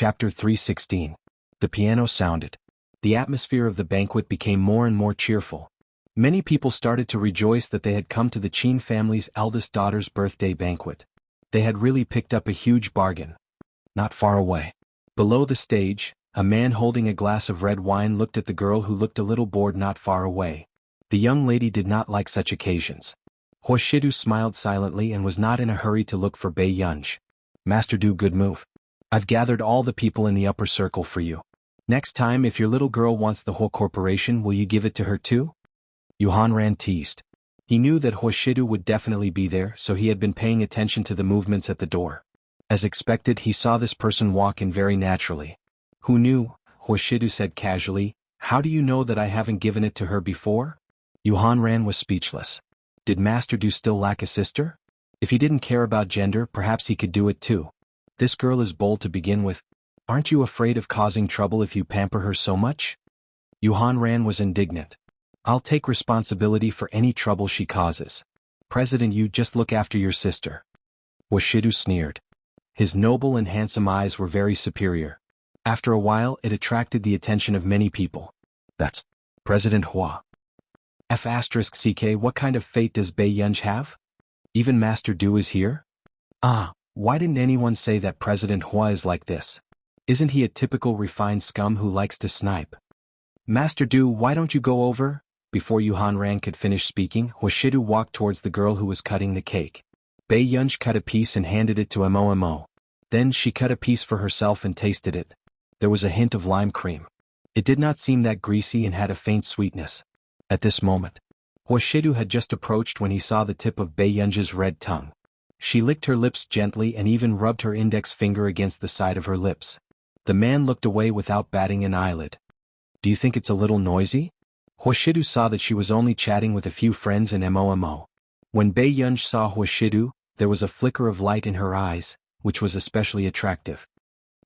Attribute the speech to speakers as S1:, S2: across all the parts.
S1: Chapter 316. The piano sounded. The atmosphere of the banquet became more and more cheerful. Many people started to rejoice that they had come to the Qin family's eldest daughter's birthday banquet. They had really picked up a huge bargain. Not far away, below the stage, a man holding a glass of red wine looked at the girl who looked a little bored not far away. The young lady did not like such occasions. Huashidu smiled silently and was not in a hurry to look for Bei Yunj. Master Du, good move. I've gathered all the people in the upper circle for you. Next time if your little girl wants the whole corporation, will you give it to her too? Yuhan Ran teased. He knew that Huashidu would definitely be there, so he had been paying attention to the movements at the door. As expected, he saw this person walk in very naturally. Who knew? Huashidu said casually. How do you know that I haven't given it to her before? Yuhan Ran was speechless. Did Master Du still lack a sister? If he didn't care about gender, perhaps he could do it too. This girl is bold to begin with. Aren't you afraid of causing trouble if you pamper her so much? Yuhan Ran was indignant. I'll take responsibility for any trouble she causes. President, you just look after your sister. Huashidu sneered. His noble and handsome eyes were very superior. After a while, it attracted the attention of many people. That's President Hua. F*CK, what kind of fate does Bei Yunj have? Even Master Du is here? Ah, why didn't anyone say that President Hua is like this? Isn't he a typical refined scum who likes to snipe? Master Du, why don't you go over? Before Yuhan Ran could finish speaking, Huashidu walked towards the girl who was cutting the cake. Bei Yunj cut a piece and handed it to Mo. Then she cut a piece for herself and tasted it. There was a hint of lime cream. It did not seem that greasy and had a faint sweetness. At this moment, Huashidu had just approached when he saw the tip of Bei Yunj's red tongue. She licked her lips gently and even rubbed her index finger against the side of her lips. The man looked away without batting an eyelid. Do you think it's a little noisy? Huashidu saw that she was only chatting with a few friends in Mo. When Bei Yunj saw Huashidu, there was a flicker of light in her eyes, which was especially attractive.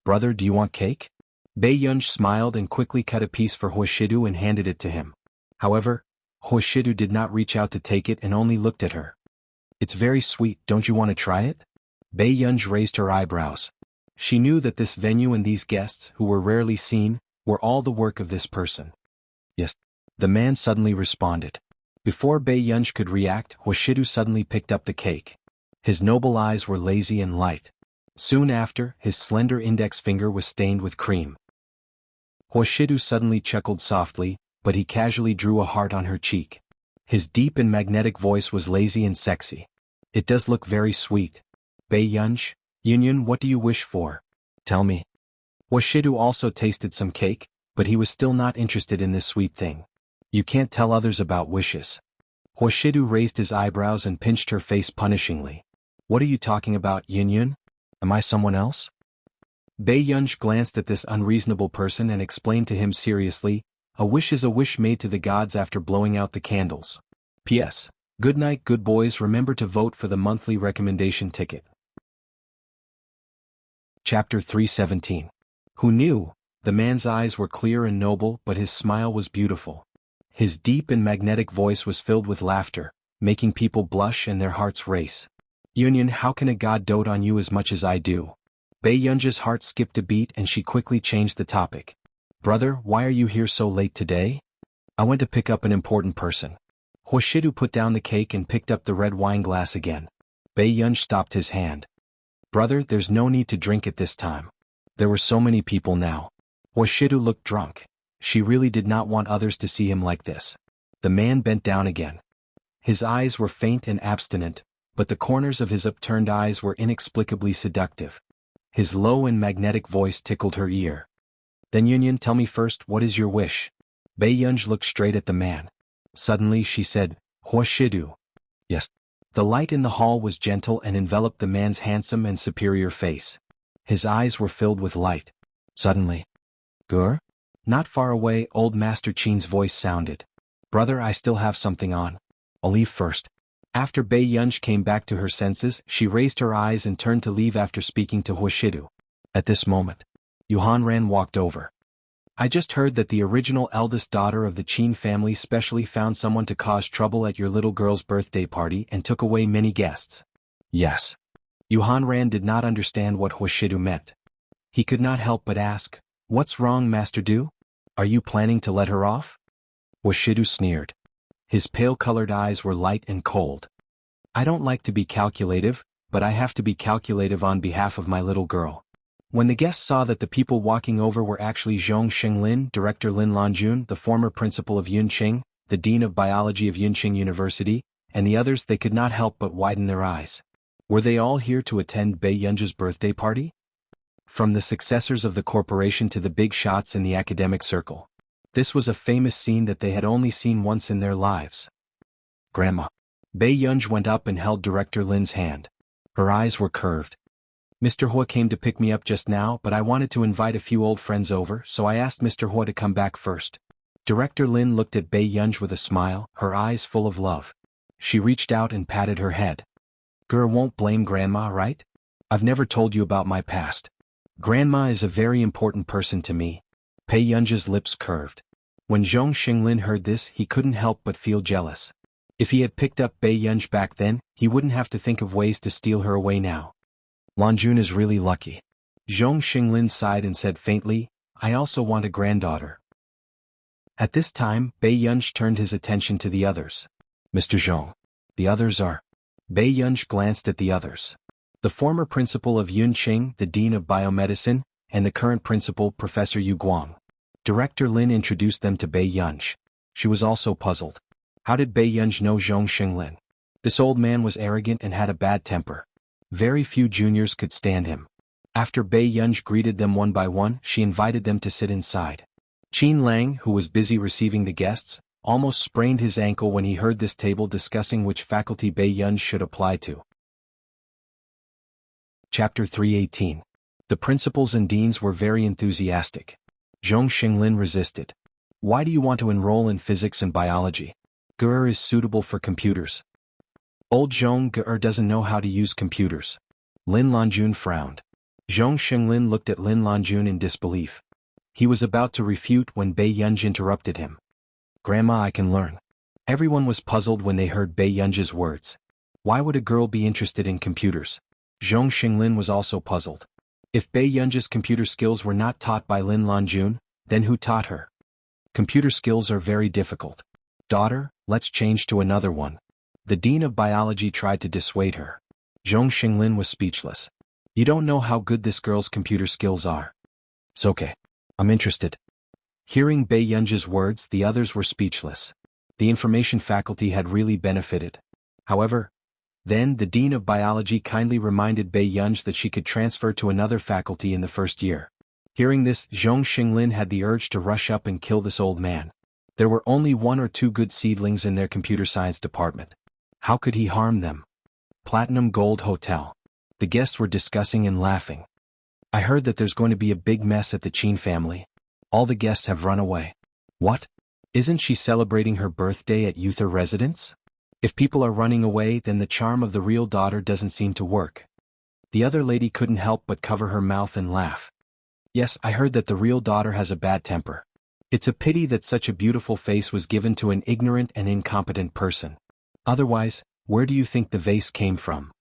S1: Brother, do you want cake? Bei Yunj smiled and quickly cut a piece for Huashidu and handed it to him. However, Huashidu did not reach out to take it and only looked at her. It's very sweet, don't you want to try it? Bei Yunj raised her eyebrows. She knew that this venue and these guests, who were rarely seen, were all the work of this person. Yes. The man suddenly responded. Before Bei Yunj could react, Huashidu suddenly picked up the cake. His noble eyes were lazy and light. Soon after, his slender index finger was stained with cream. Huashidu suddenly chuckled softly, but he casually drew a heart on her cheek. His deep and magnetic voice was lazy and sexy. It does look very sweet. Bei Yunj, Yunyan, what do you wish for? Tell me. Huashidu also tasted some cake, but he was still not interested in this sweet thing. You can't tell others about wishes. Huashidu raised his eyebrows and pinched her face punishingly. What are you talking about, Yunyan? Am I someone else? Bei Yunj glanced at this unreasonable person and explained to him seriously, a wish is a wish made to the gods after blowing out the candles. P.S. Good night, good boys, remember to vote for the monthly recommendation ticket. Chapter 317. Who knew? The man's eyes were clear and noble, but his smile was beautiful. His deep and magnetic voice was filled with laughter, making people blush and their hearts race. Yunyan, how can a god dote on you as much as I do? Bei Yunj's heart skipped a beat and she quickly changed the topic. Brother, why are you here so late today? I went to pick up an important person. Huashidu put down the cake and picked up the red wine glass again. Bei Yunj stopped his hand. Brother, there's no need to drink it this time. There were so many people now. Huashidu looked drunk. She really did not want others to see him like this. The man bent down again. His eyes were faint and abstinent, but the corners of his upturned eyes were inexplicably seductive. His low and magnetic voice tickled her ear. Then Yunyan, tell me first, what is your wish? Bei Yunj looked straight at the man. Suddenly she said, Huashidu. Yes. The light in the hall was gentle and enveloped the man's handsome and superior face. His eyes were filled with light. Suddenly. Gur? Not far away, old Master Qin's voice sounded. Brother, I still have something on. I'll leave first. After Bei Yunj came back to her senses, she raised her eyes and turned to leave after speaking to Huashidu. At this moment, Yuhan Ran walked over. I just heard that the original eldest daughter of the Qin family specially found someone to cause trouble at your little girl's birthday party and took away many guests. Yes. Yuhan Ran did not understand what Huashidu meant. He could not help but ask, "What's wrong, Master Du? Are you planning to let her off?" Wuxia sneered. His pale-colored eyes were light and cold. "I don't like to be calculative, but I have to be calculative on behalf of my little girl." When the guests saw that the people walking over were actually Zhong Xinglin, Director Lin Lanjun, the former principal of Yunqing, the Dean of Biology of Yunqing University, and the others, they could not help but widen their eyes. Were they all here to attend Bei Yunji's birthday party? From the successors of the corporation to the big shots in the academic circle. This was a famous scene that they had only seen once in their lives. "Grandma." Bei Yunji went up and held Director Lin's hand. Her eyes were curved. "Mr. Hua came to pick me up just now, but I wanted to invite a few old friends over, so I asked Mr. Hua to come back first." Director Lin looked at Bei Yunji with a smile, her eyes full of love. She reached out and patted her head. "Gur won't blame Grandma, right? I've never told you about my past. Grandma is a very important person to me." Bei Yunji's lips curved. When Zhong Xinglin heard this, he couldn't help but feel jealous. If he had picked up Bei Yunji back then, he wouldn't have to think of ways to steal her away now. Lanjun is really lucky. Zhong Xinglin sighed and said faintly, "I also want a granddaughter." At this time, Bei Yunji turned his attention to the others. "Mr. Zhong. The others are..." Bei Yunji glanced at the others. The former principal of Yunqing, the Dean of Biomedicine, and the current principal, Professor Yu Guang. Director Lin introduced them to Bei Yunji. She was also puzzled. How did Bei Yunji know Zhong Xinglin? This old man was arrogant and had a bad temper. Very few juniors could stand him. After Bei Yunji greeted them one by one, she invited them to sit inside. Qin Lang, who was busy receiving the guests, almost sprained his ankle when he heard this table discussing which faculty Bei Yunji should apply to. Chapter 318. The principals and deans were very enthusiastic. Zhong Xinglin resisted. "Why do you want to enroll in physics and biology? Gur is suitable for computers." "Old Zhong Gur doesn't know how to use computers." Lin Lanjun frowned. Zhong Xinglin looked at Lin Lanjun in disbelief. He was about to refute when Bei Yunji interrupted him. "Grandma, I can learn." Everyone was puzzled when they heard Bei Yunji's words. Why would a girl be interested in computers? Zhong Xinglin was also puzzled. If Bei Yunji's computer skills were not taught by Lin Lanjun, then who taught her? Computer skills are very difficult. "Daughter, let's change to another one." The Dean of Biology tried to dissuade her. Zhong Xinglin was speechless. "You don't know how good this girl's computer skills are." "It's okay. I'm interested." Hearing Bei Yunji's words, the others were speechless. The information faculty had really benefited. However, then the Dean of Biology kindly reminded Bei Yunji that she could transfer to another faculty in the first year. Hearing this, Zhong Xinglin had the urge to rush up and kill this old man. There were only 1 or 2 good seedlings in their computer science department. How could he harm them? Platinum Gold Hotel. The guests were discussing and laughing. "I heard that there's going to be a big mess at the Qin family. All the guests have run away." "What? Isn't she celebrating her birthday at Uther residence?" "If people are running away, then the charm of the real daughter doesn't seem to work." The other lady couldn't help but cover her mouth and laugh. "Yes, I heard that the real daughter has a bad temper. It's a pity that such a beautiful face was given to an ignorant and incompetent person. Otherwise, where do you think the vase came from?"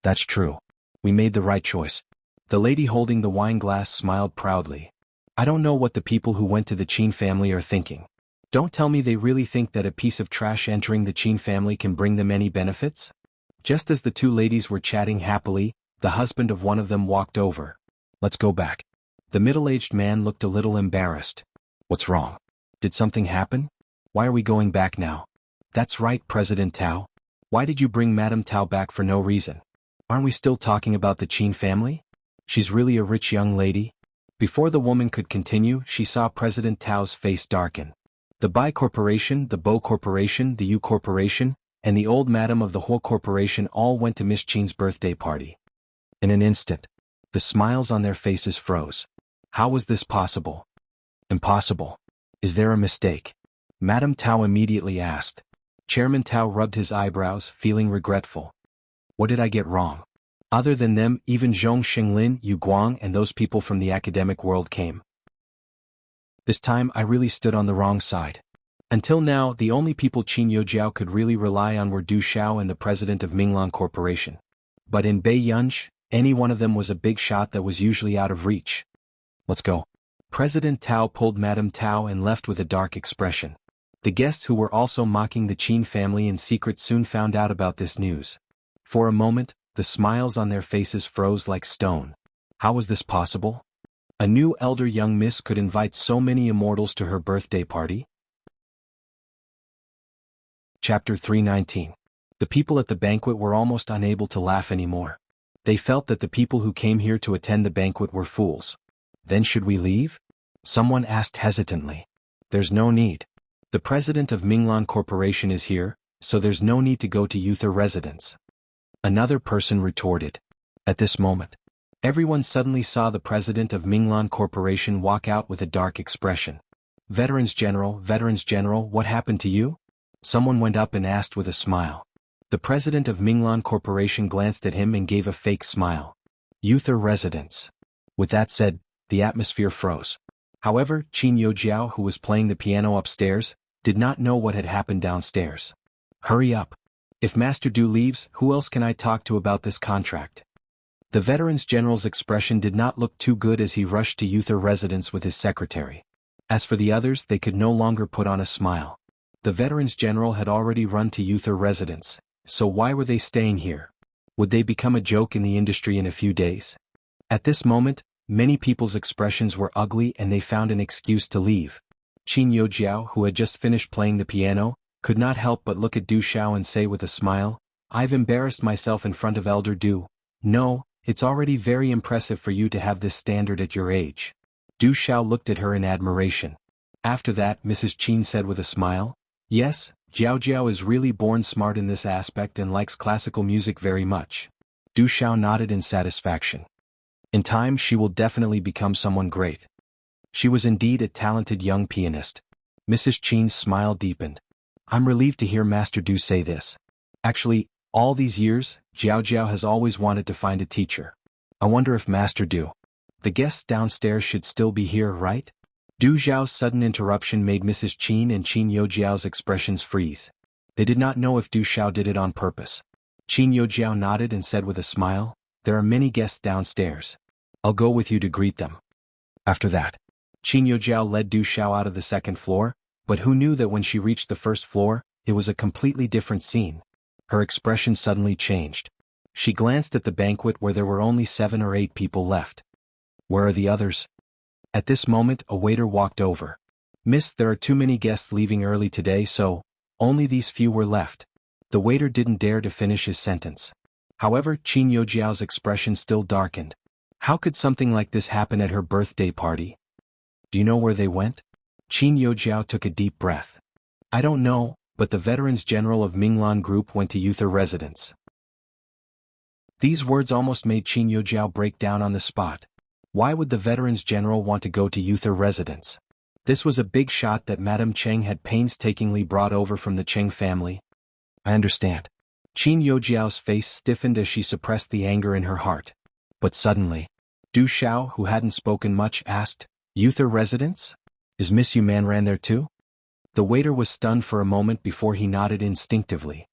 S1: "That's true. We made the right choice." The lady holding the wine glass smiled proudly. "I don't know what the people who went to the Qin family are thinking. Don't tell me they really think that a piece of trash entering the Qin family can bring them any benefits?" Just as the 2 ladies were chatting happily, the husband of one of them walked over. "Let's go back." The middle-aged man looked a little embarrassed. "What's wrong? Did something happen? Why are we going back now?" "That's right, President Tao. Why did you bring Madame Tao back for no reason? Aren't we still talking about the Qin family? She's really a rich young lady." Before the woman could continue, she saw President Tao's face darken. The Bai Corporation, the Bo Corporation, the Yu Corporation, and the old madam of the Hua Corporation all went to Miss Qin's birthday party. In an instant, the smiles on their faces froze. How was this possible? "Impossible. Is there a mistake?" Madame Tao immediately asked. Chairman Tao rubbed his eyebrows, feeling regretful. "What did I get wrong?" Other than them, even Zhong Xinglin, Yu Guang, and those people from the academic world came. This time I really stood on the wrong side. Until now, the only people Qin Youjiao could really rely on were Du Xiao and the president of Minglan Corporation. But in Bei Yunji, any one of them was a big shot that was usually out of reach. Let's go. President Tao pulled Madame Tao and left with a dark expression. The guests who were also mocking the Qin family in secret soon found out about this news. For a moment, the smiles on their faces froze like stone. How was this possible? A new elder young miss could invite so many immortals to her birthday party? Chapter 319. The people at the banquet were almost unable to laugh anymore. They felt that the people who came here to attend the banquet were fools. Then should we leave? Someone asked hesitantly. There's no need. The president of Minglan Corporation is here, so there's no need to go to Uther residence. Another person retorted. At this moment, everyone suddenly saw the president of Minglan Corporation walk out with a dark expression. Veterans General, what happened to you? Someone went up and asked with a smile. The president of Minglan Corporation glanced at him and gave a fake smile. Uther residence. With that said, the atmosphere froze. However, Qin Yojiao, who was playing the piano upstairs, did not know what had happened downstairs. Hurry up. If Master Du leaves, who else can I talk to about this contract? The Veterans General's expression did not look too good as he rushed to Uther residence with his secretary. As for the others, they could no longer put on a smile. The Veterans General had already run to Uther residence, so why were they staying here? Would they become a joke in the industry in a few days? At this moment, many people's expressions were ugly and they found an excuse to leave. Qin Yojiao, who had just finished playing the piano, could not help but look at Du Xiao and say with a smile, I've embarrassed myself in front of Elder Du. No, it's already very impressive for you to have this standard at your age. Du Xiao looked at her in admiration. After that, Mrs. Qin said with a smile, yes, Jiao Jiao is really born smart in this aspect and likes classical music very much. Du Xiao nodded in satisfaction. In time she will definitely become someone great. She was indeed a talented young pianist. Mrs. Qin's smile deepened. I'm relieved to hear Master Du say this. Actually, all these years, Jiao Jiao has always wanted to find a teacher. I wonder if Master Du. The guests downstairs should still be here, right? Du Xiao's sudden interruption made Mrs. Qin and Qin Yojiao's expressions freeze. They did not know if Du Xiao did it on purpose. Qin Yojiao nodded and said with a smile, there are many guests downstairs. I'll go with you to greet them. After that, Qin Yojiao led Du Xiao out of the second floor, but who knew that when she reached the first floor, it was a completely different scene. Her expression suddenly changed. She glanced at the banquet where there were only 7 or 8 people left. Where are the others? At this moment, a waiter walked over. Miss, there are too many guests leaving early today, so only these few were left. The waiter didn't dare to finish his sentence. However, Qin Yojiao's expression still darkened. How could something like this happen at her birthday party? Do you know where they went? Qin Yojiao took a deep breath. I don't know, but the Veterans General of Minglan Group went to Uther residence. These words almost made Qin Yojiao break down on the spot. Why would the Veterans General want to go to Uther residence? This was a big shot that Madame Cheng had painstakingly brought over from the Cheng family. I understand. Qin Yojiao's face stiffened as she suppressed the anger in her heart. But suddenly, Du Xiao, who hadn't spoken much, asked, Uther residence? Is Miss Yu Manran there too? The waiter was stunned for a moment before he nodded instinctively.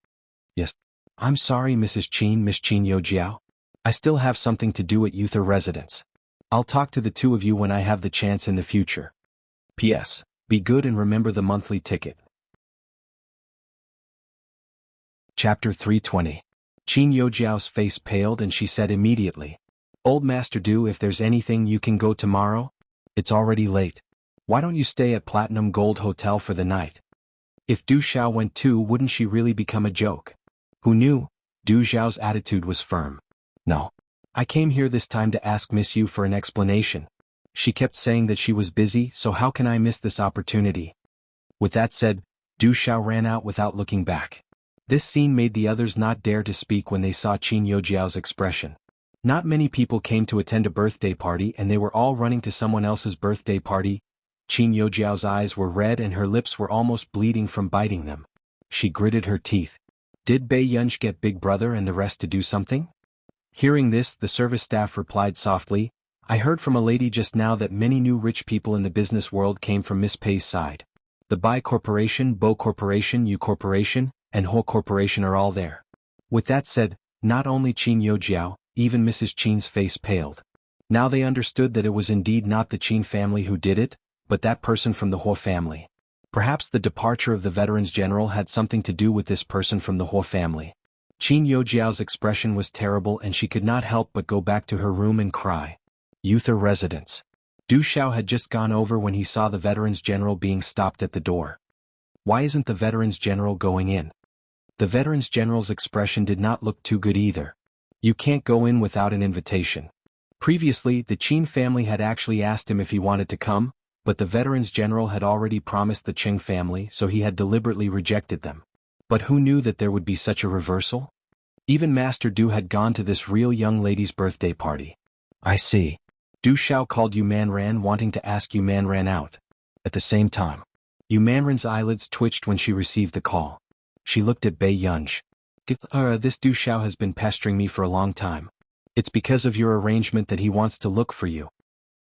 S1: Yes. I'm sorry, Mrs. Qin, Miss Qin Yojiao. I still have something to do at Uther residence. I'll talk to the two of you when I have the chance in the future. P.S. Be good and remember the monthly ticket. Chapter 320. Qin Yojiao's face paled and she said immediately, Old Master Du, if there's anything you can go tomorrow? It's already late. Why don't you stay at Platinum Gold Hotel for the night? If Du Xiao went too, wouldn't she really become a joke? Who knew? Du Xiao's attitude was firm. No. I came here this time to ask Miss Yu for an explanation. She kept saying that she was busy, so how can I miss this opportunity? With that said, Du Xiao ran out without looking back. This scene made the others not dare to speak when they saw Qin Yojiao's expression. Not many people came to attend a birthday party and they were all running to someone else's birthday party. Qin Yojiao's eyes were red and her lips were almost bleeding from biting them. She gritted her teeth. Did Bei Yunj get Big Brother and the rest to do something? Hearing this, the service staff replied softly, I heard from a lady just now that many new rich people in the business world came from Miss Pei's side. The Bai Corporation, Bo Corporation, Yu Corporation, and Ho Corporation are all there. With that said, not only Qin Yojiao, even Mrs. Qin's face paled. Now they understood that it was indeed not the Qin family who did it, but that person from the Huo family. Perhaps the departure of the veterans general had something to do with this person from the Huo family. Qin Youjiao's expression was terrible and she could not help but go back to her room and cry. Youth residence. Du Xiao had just gone over when he saw the veterans general being stopped at the door. Why isn't the veterans general going in? The veterans general's expression did not look too good either. You can't go in without an invitation. Previously, the Qin family had actually asked him if he wanted to come, but the veterans general had already promised the Qing family, so he had deliberately rejected them. But who knew that there would be such a reversal? Even Master Du had gone to this real young lady's birthday party. I see. Du Xiao called Yu Manran wanting to ask Yu Manran out. At the same time, Yu Manran's eyelids twitched when she received the call. She looked at Bei Yunj. This Du Xiao has been pestering me for a long time. It's because of your arrangement that he wants to look for you.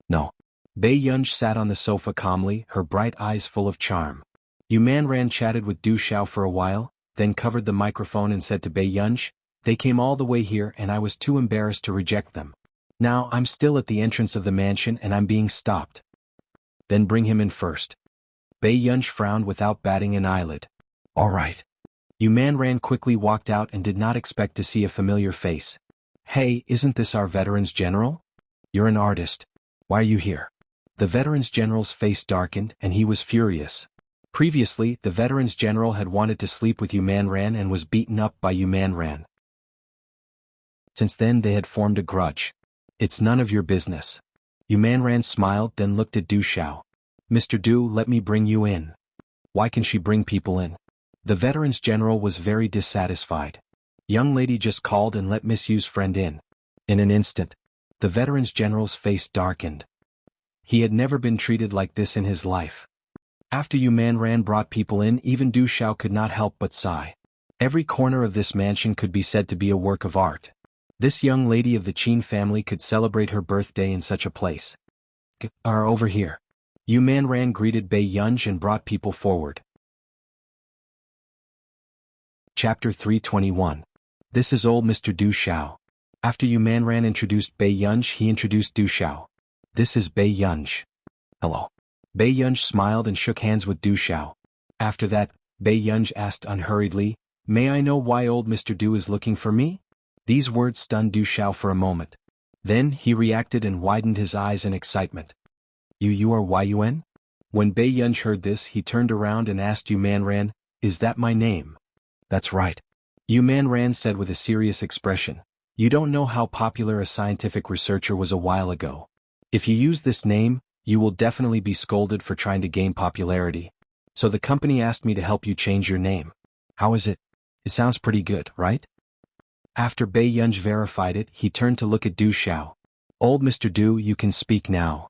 S1: No. Bei Yunj sat on the sofa calmly, her bright eyes full of charm. Yu Manran chatted with Du Xiao for a while, then covered the microphone and said to Bei Yunj, "They came all the way here and I was too embarrassed to reject them. Now I'm still at the entrance of the mansion and I'm being stopped." Then bring him in first. Bei Yunj frowned without batting an eyelid. All right. Yu Manran quickly walked out and did not expect to see a familiar face. Hey, isn't this our veterans general? You're an artist. Why are you here? The veterans general's face darkened and he was furious. Previously, the veterans general had wanted to sleep with Yu Manran and was beaten up by Yu Manran. Since then they had formed a grudge. It's none of your business. Yu Manran smiled, then looked at Du Xiao. Mr. Du, let me bring you in. Why can she bring people in? The veterans general was very dissatisfied. Young lady just called and let Miss Yu's friend in. In an instant, the veterans general's face darkened. He had never been treated like this in his life. After Yu Manran brought people in, even Du Xiao could not help but sigh. Every corner of this mansion could be said to be a work of art. This young lady of the Qin family could celebrate her birthday in such a place. Over here. Yu Manran greeted Bei Yunj and brought people forward. Chapter 321. This is old Mr. Du Xiao. After Yu Manran introduced Bei Yunj, he introduced Du Xiao. This is Bei Yunj. Hello. Bei Yunj smiled and shook hands with Du Xiao. After that, Bei Yunj asked unhurriedly, "May I know why old Mr. Du is looking for me?" These words stunned Du Xiao for a moment. Then he reacted and widened his eyes in excitement. You are Yun? When Bei Yunj heard this, he turned around and asked Yu Manran, "Is that my name?" "That's right." Yu Manran said with a serious expression. "You don't know how popular a scientific researcher was a while ago. If you use this name, you will definitely be scolded for trying to gain popularity. So the company asked me to help you change your name. How is it? It sounds pretty good, right?" After Bei Yunj verified it, he turned to look at Du Xiao. "Old Mr. Du, you can speak now.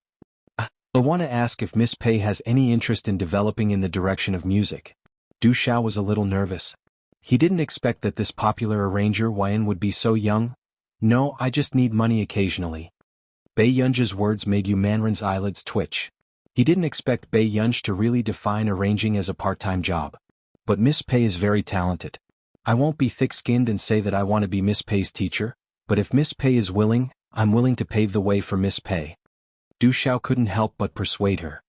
S1: I want to ask if Miss Pei has any interest in developing in the direction of music." Du Xiao was a little nervous. He didn't expect that this popular arranger Yun would be so young. "No, I just need money occasionally." Bei Yunj's words made Yu Manran's eyelids twitch. He didn't expect Bei Yunj to really define arranging as a part-time job. But Miss Pei is very talented. I won't be thick-skinned and say that I want to be Miss Pei's teacher, but if Miss Pei is willing, I'm willing to pave the way for Miss Pei. Du Xiao couldn't help but persuade her.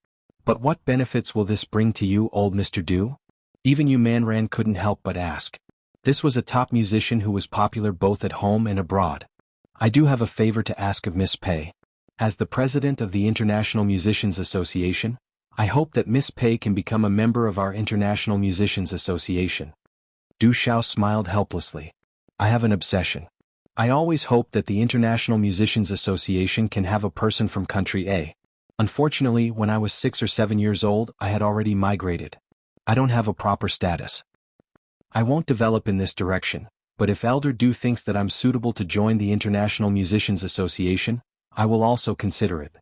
S1: "But what benefits will this bring to you, old Mr. Du?" Even Yu Manran couldn't help but ask. This was a top musician who was popular both at home and abroad. "I do have a favor to ask of Miss Pei. As the president of the International Musicians Association, I hope that Miss Pei can become a member of our International Musicians Association." Du Xiao smiled helplessly. "I have an obsession. I always hope that the International Musicians Association can have a person from country A. Unfortunately, when I was 6 or 7 years old, I had already migrated. I don't have a proper status. I won't develop in this direction, but if Elder Du thinks that I'm suitable to join the International Musicians Association, I will also consider it."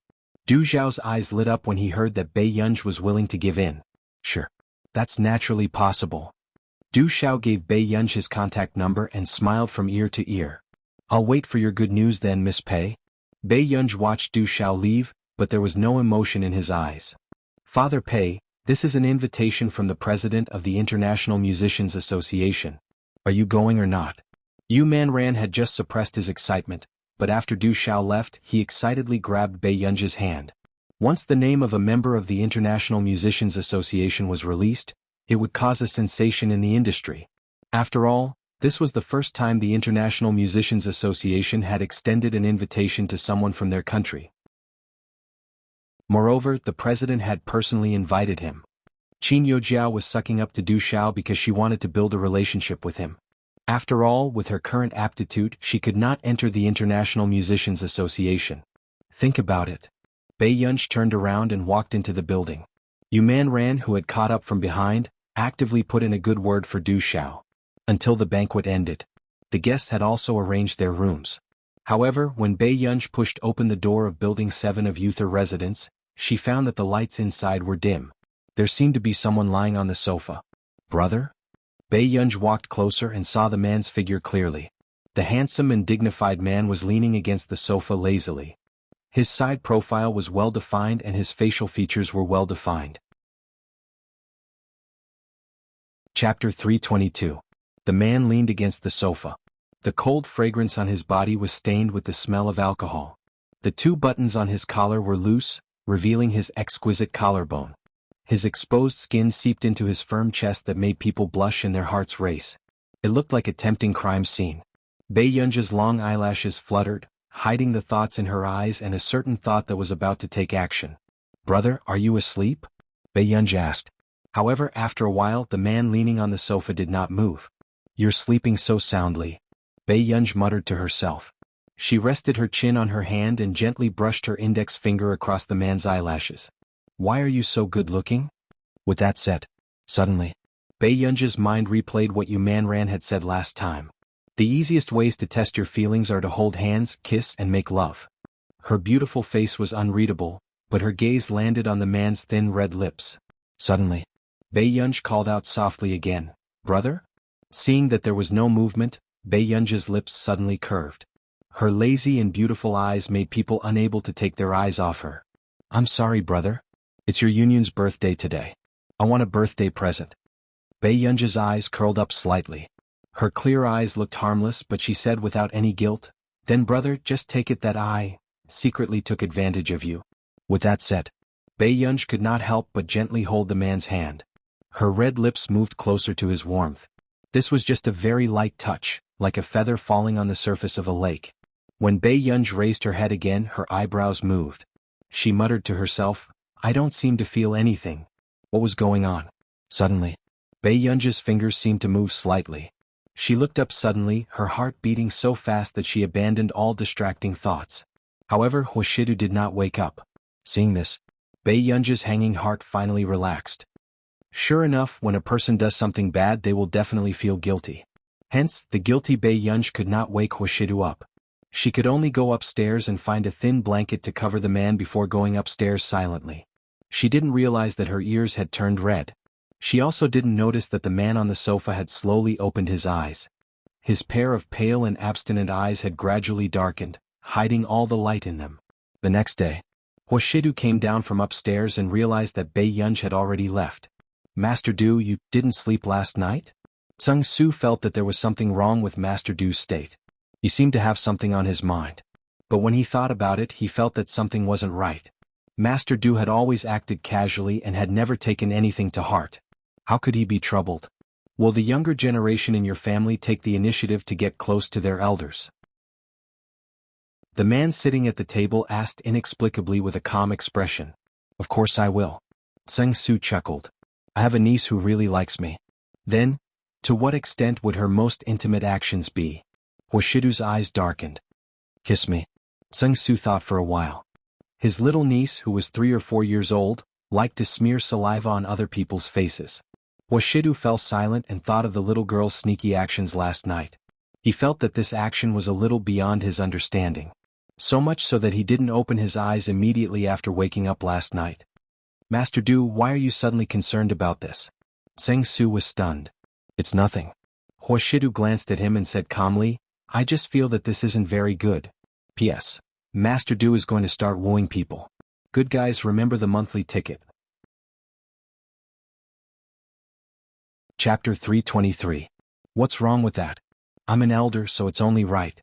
S1: Du Xiao's eyes lit up when he heard that Bei Yunj was willing to give in. "Sure. That's naturally possible." Du Xiao gave Bei Yunj his contact number and smiled from ear to ear. "I'll wait for your good news then, Miss Pei." Bei Yunj watched Du Xiao leave, but there was no emotion in his eyes. "Father Pei, this is an invitation from the president of the International Musicians Association. Are you going or not?" Yu Manran had just suppressed his excitement, but after Du Xiao left, he excitedly grabbed Bei Yunji's hand. Once the name of a member of the International Musicians Association was released, it would cause a sensation in the industry. After all, this was the first time the International Musicians Association had extended an invitation to someone from their country. Moreover, the president had personally invited him. Qin Youjiao was sucking up to Du Xiao because she wanted to build a relationship with him. After all, with her current aptitude, she could not enter the International Musicians Association. Think about it. Bei Yunji turned around and walked into the building. Yu Manran, who had caught up from behind, actively put in a good word for Du Xiao. Until the banquet ended. The guests had also arranged their rooms. However, when Bei Yunji pushed open the door of Building 7 of Yuther Residence, she found that the lights inside were dim. There seemed to be someone lying on the sofa. Brother? Bei Yunji walked closer and saw the man's figure clearly. The handsome and dignified man was leaning against the sofa lazily. His side profile was well defined and his facial features were well defined. Chapter 322. The man leaned against the sofa. The cold fragrance on his body was stained with the smell of alcohol. The 2 buttons on his collar were loose, revealing his exquisite collarbone. His exposed skin seeped into his firm chest that made people blush and their hearts race. It looked like a tempting crime scene. Bei Yunji's long eyelashes fluttered, hiding the thoughts in her eyes and a certain thought that was about to take action. Brother, are you asleep? Bei Yunji asked. However, after a while, the man leaning on the sofa did not move. You're sleeping so soundly. Bei Yunji muttered to herself. She rested her chin on her hand and gently brushed her index finger across the man's eyelashes. Why are you so good-looking? With that said, suddenly, Bei Yunji's mind replayed what Yu Manran had said last time. The easiest ways to test your feelings are to hold hands, kiss, and make love. Her beautiful face was unreadable, but her gaze landed on the man's thin red lips. Suddenly, Bei Yunji called out softly again, Brother? Seeing that there was no movement, Bei Yunji's lips suddenly curved. Her lazy and beautiful eyes made people unable to take their eyes off her. I'm sorry, brother. It's your union's birthday today. I want a birthday present. Bei Yunji's eyes curled up slightly. Her clear eyes looked harmless, but she said without any guilt, Then brother, just take it that I secretly took advantage of you. With that said, Bei Yunji could not help but gently hold the man's hand. Her red lips moved closer to his warmth. This was just a very light touch, like a feather falling on the surface of a lake. When Bei Yunji raised her head again, her eyebrows moved. She muttered to herself, I don't seem to feel anything. What was going on? Suddenly, Bei Yunji's fingers seemed to move slightly. She looked up suddenly, her heart beating so fast that she abandoned all distracting thoughts. However, Huashidu did not wake up. Seeing this, Bei Yunji's hanging heart finally relaxed. Sure enough, when a person does something bad, they will definitely feel guilty. Hence, the guilty Bei Yunji could not wake Huashidu up. She could only go upstairs and find a thin blanket to cover the man before going upstairs silently. She didn't realize that her ears had turned red. She also didn't notice that the man on the sofa had slowly opened his eyes. His pair of pale and abstinent eyes had gradually darkened, hiding all the light in them. The next day, Huashidu came down from upstairs and realized that Bei Yunji had already left. Master Du, you didn't sleep last night? Tseng Su felt that there was something wrong with Master Du's state. He seemed to have something on his mind. But when he thought about it, he felt that something wasn't right. Master Du had always acted casually and had never taken anything to heart. How could he be troubled? Will the younger generation in your family take the initiative to get close to their elders? The man sitting at the table asked inexplicably with a calm expression. Of course I will. Tseng Su chuckled. I have a niece who really likes me. Then, to what extent would her most intimate actions be? Huashidu's eyes darkened. Kiss me. Tseng Su thought for a while. His little niece, who was 3 or 4 years old, liked to smear saliva on other people's faces. Huashidu fell silent and thought of the little girl's sneaky actions last night. He felt that this action was a little beyond his understanding. So much so that he didn't open his eyes immediately after waking up last night. Master Du, why are you suddenly concerned about this? Tseng Su was stunned. It's nothing. Huashidu glanced at him and said calmly, I just feel that this isn't very good. P.S. Master Du is going to start wooing people. Good guys, remember the monthly ticket. Chapter 323. What's wrong with that? I'm an elder, so it's only right.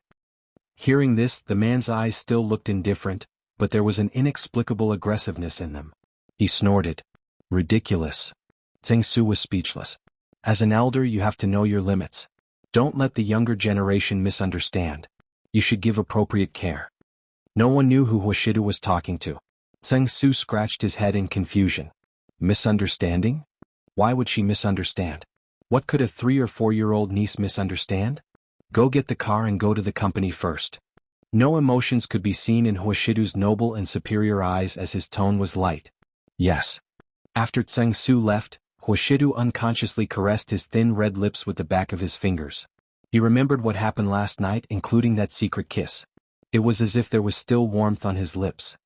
S1: Hearing this, the man's eyes still looked indifferent, but there was an inexplicable aggressiveness in them. He snorted. Ridiculous. Zheng Su was speechless. As an elder, you have to know your limits. Don't let the younger generation misunderstand. You should give appropriate care. No one knew who Huashidu was talking to. Zheng Su scratched his head in confusion. Misunderstanding? Why would she misunderstand? What could a 3 or 4-year-old niece misunderstand? Go get the car and go to the company first. No emotions could be seen in Huashidu's noble and superior eyes as his tone was light. Yes. After Zheng Su left, Huashidu unconsciously caressed his thin red lips with the back of his fingers. He remembered what happened last night, including that secret kiss. It was as if there was still warmth on his lips.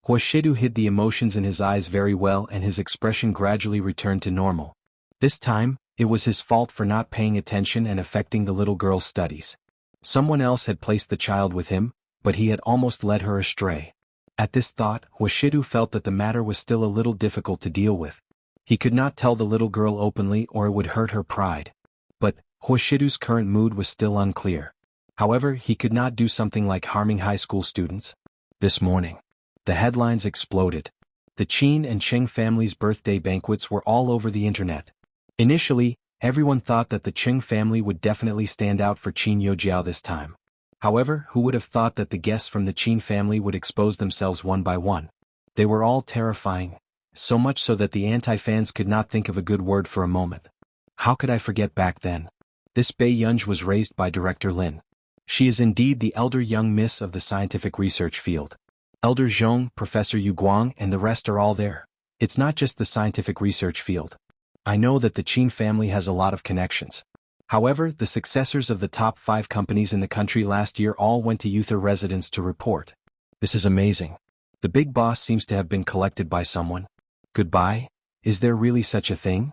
S1: Huashidu hid the emotions in his eyes very well, and his expression gradually returned to normal. This time, it was his fault for not paying attention and affecting the little girl's studies. Someone else had placed the child with him, but he had almost led her astray. At this thought, Huashidu felt that the matter was still a little difficult to deal with. He could not tell the little girl openly or it would hurt her pride. But Huashidu's current mood was still unclear. However, he could not do something like harming high school students. This morning, the headlines exploded. The Qin and Cheng families' birthday banquets were all over the internet. Initially, everyone thought that the Cheng family would definitely stand out for Qin Youjiao this time. However, who would have thought that the guests from the Qin family would expose themselves one by one? They were all terrifying, so much so that the anti-fans could not think of a good word for a moment. How could I forget back then? This Bei Yunj was raised by Director Lin. She is indeed the elder young miss of the scientific research field. Elder Zhong, Professor Yu Guang, and the rest are all there. It's not just the scientific research field. I know that the Qin family has a lot of connections. However, the successors of the top 5 companies in the country last year all went to Uther residence to report. This is amazing. The big boss seems to have been collected by someone. Goodbye? Is there really such a thing?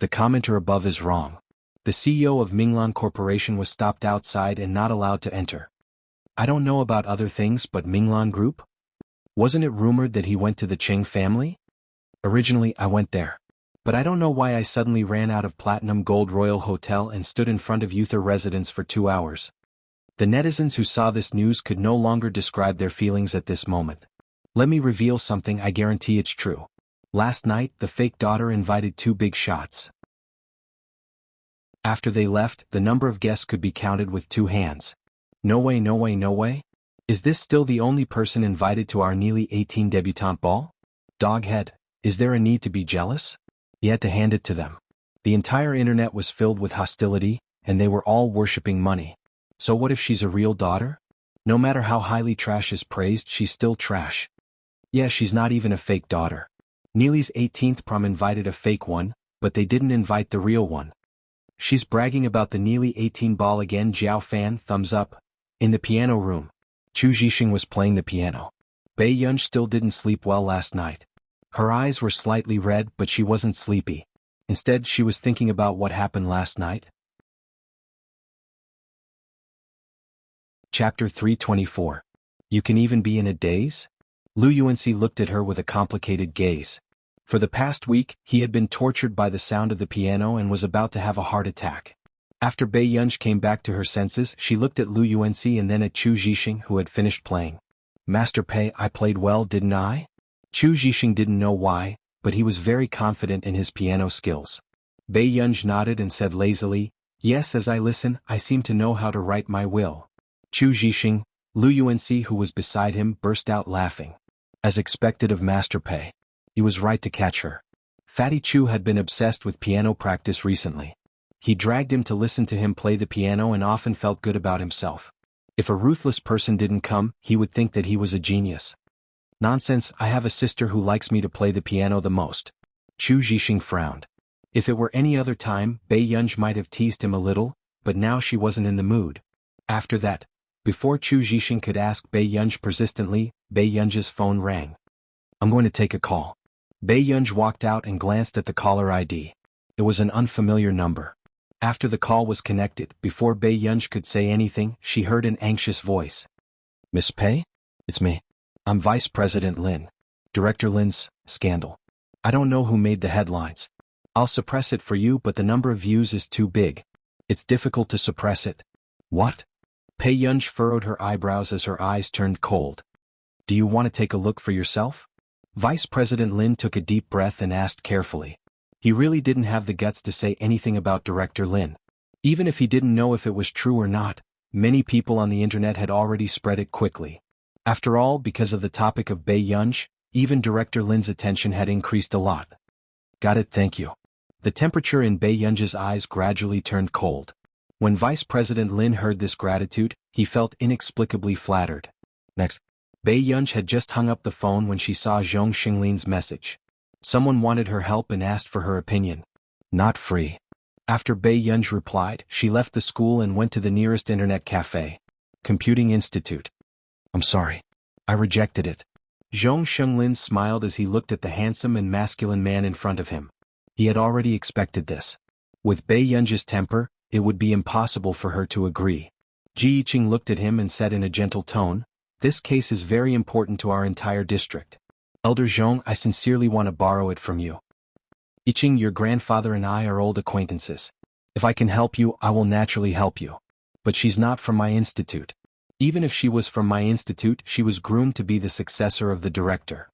S1: The commenter above is wrong. The CEO of Minglan Corporation was stopped outside and not allowed to enter. I don't know about other things, but Minglan Group? Wasn't it rumored that he went to the Cheng family? Originally, I went there. But I don't know why I suddenly ran out of Platinum Gold Royal Hotel and stood in front of Uther residence for 2 hours. The netizens who saw this news could no longer describe their feelings at this moment. Let me reveal something, I guarantee it's true. Last night, the fake daughter invited 2 big shots. After they left, the number of guests could be counted with 2 hands. No way, no way, no way? Is this still the only person invited to our nearly 18 debutante ball? Doghead, is there a need to be jealous? He had to hand it to them. The entire internet was filled with hostility, and they were all worshipping money. So what if she's a real daughter? No matter how highly trash is praised, she's still trash. Yeah, she's not even a fake daughter. Neely's 18th prom invited a fake one, but they didn't invite the real one. She's bragging about the Neely 18 ball again. Jiao Fan, thumbs up. In the piano room, Chu Zhixing was playing the piano. Bei Yunj still didn't sleep well last night. Her eyes were slightly red, but she wasn't sleepy. Instead, she was thinking about what happened last night. Chapter 324. You can even be in a daze? Lu Yuanxi looked at her with a complicated gaze. For the past week, he had been tortured by the sound of the piano and was about to have a heart attack. After Bei Yunj came back to her senses, she looked at Lu Yuanxi and then at Chu Zhixing, who had finished playing. Master Pei, I played well, didn't I? Chu Zhixing didn't know why, but he was very confident in his piano skills. Bei Yunj nodded and said lazily, yes, as I listen, I seem to know how to write my will. Chu Zhixing, Lu Yuanxi, who was beside him, burst out laughing. As expected of Master Pei. He was right to catch her. Fatty Chu had been obsessed with piano practice recently. He dragged him to listen to him play the piano and often felt good about himself. If a ruthless person didn't come, he would think that he was a genius. Nonsense, I have a sister who likes me to play the piano the most. Chu Zhixing frowned. If it were any other time, Bei Yunj might have teased him a little, but now she wasn't in the mood. After that, before Chu Zhixing could ask Bei Yunj persistently, Bei Yunj's phone rang. I'm going to take a call. Bei Yunj walked out and glanced at the caller ID. It was an unfamiliar number. After the call was connected, before Bei Yunj could say anything, she heard an anxious voice. Miss Pei? It's me. I'm Vice President Lin. Director Lin's scandal. I don't know who made the headlines. I'll suppress it for you, but the number of views is too big. It's difficult to suppress it. What? Pei Yunj furrowed her eyebrows as her eyes turned cold. Do you want to take a look for yourself? Vice President Lin took a deep breath and asked carefully. He really didn't have the guts to say anything about Director Lin. Even if he didn't know if it was true or not, many people on the internet had already spread it quickly. After all, because of the topic of Pei Yunj, even Director Lin's attention had increased a lot. Got it, thank you. The temperature in Pei Yunj's eyes gradually turned cold. When Vice President Lin heard this gratitude, he felt inexplicably flattered. Next. Pei Yunj had just hung up the phone when she saw Zhong Xinglin's message. Someone wanted her help and asked for her opinion. Not free. After Pei Yunj replied, she left the school and went to the nearest internet cafe. Computing Institute. I'm sorry. I rejected it. Zhong Xinglin smiled as he looked at the handsome and masculine man in front of him. He had already expected this. With Pei Yunj's temper, it would be impossible for her to agree. Ji Yiqing looked at him and said in a gentle tone, "This case is very important to our entire district. Elder Zhong, I sincerely want to borrow it from you. Yiqing, your grandfather and I are old acquaintances. If I can help you, I will naturally help you. But she's not from my institute. Even if she was from my institute, she was groomed to be the successor of the director."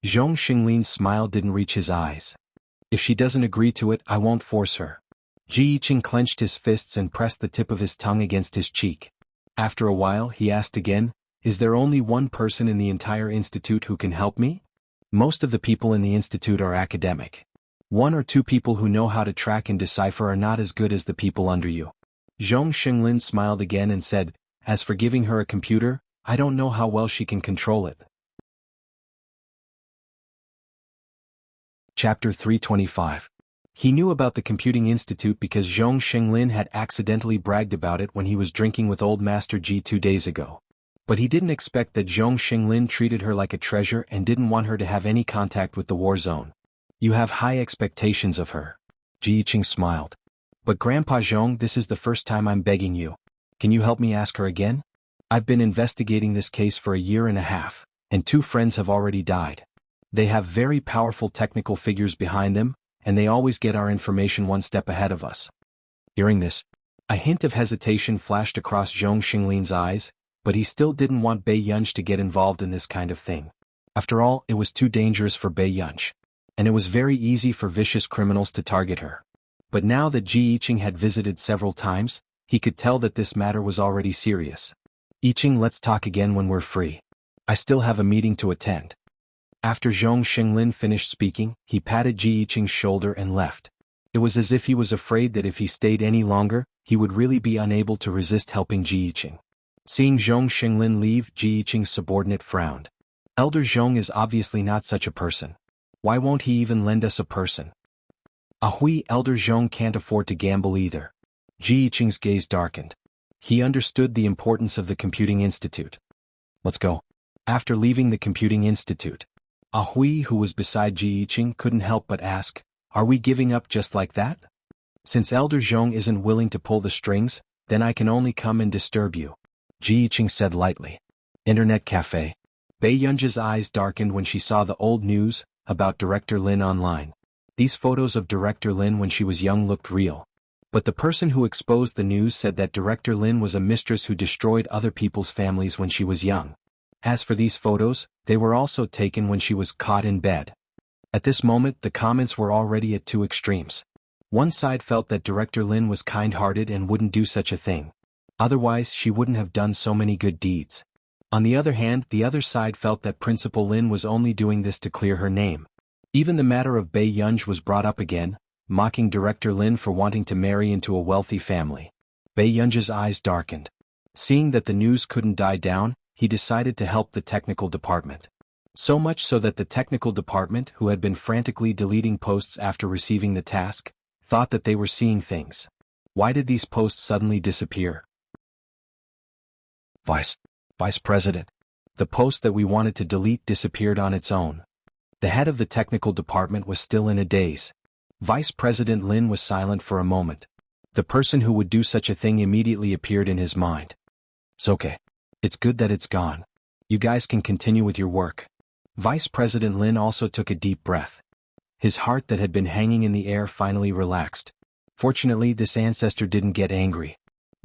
S1: Zhong Xinglin's smile didn't reach his eyes. If she doesn't agree to it, I won't force her. Ji Yiqing clenched his fists and pressed the tip of his tongue against his cheek. After a while, he asked again, "Is there only one person in the entire institute who can help me? Most of the people in the institute are academic. One or two people who know how to track and decipher are not as good as the people under you." Zhong Xinglin smiled again and said, "As for giving her a computer, I don't know how well she can control it." Chapter 325. He knew about the Computing Institute because Zhong Xinglin had accidentally bragged about it when he was drinking with Old Master Ji 2 days ago. But he didn't expect that Zhong Xinglin treated her like a treasure and didn't want her to have any contact with the war zone. "You have high expectations of her." Ji Yiqing smiled. "But Grandpa Zhong, this is the first time I'm begging you. Can you help me ask her again? I've been investigating this case for a year and a half, and 2 friends have already died. They have very powerful technical figures behind them, and they always get our information one step ahead of us." Hearing this, a hint of hesitation flashed across Zhong Xinglin's eyes, but he still didn't want Pei Yunj to get involved in this kind of thing. After all, it was too dangerous for Pei Yunj, and it was very easy for vicious criminals to target her. But now that Ji Yiqing had visited several times, he could tell that this matter was already serious. "Yiqing, let's talk again when we're free. I still have a meeting to attend." After Zhong Xinglin finished speaking, he patted Ji Yiqing's shoulder and left. It was as if he was afraid that if he stayed any longer, he would really be unable to resist helping Ji Yiqing. Seeing Zhong Xinglin leave, Ji Yiqing's subordinate frowned. "Elder Zhong is obviously not such a person. Why won't he even lend us a person?" "Ahui, Elder Zhong can't afford to gamble either." Ji Yiqing's gaze darkened. He understood the importance of the Computing Institute. "Let's go." After leaving the Computing Institute, Ahui, who was beside Ji Yiqing, couldn't help but ask, "Are we giving up just like that? Since Elder Zhong isn't willing to pull the strings, then I can only come and disturb you," Ji Yiqing said lightly. Internet Cafe. Pei Yunj's eyes darkened when she saw the old news about Director Lin online. These photos of Director Lin when she was young looked real. But the person who exposed the news said that Director Lin was a mistress who destroyed other people's families when she was young. As for these photos, they were also taken when she was caught in bed. At this moment, the comments were already at 2 extremes. One side felt that Director Lin was kind-hearted and wouldn't do such a thing. Otherwise, she wouldn't have done so many good deeds. On the other hand, the other side felt that Principal Lin was only doing this to clear her name. Even the matter of Pei Yunj was brought up again, mocking Director Lin for wanting to marry into a wealthy family. Pei Yunj's eyes darkened. Seeing that the news couldn't die down, he decided to help the technical department. So much so that the technical department, who had been frantically deleting posts after receiving the task, thought that they were seeing things. Why did these posts suddenly disappear? Vice President. The post that we wanted to delete disappeared on its own. The head of the technical department was still in a daze. Vice President Lin was silent for a moment. The person who would do such a thing immediately appeared in his mind. "It's okay. It's good that it's gone. You guys can continue with your work." Vice President Lin also took a deep breath. His heart that had been hanging in the air finally relaxed. Fortunately, this ancestor didn't get angry.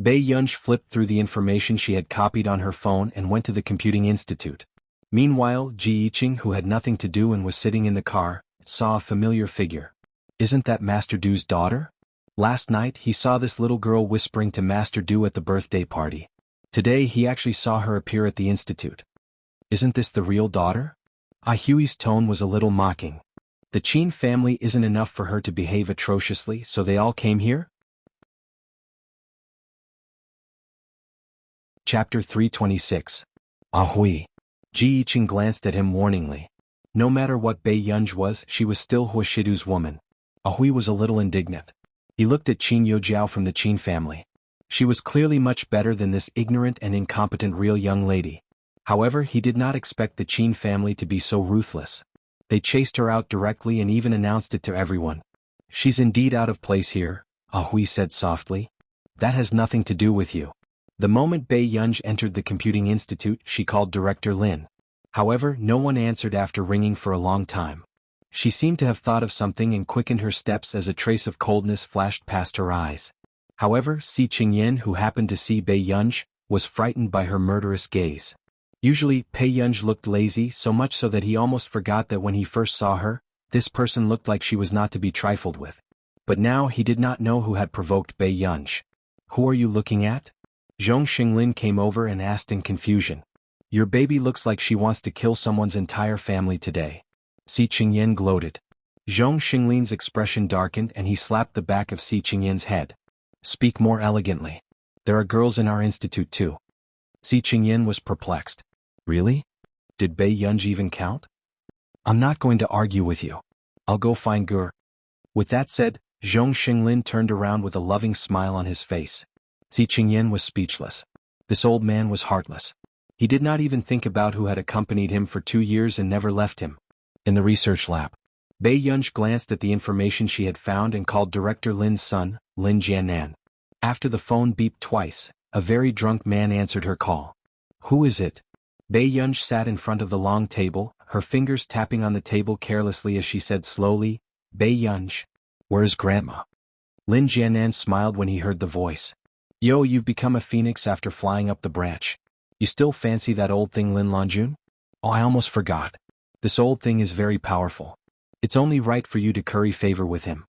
S1: Bei Yunj flipped through the information she had copied on her phone and went to the computing institute. Meanwhile, Ji Yiqing, who had nothing to do and was sitting in the car, saw a familiar figure. Isn't that Master Du's daughter? Last night he saw this little girl whispering to Master Du at the birthday party. Today he actually saw her appear at the institute. Isn't this the real daughter? Ah Hui's tone was a little mocking. The Qin family isn't enough for her to behave atrociously, so they all came here? Chapter 326. Ah Hui. Ji Yiqing glanced at him warningly. No matter what Bei Yunj was, she was still Huashidu's woman. Ah Hui was a little indignant. He looked at Qin Youjiao from the Qin family. She was clearly much better than this ignorant and incompetent real young lady. However, he did not expect the Qin family to be so ruthless. They chased her out directly and even announced it to everyone. She's indeed out of place here, Ah Hui said softly. That has nothing to do with you. The moment Bei Yunj entered the computing institute, she called Director Lin. However, no one answered after ringing for a long time. She seemed to have thought of something and quickened her steps as a trace of coldness flashed past her eyes. However, Si Qingyan, who happened to see Bei Yunj, was frightened by her murderous gaze. Usually, Bei Yunj looked lazy, so much so that he almost forgot that when he first saw her, this person looked like she was not to be trifled with. But now he did not know who had provoked Bei Yunj. Who are you looking at? Zhong Xinglin came over and asked in confusion. Your baby looks like she wants to kill someone's entire family today. Si Qingyan gloated. Zhong Xinglin's expression darkened and he slapped the back of Si Qingyan's head. Speak more elegantly. There are girls in our institute too. Si Qingyan was perplexed. Really? Did Bei Yunj even count? I'm not going to argue with you. I'll go find Gur. With that said, Zhong Xinglin turned around with a loving smile on his face. Si Qingyan was speechless. This old man was heartless. He did not even think about who had accompanied him for 2 years and never left him. In the research lab, Bei Yunj glanced at the information she had found and called Director Lin's son, Lin Jianan. After the phone beeped twice, a very drunk man answered her call. Who is it? Bei Yunj sat in front of the long table, her fingers tapping on the table carelessly as she said slowly, Bei Yunj. Where's Grandma? Lin Jianan smiled when he heard the voice. Yo, you've become a phoenix after flying up the branch. You still fancy that old thing Lin Longjun? Oh, I almost forgot. This old thing is very powerful. It's only right for you to curry favor with him.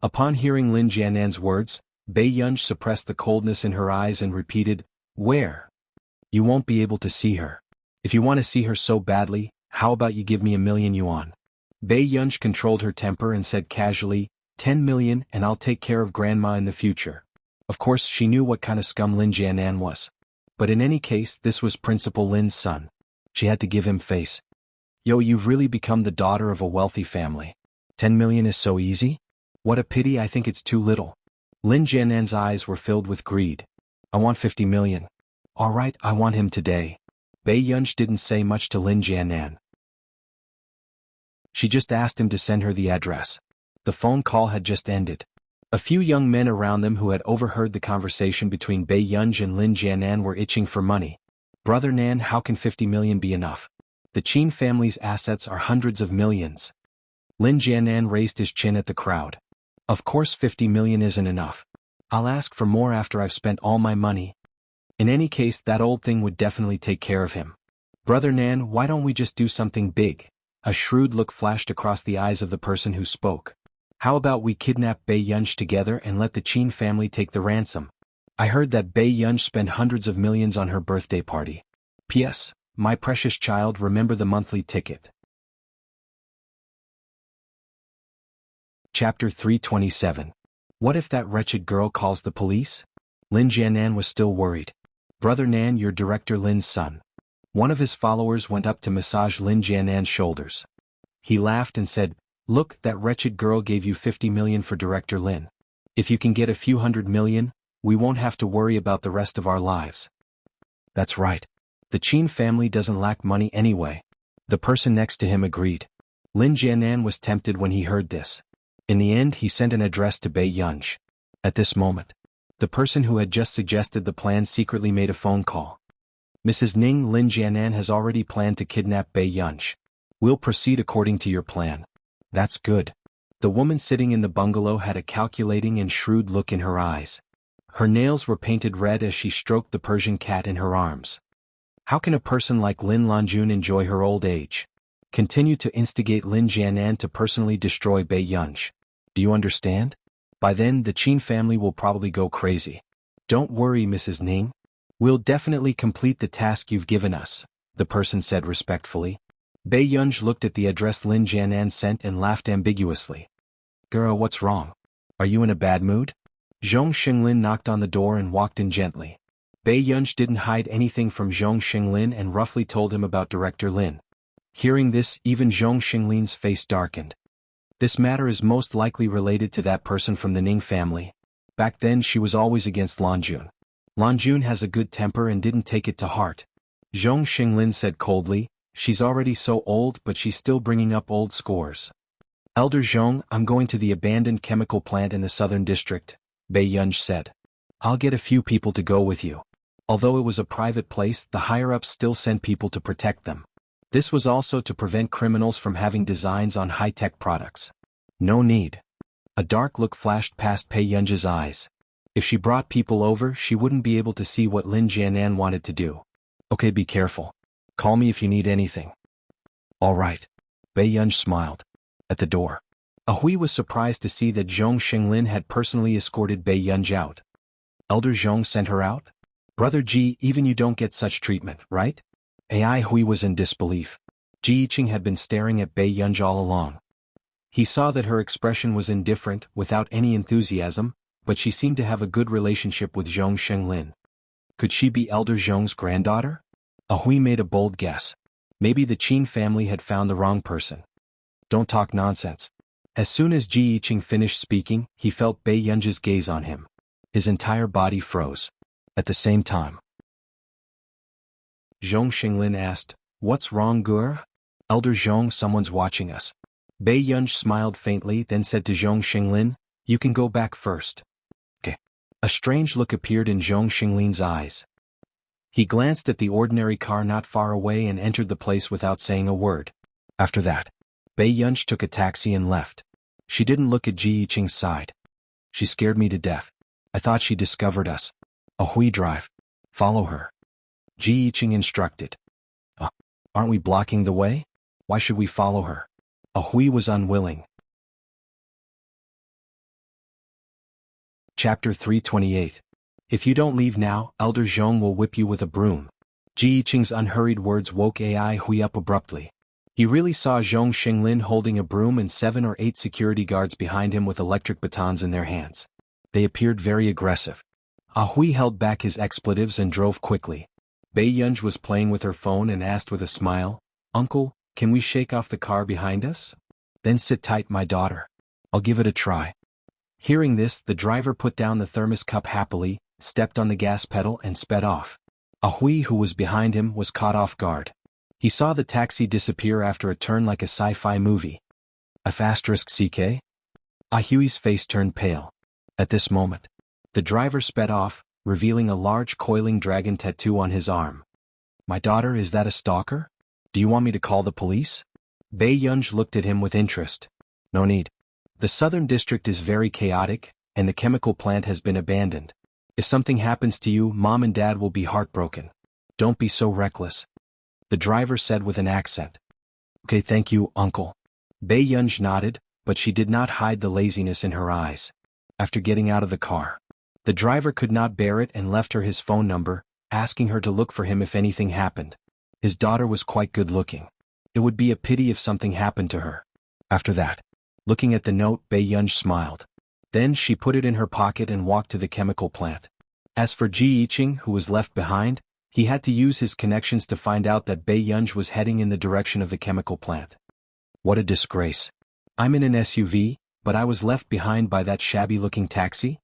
S1: Upon hearing Lin Jianan's words, Bei Yunj suppressed the coldness in her eyes and repeated, Where? You won't be able to see her. If you want to see her so badly, how about you give me 1,000,000 yuan? Bei Yunj controlled her temper and said casually, 10 million and I'll take care of Grandma in the future. Of course, she knew what kind of scum Lin Jianan was. But in any case, this was Principal Lin's son. She had to give him face. Yo, you've really become the daughter of a wealthy family. 10 million is so easy? What a pity, I think it's too little. Lin Jianan's eyes were filled with greed. I want 50 million. All right, I want him today. Bei Yunj didn't say much to Lin Jianan. She just asked him to send her the address. The phone call had just ended. A few young men around them who had overheard the conversation between Bei Yunj and Lin Jianan were itching for money. Brother Nan, how can 50 million be enough? The Qin family's assets are hundreds of millions. Lin Jianan raised his chin at the crowd. Of course 50 million isn't enough. I'll ask for more after I've spent all my money. In any case, that old thing would definitely take care of him. Brother Nan, why don't we just do something big? A shrewd look flashed across the eyes of the person who spoke. How about we kidnap Bei Yunj together and let the Qin family take the ransom? I heard that Bei Yunj spent hundreds of millions on her birthday party. P.S. My precious child, remember the monthly ticket. Chapter 327. What if that wretched girl calls the police? Lin Jianan was still worried. Brother Nan, you're Director Lin's son. One of his followers went up to massage Lin Jianan's shoulders. He laughed and said, Look, that wretched girl gave you 50 million for Director Lin. If you can get a few 100 million, we won't have to worry about the rest of our lives. That's right. The Qin family doesn't lack money anyway. The person next to him agreed. Lin Jianan was tempted when he heard this. In the end, he sent an address to Bei Yunj. At this moment, the person who had just suggested the plan secretly made a phone call. Mrs. Ning, Lin Jianan has already planned to kidnap Bei Yunj. We'll proceed according to your plan. That's good. The woman sitting in the bungalow had a calculating and shrewd look in her eyes. Her nails were painted red as she stroked the Persian cat in her arms. How can a person like Lin Lanjun enjoy her old age? Continue to instigate Lin Jianan to personally destroy Bei Yunj. Do you understand? By then the Qin family will probably go crazy. Don't worry, Mrs. Ning. We'll definitely complete the task you've given us, the person said respectfully. Bei Yunj looked at the address Lin Jianan sent and laughed ambiguously. Girl, what's wrong? Are you in a bad mood? Zhong Xinglin knocked on the door and walked in gently. Bei Yunj didn't hide anything from Zhong Xinglin and roughly told him about Director Lin. Hearing this, even Zhong Xinglin's face darkened. This matter is most likely related to that person from the Ning family. Back then she was always against Lanjun. Lanjun has a good temper and didn't take it to heart. Zhong Xinglin said coldly, she's already so old but she's still bringing up old scores. Elder Zhong, I'm going to the abandoned chemical plant in the southern district, Bei Yunj said. I'll get a few people to go with you. Although it was a private place, the higher-ups still sent people to protect them. This was also to prevent criminals from having designs on high-tech products. No need. A dark look flashed past Bei Yunj's eyes. If she brought people over, she wouldn't be able to see what Lin Jianan wanted to do. Okay, be careful. Call me if you need anything. All right. Bei Yunj smiled. At the door, Ahui was surprised to see that Zhong Xinglin had personally escorted Bei Yunj out. Elder Zhong sent her out? Brother Ji, even you don't get such treatment, right? Ai Hui was in disbelief. Ji Yiqing had been staring at Bei Yunj all along. He saw that her expression was indifferent, without any enthusiasm, but she seemed to have a good relationship with Zhong Xinglin. Could she be Elder Zhong's granddaughter? Ahui made a bold guess. Maybe the Qin family had found the wrong person. Don't talk nonsense. As soon as Ji Yiqing finished speaking, he felt Bei Yunj's gaze on him. His entire body froze. At the same time, Zhong Xinglin asked, What's wrong, Gur? Elder Zhong, someone's watching us. Bei Yunj smiled faintly, then said to Zhong Xinglin, You can go back first. Okay. A strange look appeared in Zhong Xinglin's eyes. He glanced at the ordinary car not far away and entered the place without saying a word. After that, Bei Yunj took a taxi and left. She didn't look at Ji Yiqing's side. She scared me to death. I thought she discovered us. Ahui, drive. Follow her. Ji Yiqing instructed. Aren't we blocking the way? Why should we follow her? Ahui was unwilling. Chapter 328. If you don't leave now, Elder Zhong will whip you with a broom. Ji Yiqing's unhurried words woke Ai Hui up abruptly. He really saw Zhong Xinglin holding a broom and 7 or 8 security guards behind him with electric batons in their hands. They appeared very aggressive. Ahui held back his expletives and drove quickly. Bei Yunj was playing with her phone and asked with a smile, Uncle, can we shake off the car behind us? Then sit tight, my daughter. I'll give it a try. Hearing this, the driver put down the thermos cup happily, stepped on the gas pedal and sped off. Ahui, who was behind him, was caught off guard. He saw the taxi disappear after a turn like a sci-fi movie. *CK? Ahui's face turned pale. At this moment, the driver sped off, revealing a large coiling dragon tattoo on his arm. My daughter, is that a stalker? Do you want me to call the police? Bei Yunj looked at him with interest. No need. The southern district is very chaotic, and the chemical plant has been abandoned. If something happens to you, Mom and Dad will be heartbroken. Don't be so reckless. The driver said with an accent. Okay, thank you, Uncle. Bei Yunj nodded, but she did not hide the laziness in her eyes. After getting out of the car, the driver could not bear it and left her his phone number, asking her to look for him if anything happened. His daughter was quite good-looking. It would be a pity if something happened to her. After that, looking at the note, Bei Yunj smiled. Then she put it in her pocket and walked to the chemical plant. As for Ji Yiqing, who was left behind, he had to use his connections to find out that Bei Yunj was heading in the direction of the chemical plant. What a disgrace. I'm in an SUV, but I was left behind by that shabby-looking taxi?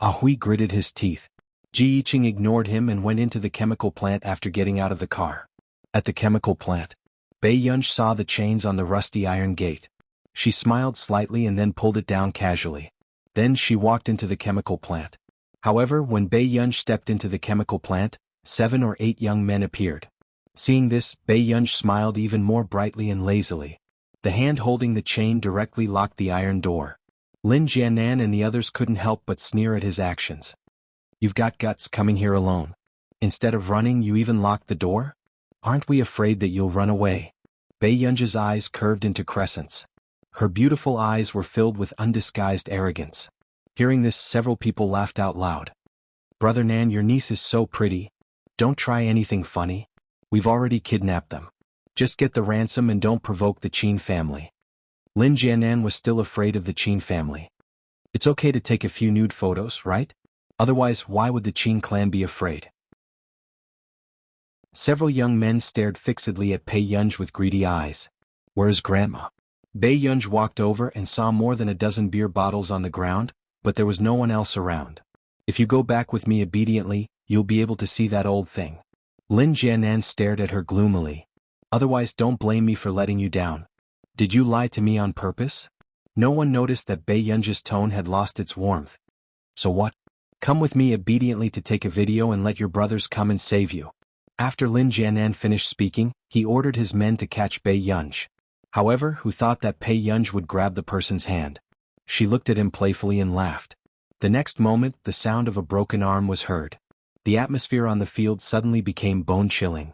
S1: Ahui gritted his teeth. Ji Yiqing ignored him and went into the chemical plant after getting out of the car. At the chemical plant, Bei Yunj saw the chains on the rusty iron gate. She smiled slightly and then pulled it down casually. Then she walked into the chemical plant. However, when Bei Yunj stepped into the chemical plant, 7 or 8 young men appeared. Seeing this, Bei Yunj smiled even more brightly and lazily. The hand holding the chain directly locked the iron door. Lin Jianan and the others couldn't help but sneer at his actions. You've got guts coming here alone. Instead of running, you even locked the door? Aren't we afraid that you'll run away? Bei Yunji's eyes curved into crescents. Her beautiful eyes were filled with undisguised arrogance. Hearing this, several people laughed out loud. Brother Nan, your niece is so pretty. Don't try anything funny. We've already kidnapped them. Just get the ransom and don't provoke the Qin family. Lin Jianan was still afraid of the Qin family. It's okay to take a few nude photos, right? Otherwise, why would the Qin clan be afraid? Several young men stared fixedly at Bei Yunji with greedy eyes. Where's Grandma? Bei Yunji walked over and saw more than a dozen beer bottles on the ground, but there was no one else around. If you go back with me obediently, you'll be able to see that old thing. Lin Jianan stared at her gloomily. Otherwise, don't blame me for letting you down. Did you lie to me on purpose? No one noticed that Bei Yunji's tone had lost its warmth. So what? Come with me obediently to take a video and let your brothers come and save you. After Lin Jianan finished speaking, he ordered his men to catch Bei Yunji. However, who thought that Bei Yunji would grab the person's hand? She looked at him playfully and laughed. The next moment, the sound of a broken arm was heard. The atmosphere on the field suddenly became bone-chilling.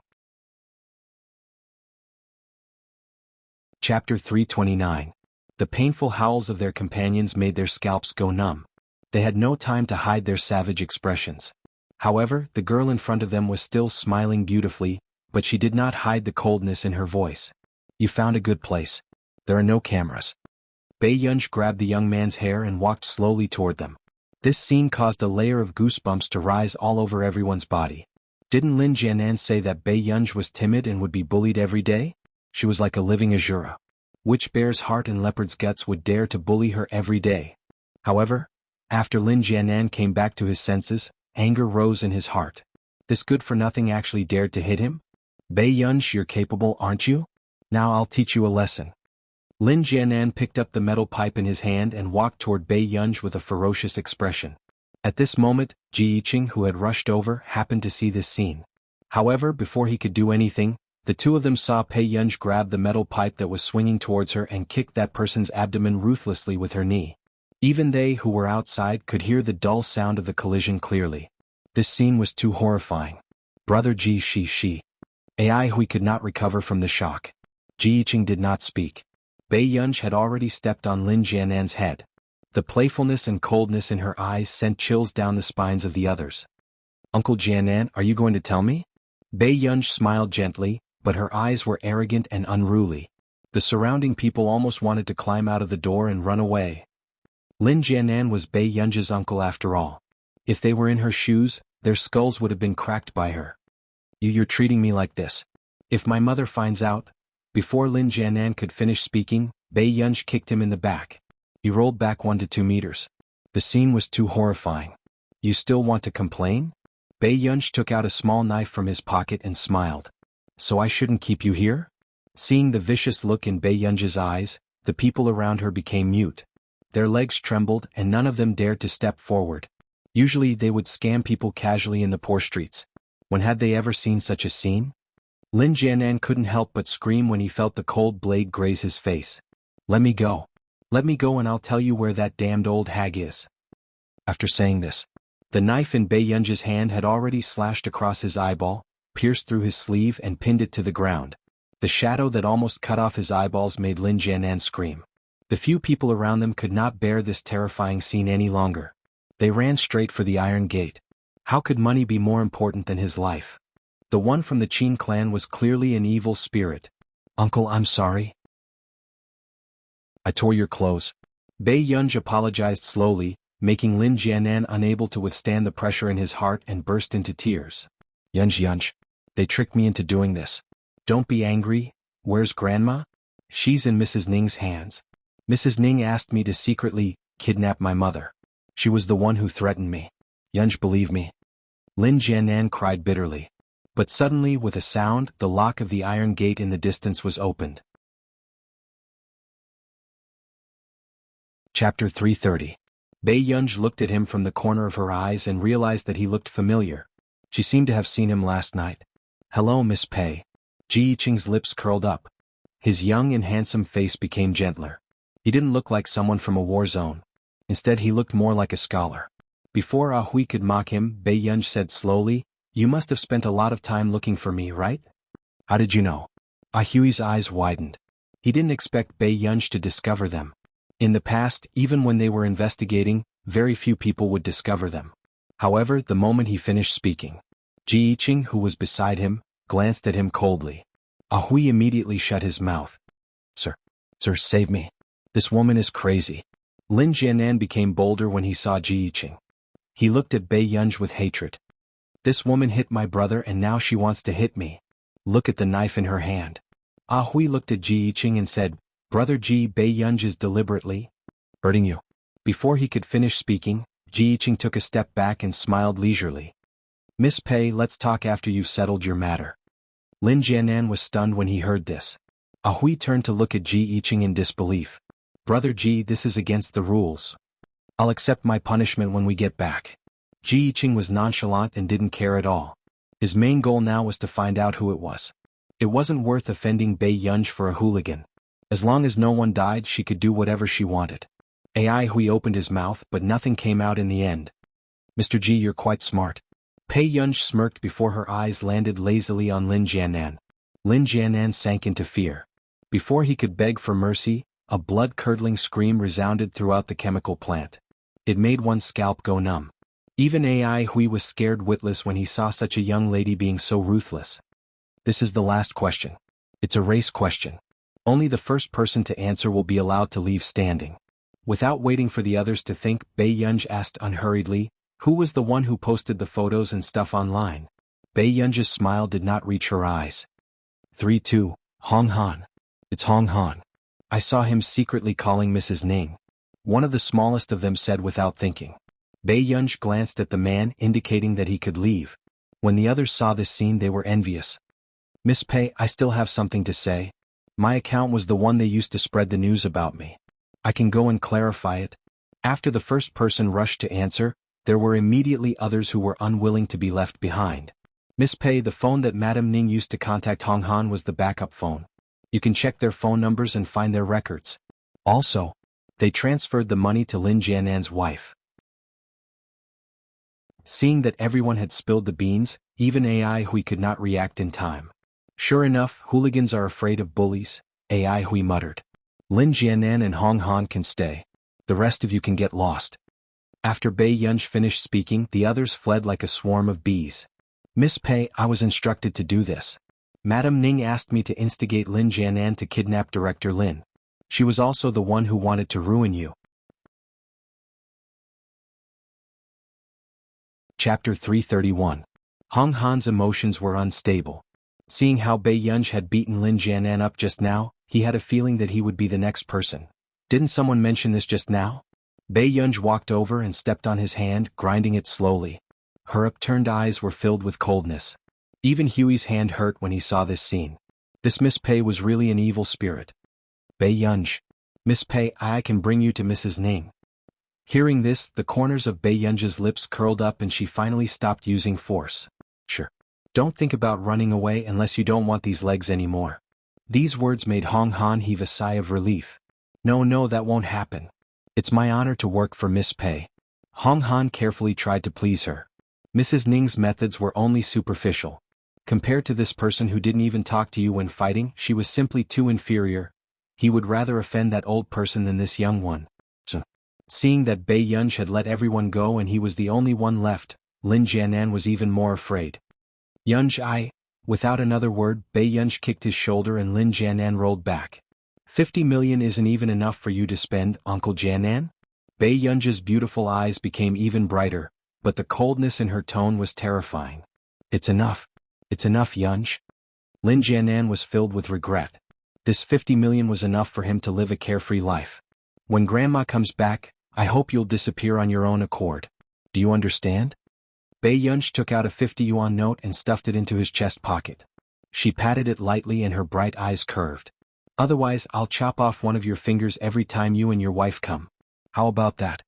S1: Chapter 329. The painful howls of their companions made their scalps go numb. They had no time to hide their savage expressions. However, the girl in front of them was still smiling beautifully, but she did not hide the coldness in her voice. You found a good place. There are no cameras. Bei Yunji grabbed the young man's hair and walked slowly toward them. This scene caused a layer of goosebumps to rise all over everyone's body. Didn't Lin Jianan say that Bei Yunji was timid and would be bullied every day? She was like a living Azura. Which bear's heart and leopard's guts would dare to bully her every day? However, after Lin Jianan came back to his senses, anger rose in his heart. This good-for-nothing actually dared to hit him? Bei Yunji, you're capable, aren't you? Now I'll teach you a lesson. Lin Jianan picked up the metal pipe in his hand and walked toward Bei Yunji with a ferocious expression. At this moment, Ji Yiqing, who had rushed over, happened to see this scene. However, before he could do anything, the two of them saw Bei Yunji grab the metal pipe that was swinging towards her and kick that person's abdomen ruthlessly with her knee. Even they who were outside could hear the dull sound of the collision clearly. This scene was too horrifying. Brother Ji Shi. Ai Hui could not recover from the shock. Ji Yiqing did not speak. Bei Yunji had already stepped on Lin Jianan's head. The playfulness and coldness in her eyes sent chills down the spines of the others. Uncle Jianan, are you going to tell me? Bei Yunji smiled gently, but her eyes were arrogant and unruly. The surrounding people almost wanted to climb out of the door and run away. Lin Jianan was Bei Yunji's uncle after all. If they were in her shoes, their skulls would have been cracked by her. You're treating me like this. If my mother finds out... Before Lin Jianan could finish speaking, Bei Yunji kicked him in the back. He rolled back 1 to 2 meters. The scene was too horrifying. You still want to complain? Bei Yunji took out a small knife from his pocket and smiled. So I shouldn't keep you here? Seeing the vicious look in Bei Yunji's eyes, the people around her became mute. Their legs trembled and none of them dared to step forward. Usually they would scam people casually in the poor streets. When had they ever seen such a scene? Lin Jianan couldn't help but scream when he felt the cold blade graze his face. Let me go. Let me go and I'll tell you where that damned old hag is. After saying this, the knife in Bei Yunji's hand had already slashed across his eyeball, pierced through his sleeve and pinned it to the ground. The shadow that almost cut off his eyeballs made Lin Jianan scream. The few people around them could not bear this terrifying scene any longer. They ran straight for the iron gate. How could money be more important than his life? The one from the Qin clan was clearly an evil spirit. Uncle, I'm sorry. I tore your clothes. Bei Yunji apologized slowly, making Lin Jianan unable to withstand the pressure in his heart and burst into tears. Yunji, they tricked me into doing this. Don't be angry. Where's Grandma? She's in Mrs. Ning's hands. Mrs. Ning asked me to secretly kidnap my mother. She was the one who threatened me. Yunji, believe me. Lin Jianan cried bitterly. But suddenly, with a sound, the lock of the iron gate in the distance was opened. Chapter 330. Bei Yunji looked at him from the corner of her eyes and realized that he looked familiar. She seemed to have seen him last night. Hello, Miss Pei. Ji Yiqing's lips curled up. His young and handsome face became gentler. He didn't look like someone from a war zone. Instead, he looked more like a scholar. Before Ah Hui could mock him, Bei Yunj said slowly, "You must have spent a lot of time looking for me, right? How did you know?" Ah Hui's eyes widened. He didn't expect Bei Yunj to discover them. In the past, even when they were investigating, very few people would discover them. However, the moment he finished speaking, Ji Yiqing, who was beside him, glanced at him coldly. Ah Hui immediately shut his mouth. Sir, save me. This woman is crazy." Lin Jianan became bolder when he saw Ji Yiqing. He looked at Bei Yunj with hatred. "This woman hit my brother and now she wants to hit me. Look at the knife in her hand." Ah Hui looked at Ji Yiqing and said, "Brother Ji, Bei Yunj is deliberately hurting you." Before he could finish speaking, Ji Yiqing took a step back and smiled leisurely. "Miss Pei, let's talk after you've settled your matter." Lin Jianan was stunned when he heard this. Ah Hui turned to look at Ji Yiqing in disbelief. "Brother Ji, this is against the rules. I'll accept my punishment when we get back." Ji Yiqing was nonchalant and didn't care at all. His main goal now was to find out who it was. It wasn't worth offending Bei Yunj for a hooligan. As long as no one died, she could do whatever she wanted. Ai Hui opened his mouth, but nothing came out in the end. "Mr. Ji, you're quite smart." Bei Yunj smirked before her eyes landed lazily on Lin Jianan. Lin Jianan sank into fear. Before he could beg for mercy, a blood-curdling scream resounded throughout the chemical plant. It made one's scalp go numb. Even Ai Hui was scared witless when he saw such a young lady being so ruthless. "This is the last question. It's a race question. Only the first person to answer will be allowed to leave standing." Without waiting for the others to think, Bei Yunj asked unhurriedly, "Who was the one who posted the photos and stuff online?" Bei Yunj's smile did not reach her eyes. 3-2, Hong Han. "It's Hong Han. I saw him secretly calling Mrs. Ning." One of the smallest of them said without thinking. Bei Yunj glanced at the man, indicating that he could leave. When the others saw this scene, they were envious. "Miss Pei, I still have something to say. My account was the one they used to spread the news about me. I can go and clarify it." After the first person rushed to answer, there were immediately others who were unwilling to be left behind. "Miss Pei, the phone that Madame Ning used to contact Hong Han was the backup phone. You can check their phone numbers and find their records. Also, they transferred the money to Lin Jianan's wife." Seeing that everyone had spilled the beans, even Ai Hui could not react in time. "Sure enough, hooligans are afraid of bullies," Ai Hui muttered. "Lin Jianan and Hong Han can stay. The rest of you can get lost." After Bei Yunj finished speaking, the others fled like a swarm of bees. "Miss Pei, I was instructed to do this. Madame Ning asked me to instigate Lin Jianan to kidnap Director Lin. She was also the one who wanted to ruin you." Chapter 331. Hong Han's emotions were unstable. Seeing how Bei Yunj had beaten Lin Jianan up just now, he had a feeling that he would be the next person. "Didn't someone mention this just now?" Bei Yunj walked over and stepped on his hand, grinding it slowly. Her upturned eyes were filled with coldness. Even Huey's hand hurt when he saw this scene. This Miss Pei was really an evil spirit. "Bei Yunj. Miss Pei, I can bring you to Mrs. Ning." Hearing this, the corners of Bei Yunj's lips curled up and she finally stopped using force. "Sure. Don't think about running away unless you don't want these legs anymore." These words made Hong Han heave a sigh of relief. No, that won't happen. It's my honor to work for Miss Pei." Hong Han carefully tried to please her. Mrs. Ning's methods were only superficial. Compared to this person who didn't even talk to you when fighting, she was simply too inferior. He would rather offend that old person than this young one. Seeing that Bei Yunj had let everyone go and he was the only one left, Lin Jianan was even more afraid. "Yunj, Without another word, Bei Yunj kicked his shoulder and Lin Jianan rolled back. 50 million isn't even enough for you to spend, Uncle Jianan?" Bei Yunj's beautiful eyes became even brighter, but the coldness in her tone was terrifying. It's enough, Yunj." Lin Jianan was filled with regret. This 50 million was enough for him to live a carefree life. "When Grandma comes back, I hope you'll disappear on your own accord. Do you understand?" Bei Yunj took out a 50 yuan note and stuffed it into his chest pocket. She patted it lightly and her bright eyes curved. "Otherwise, I'll chop off one of your fingers every time you and your wife come. How about that?"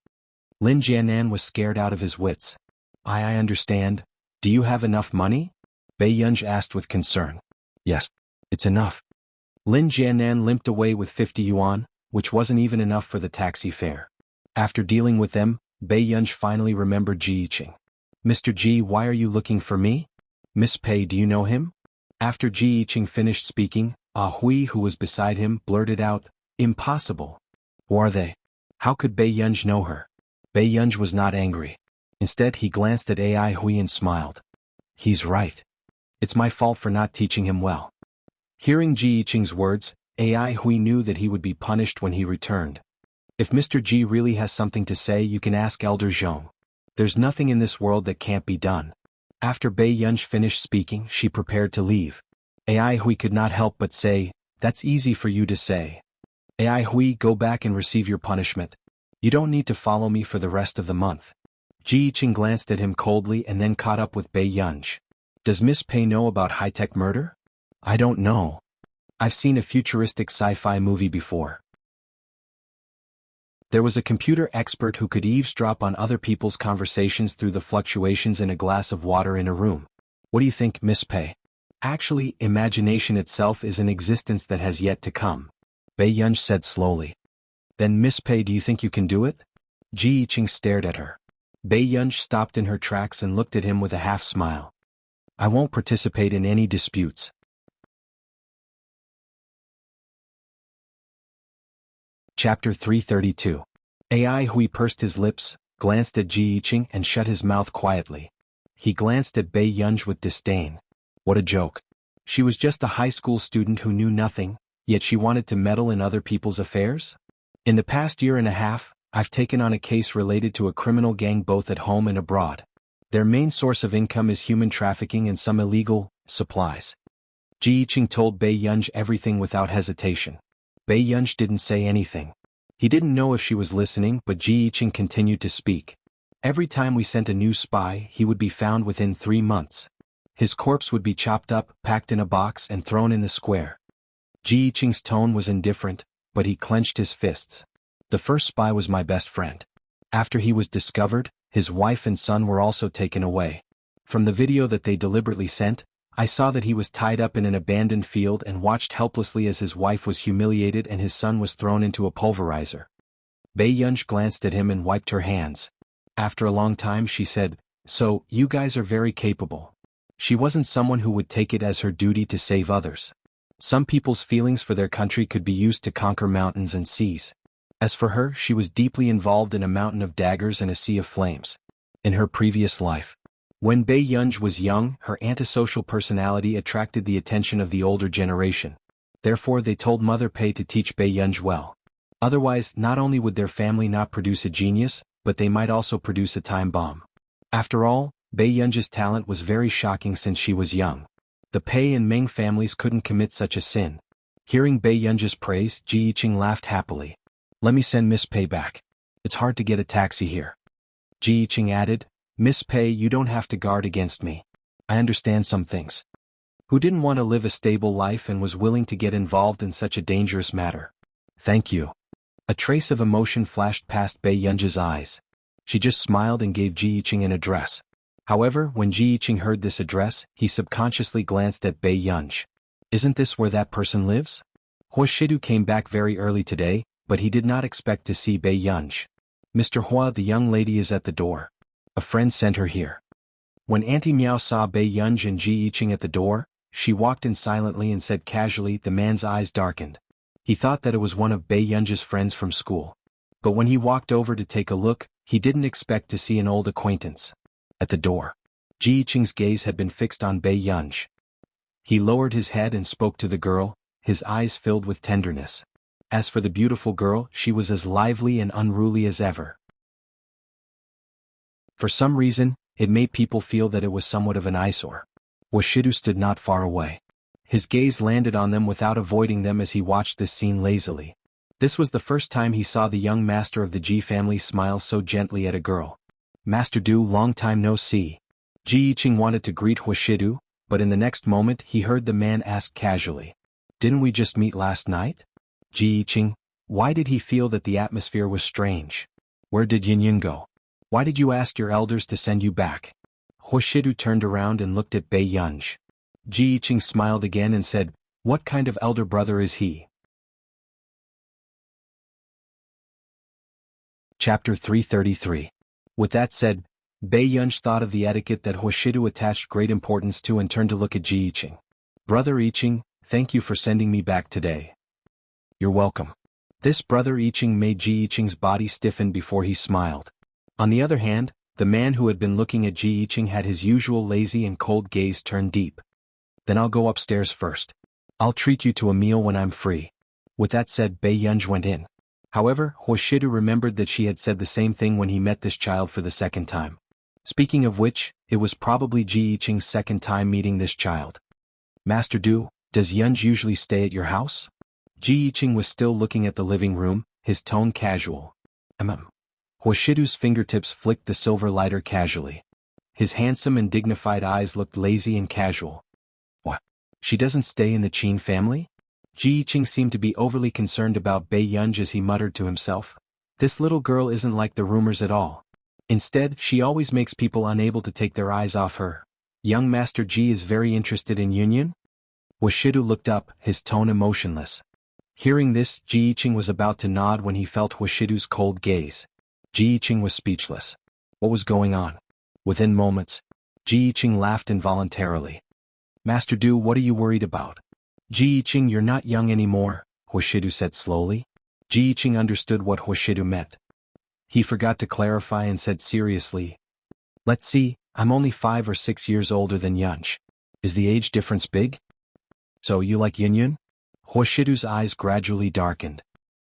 S1: Lin Jianan was scared out of his wits. I understand. Do you have enough money?" Bei Yunj asked with concern. "Yes, it's enough." Lin Jianan limped away with 50 yuan, which wasn't even enough for the taxi fare. After dealing with them, Bei Yunj finally remembered Ji Yiqing. Mr. Ji, why are you looking for me? Miss Pei, do you know him? After Ji Yiqing finished speaking, Ah Hui, who was beside him, blurted out, Impossible. Who are they? How could Bei Yunj know her? Bei Yunj was not angry. Instead, he glanced at Ai Hui and smiled. He's right. It's my fault for not teaching him well. Hearing Ji Yiqing's words, Ai Hui knew that he would be punished when he returned. If Mr. Ji really has something to say, you can ask Elder Zhong. There's nothing in this world that can't be done. After Bei Yunj finished speaking, she prepared to leave. Ai Hui could not help but say, That's easy for you to say. Ai Hui, go back and receive your punishment. You don't need to follow me for the rest of the month. Ji Yiqing glanced at him coldly and then caught up with Bei Yunj. Does Miss Pei know about high-tech murder? I don't know. I've seen a futuristic sci-fi movie before. There was a computer expert who could eavesdrop on other people's conversations through the fluctuations in a glass of water in a room. What do you think, Miss Pei? Actually, imagination itself is an existence that has yet to come. Bei Yunj said slowly. Then Miss Pei, do you think you can do it? Ji Yiqing stared at her. Bei Yunj stopped in her tracks and looked at him with a half-smile. I won't participate in any disputes. Chapter 332. Ai Hui pursed his lips, glanced at Ji Yiqing and shut his mouth quietly. He glanced at Bei Yunj with disdain. What a joke. She was just a high school student who knew nothing, yet she wanted to meddle in other people's affairs? In the past year and a half, I've taken on a case related to a criminal gang both at home and abroad. Their main source of income is human trafficking and some illegal supplies. Ji Yiqing told Bei Yunj everything without hesitation. Bei Yunj didn't say anything. He didn't know if she was listening, but Ji Yiqing continued to speak. Every time we sent a new spy, he would be found within 3 months. His corpse would be chopped up, packed in a box and thrown in the square. Ji Yiqing's tone was indifferent, but he clenched his fists. The first spy was my best friend. After he was discovered, his wife and son were also taken away. From the video that they deliberately sent, I saw that he was tied up in an abandoned field and watched helplessly as his wife was humiliated and his son was thrown into a pulverizer. Bei Yunj glanced at him and wiped her hands. After a long time she said, So, you guys are very capable. She wasn't someone who would take it as her duty to save others. Some people's feelings for their country could be used to conquer mountains and seas. As for her, she was deeply involved in a mountain of daggers and a sea of flames. In her previous life. When Bei Yunj was young, her antisocial personality attracted the attention of the older generation. Therefore they told Mother Pei to teach Bei Yunj well. Otherwise, not only would their family not produce a genius, but they might also produce a time bomb. After all, Bei Yunj's talent was very shocking since she was young. The Pei and Meng families couldn't commit such a sin. Hearing Bei Yunj's praise, Ji Yiqing laughed happily. Let me send Miss Pei back. It's hard to get a taxi here. Ji Yiqing added, Miss Pei, you don't have to guard against me. I understand some things. Who didn't want to live a stable life and was willing to get involved in such a dangerous matter? Thank you. A trace of emotion flashed past Bei Yunj's eyes. She just smiled and gave Ji Yiqing an address. However, when Ji Yiqing heard this address, he subconsciously glanced at Bei Yunj. Isn't this where that person lives? Hua Shidu came back very early today, but he did not expect to see Bei Yunj. Mr. Hua, the young lady is at the door. A friend sent her here. When Auntie Miao saw Bei Yunj and Ji Yiqing at the door, she walked in silently and said casually. The man's eyes darkened. He thought that it was one of Bei Yunj's friends from school. But when he walked over to take a look, he didn't expect to see an old acquaintance. At the door, Ji Yiqing's gaze had been fixed on Bei Yunj. He lowered his head and spoke to the girl, his eyes filled with tenderness. As for the beautiful girl, she was as lively and unruly as ever. For some reason, it made people feel that it was somewhat of an eyesore. Washidu stood not far away. His gaze landed on them without avoiding them as he watched this scene lazily. This was the first time he saw the young master of the Ji family smile so gently at a girl. Master Du, long time no see. Ji Yiqing wanted to greet Washidu, but in the next moment he heard the man ask casually. Didn't we just meet last night? Ji Yiqing, why did he feel that the atmosphere was strange? Where did Yin go? Why did you ask your elders to send you back? Washidu turned around and looked at Bei Yunj. Ji Yiqing smiled again and said, What kind of elder brother is he? Chapter 333. With that said, Bei Yunj thought of the etiquette that Huashidu attached great importance to and turned to look at Ji Yiqing. Brother Yiqing, thank you for sending me back today. You're welcome. This Brother Yiqing made Ji Yiqing's body stiffen before he smiled. On the other hand, the man who had been looking at Ji Yiqing had his usual lazy and cold gaze turned deep. Then I'll go upstairs first. I'll treat you to a meal when I'm free. With that said, Bei Yunj went in. However, Huashidu remembered that she had said the same thing when he met this child for the second time. Speaking of which, it was probably Ji Yiqing's second time meeting this child. Master Du, does Yunj usually stay at your house? Ji Yiqing was still looking at the living room, his tone casual. Huashidu's fingertips flicked the silver lighter casually. His handsome and dignified eyes looked lazy and casual. What? She doesn't stay in the Qin family? Ji Yiqing seemed to be overly concerned about Bei Yunj as he muttered to himself. This little girl isn't like the rumors at all. Instead, she always makes people unable to take their eyes off her. Young Master Ji is very interested in Yunyan? Huashidu looked up, his tone emotionless. Hearing this, Ji Yiqing was about to nod when he felt Huashidu's cold gaze. Ji Yiqing was speechless. What was going on? Within moments, Ji Yiqing laughed involuntarily. Master Du, what are you worried about? Ji Yiqing, you're not young anymore, Huashidu said slowly. Ji Yiqing understood what Huashidu meant. He forgot to clarify and said seriously, let's see, I'm only 5 or 6 years older than Yunj. Is the age difference big? So you like Yunyan? Huashidu's eyes gradually darkened.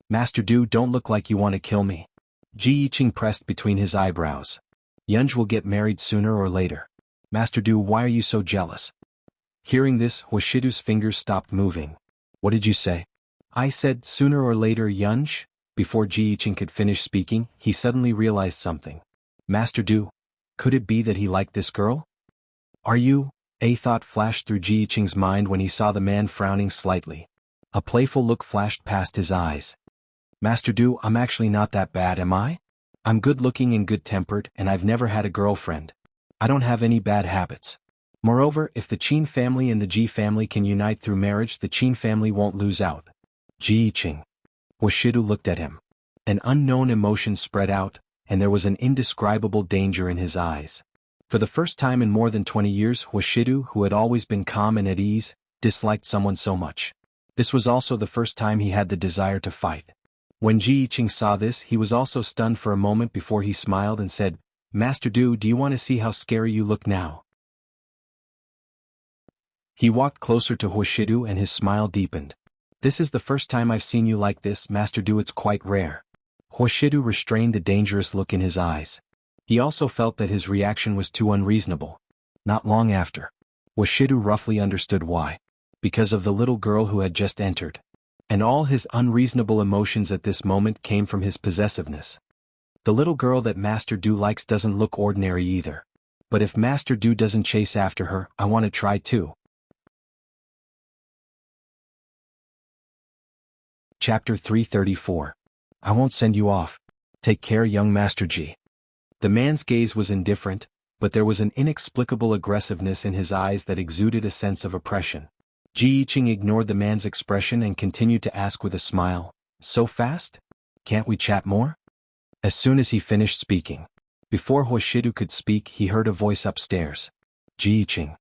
S1: Master Du, don't look like you want to kill me. Ji Yiqing pressed between his eyebrows. Yunj will get married sooner or later. Master Du, why are you so jealous? Hearing this, Huashidu's fingers stopped moving. What did you say? I said sooner or later, Yunj. Before Ji Yiqing could finish speaking, he suddenly realized something. Master Du, could it be that he liked this girl? Are you? A thought flashed through Ji Yiqing's mind when he saw the man frowning slightly. A playful look flashed past his eyes. Master Du, I'm actually not that bad, am I? I'm good-looking and good-tempered, and I've never had a girlfriend. I don't have any bad habits. Moreover, if the Qin family and the Ji family can unite through marriage, the Qin family won't lose out. Ji Yiqing. Huashidu looked at him. An unknown emotion spread out, and there was an indescribable danger in his eyes. For the first time in more than 20 years, Huashidu, who had always been calm and at ease, disliked someone so much. This was also the first time he had the desire to fight. When Ji Yiqing saw this, he was also stunned for a moment before he smiled and said, Master Du, do you want to see how scary you look now? He walked closer to Huashidu and his smile deepened. This is the first time I've seen you like this, Master Du, it's quite rare. Huashidu restrained the dangerous look in his eyes. He also felt that his reaction was too unreasonable. Not long after, Huashidu roughly understood why. Because of the little girl who had just entered. And all his unreasonable emotions at this moment came from his possessiveness. The little girl that Master Du likes doesn't look ordinary either. But if Master Du doesn't chase after her, I want to try too. Chapter 334. I won't send you off. Take care, young Master Ji. The man's gaze was indifferent, but there was an inexplicable aggressiveness in his eyes that exuded a sense of oppression. Ji Yiqing ignored the man's expression and continued to ask with a smile, so fast? Can't we chat more? As soon as he finished speaking. Before Huashidu could speak, he heard a voice upstairs. Ji Yiqing.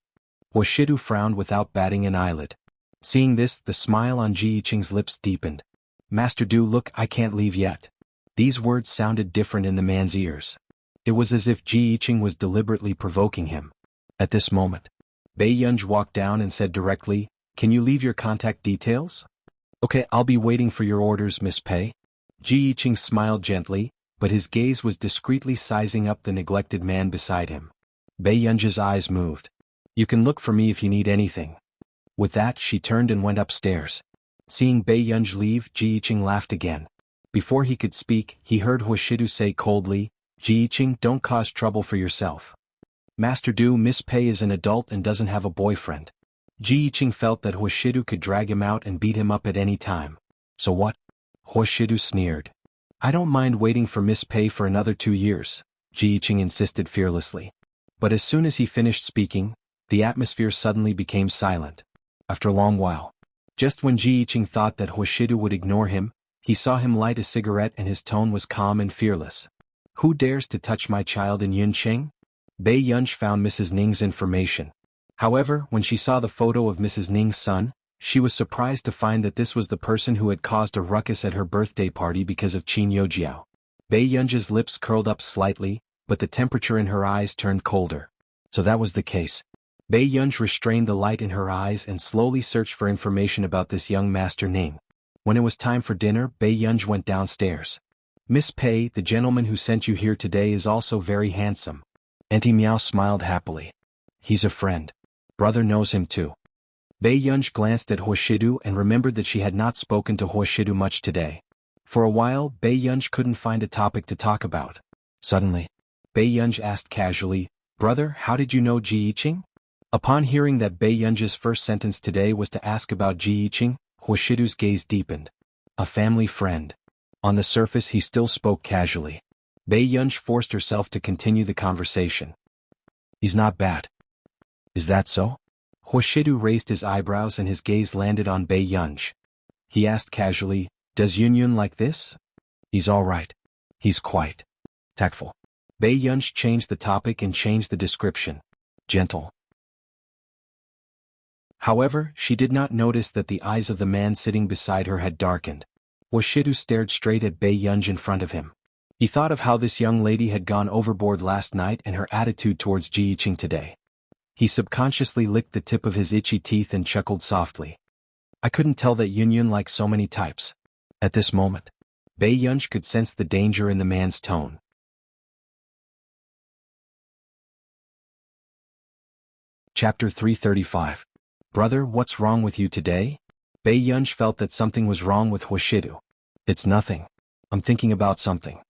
S1: Huashidu frowned without batting an eyelid. Seeing this, the smile on Ji Yiqing's lips deepened. Master Du, look, I can't leave yet. These words sounded different in the man's ears. It was as if Ji Yiqing was deliberately provoking him. At this moment, Bei Yunj walked down and said directly, Can you leave your contact details? Okay, I'll be waiting for your orders, Miss Pei. Ji Yiqing smiled gently, but his gaze was discreetly sizing up the neglected man beside him. Bei Yunj's eyes moved. You can look for me if you need anything. With that, she turned and went upstairs. Seeing Bei Yunj leave, Ji Yiqing laughed again. Before he could speak, he heard Huashidu say coldly, Ji Yiqing, don't cause trouble for yourself. Master Du, Miss Pei is an adult and doesn't have a boyfriend. Ji Yiqing felt that Huashidu could drag him out and beat him up at any time. So what? Huashidu sneered. I don't mind waiting for Miss Pei for another 2 years, Ji Yiqing insisted fearlessly. But as soon as he finished speaking, the atmosphere suddenly became silent. After a long while, just when Ji Yiqing thought that Huashidu would ignore him, he saw him light a cigarette and his tone was calm and fearless. Who dares to touch my child in Yuncheng? Bei Yunj found Mrs. Ning's information. However, when she saw the photo of Mrs. Ning's son, she was surprised to find that this was the person who had caused a ruckus at her birthday party because of Qin Yojiao. Bei Yunj's lips curled up slightly, but the temperature in her eyes turned colder. So that was the case. Bei Yunj restrained the light in her eyes and slowly searched for information about this young Master Ning. When it was time for dinner, Bei Yunj went downstairs. Miss Pei, the gentleman who sent you here today is also very handsome. Auntie Miao smiled happily. He's a friend. Brother knows him too. Bei Yunj glanced at Huoshidu and remembered that she had not spoken to Huoshidu much today. For a while, Bei Yunj couldn't find a topic to talk about. Suddenly, Bei Yunj asked casually, "Brother, how did you know Ji Yiqing?" Upon hearing that Bei Yunj's first sentence today was to ask about Ji Yiqing, Huoshidu's gaze deepened. A family friend. On the surface he still spoke casually. Bei Yunj forced herself to continue the conversation. He's not bad. Is that so? Huoshidu raised his eyebrows and his gaze landed on Bei Yunj. He asked casually, "Does Yunyun like this?" "He's all right. He's quite tactful." Bei Yunj changed the topic and changed the description. Gentle. However, she did not notice that the eyes of the man sitting beside her had darkened. Huoshidu stared straight at Bei Yunj in front of him. He thought of how this young lady had gone overboard last night and her attitude towards Ji Yiqing today. He subconsciously licked the tip of his itchy teeth and chuckled softly. I couldn't tell that Yunyun liked so many types. At this moment, Bei Yunj could sense the danger in the man's tone. Chapter 335. Brother, what's wrong with you today? Bei Yunj felt that something was wrong with Huoshidu. It's nothing. I'm thinking about something.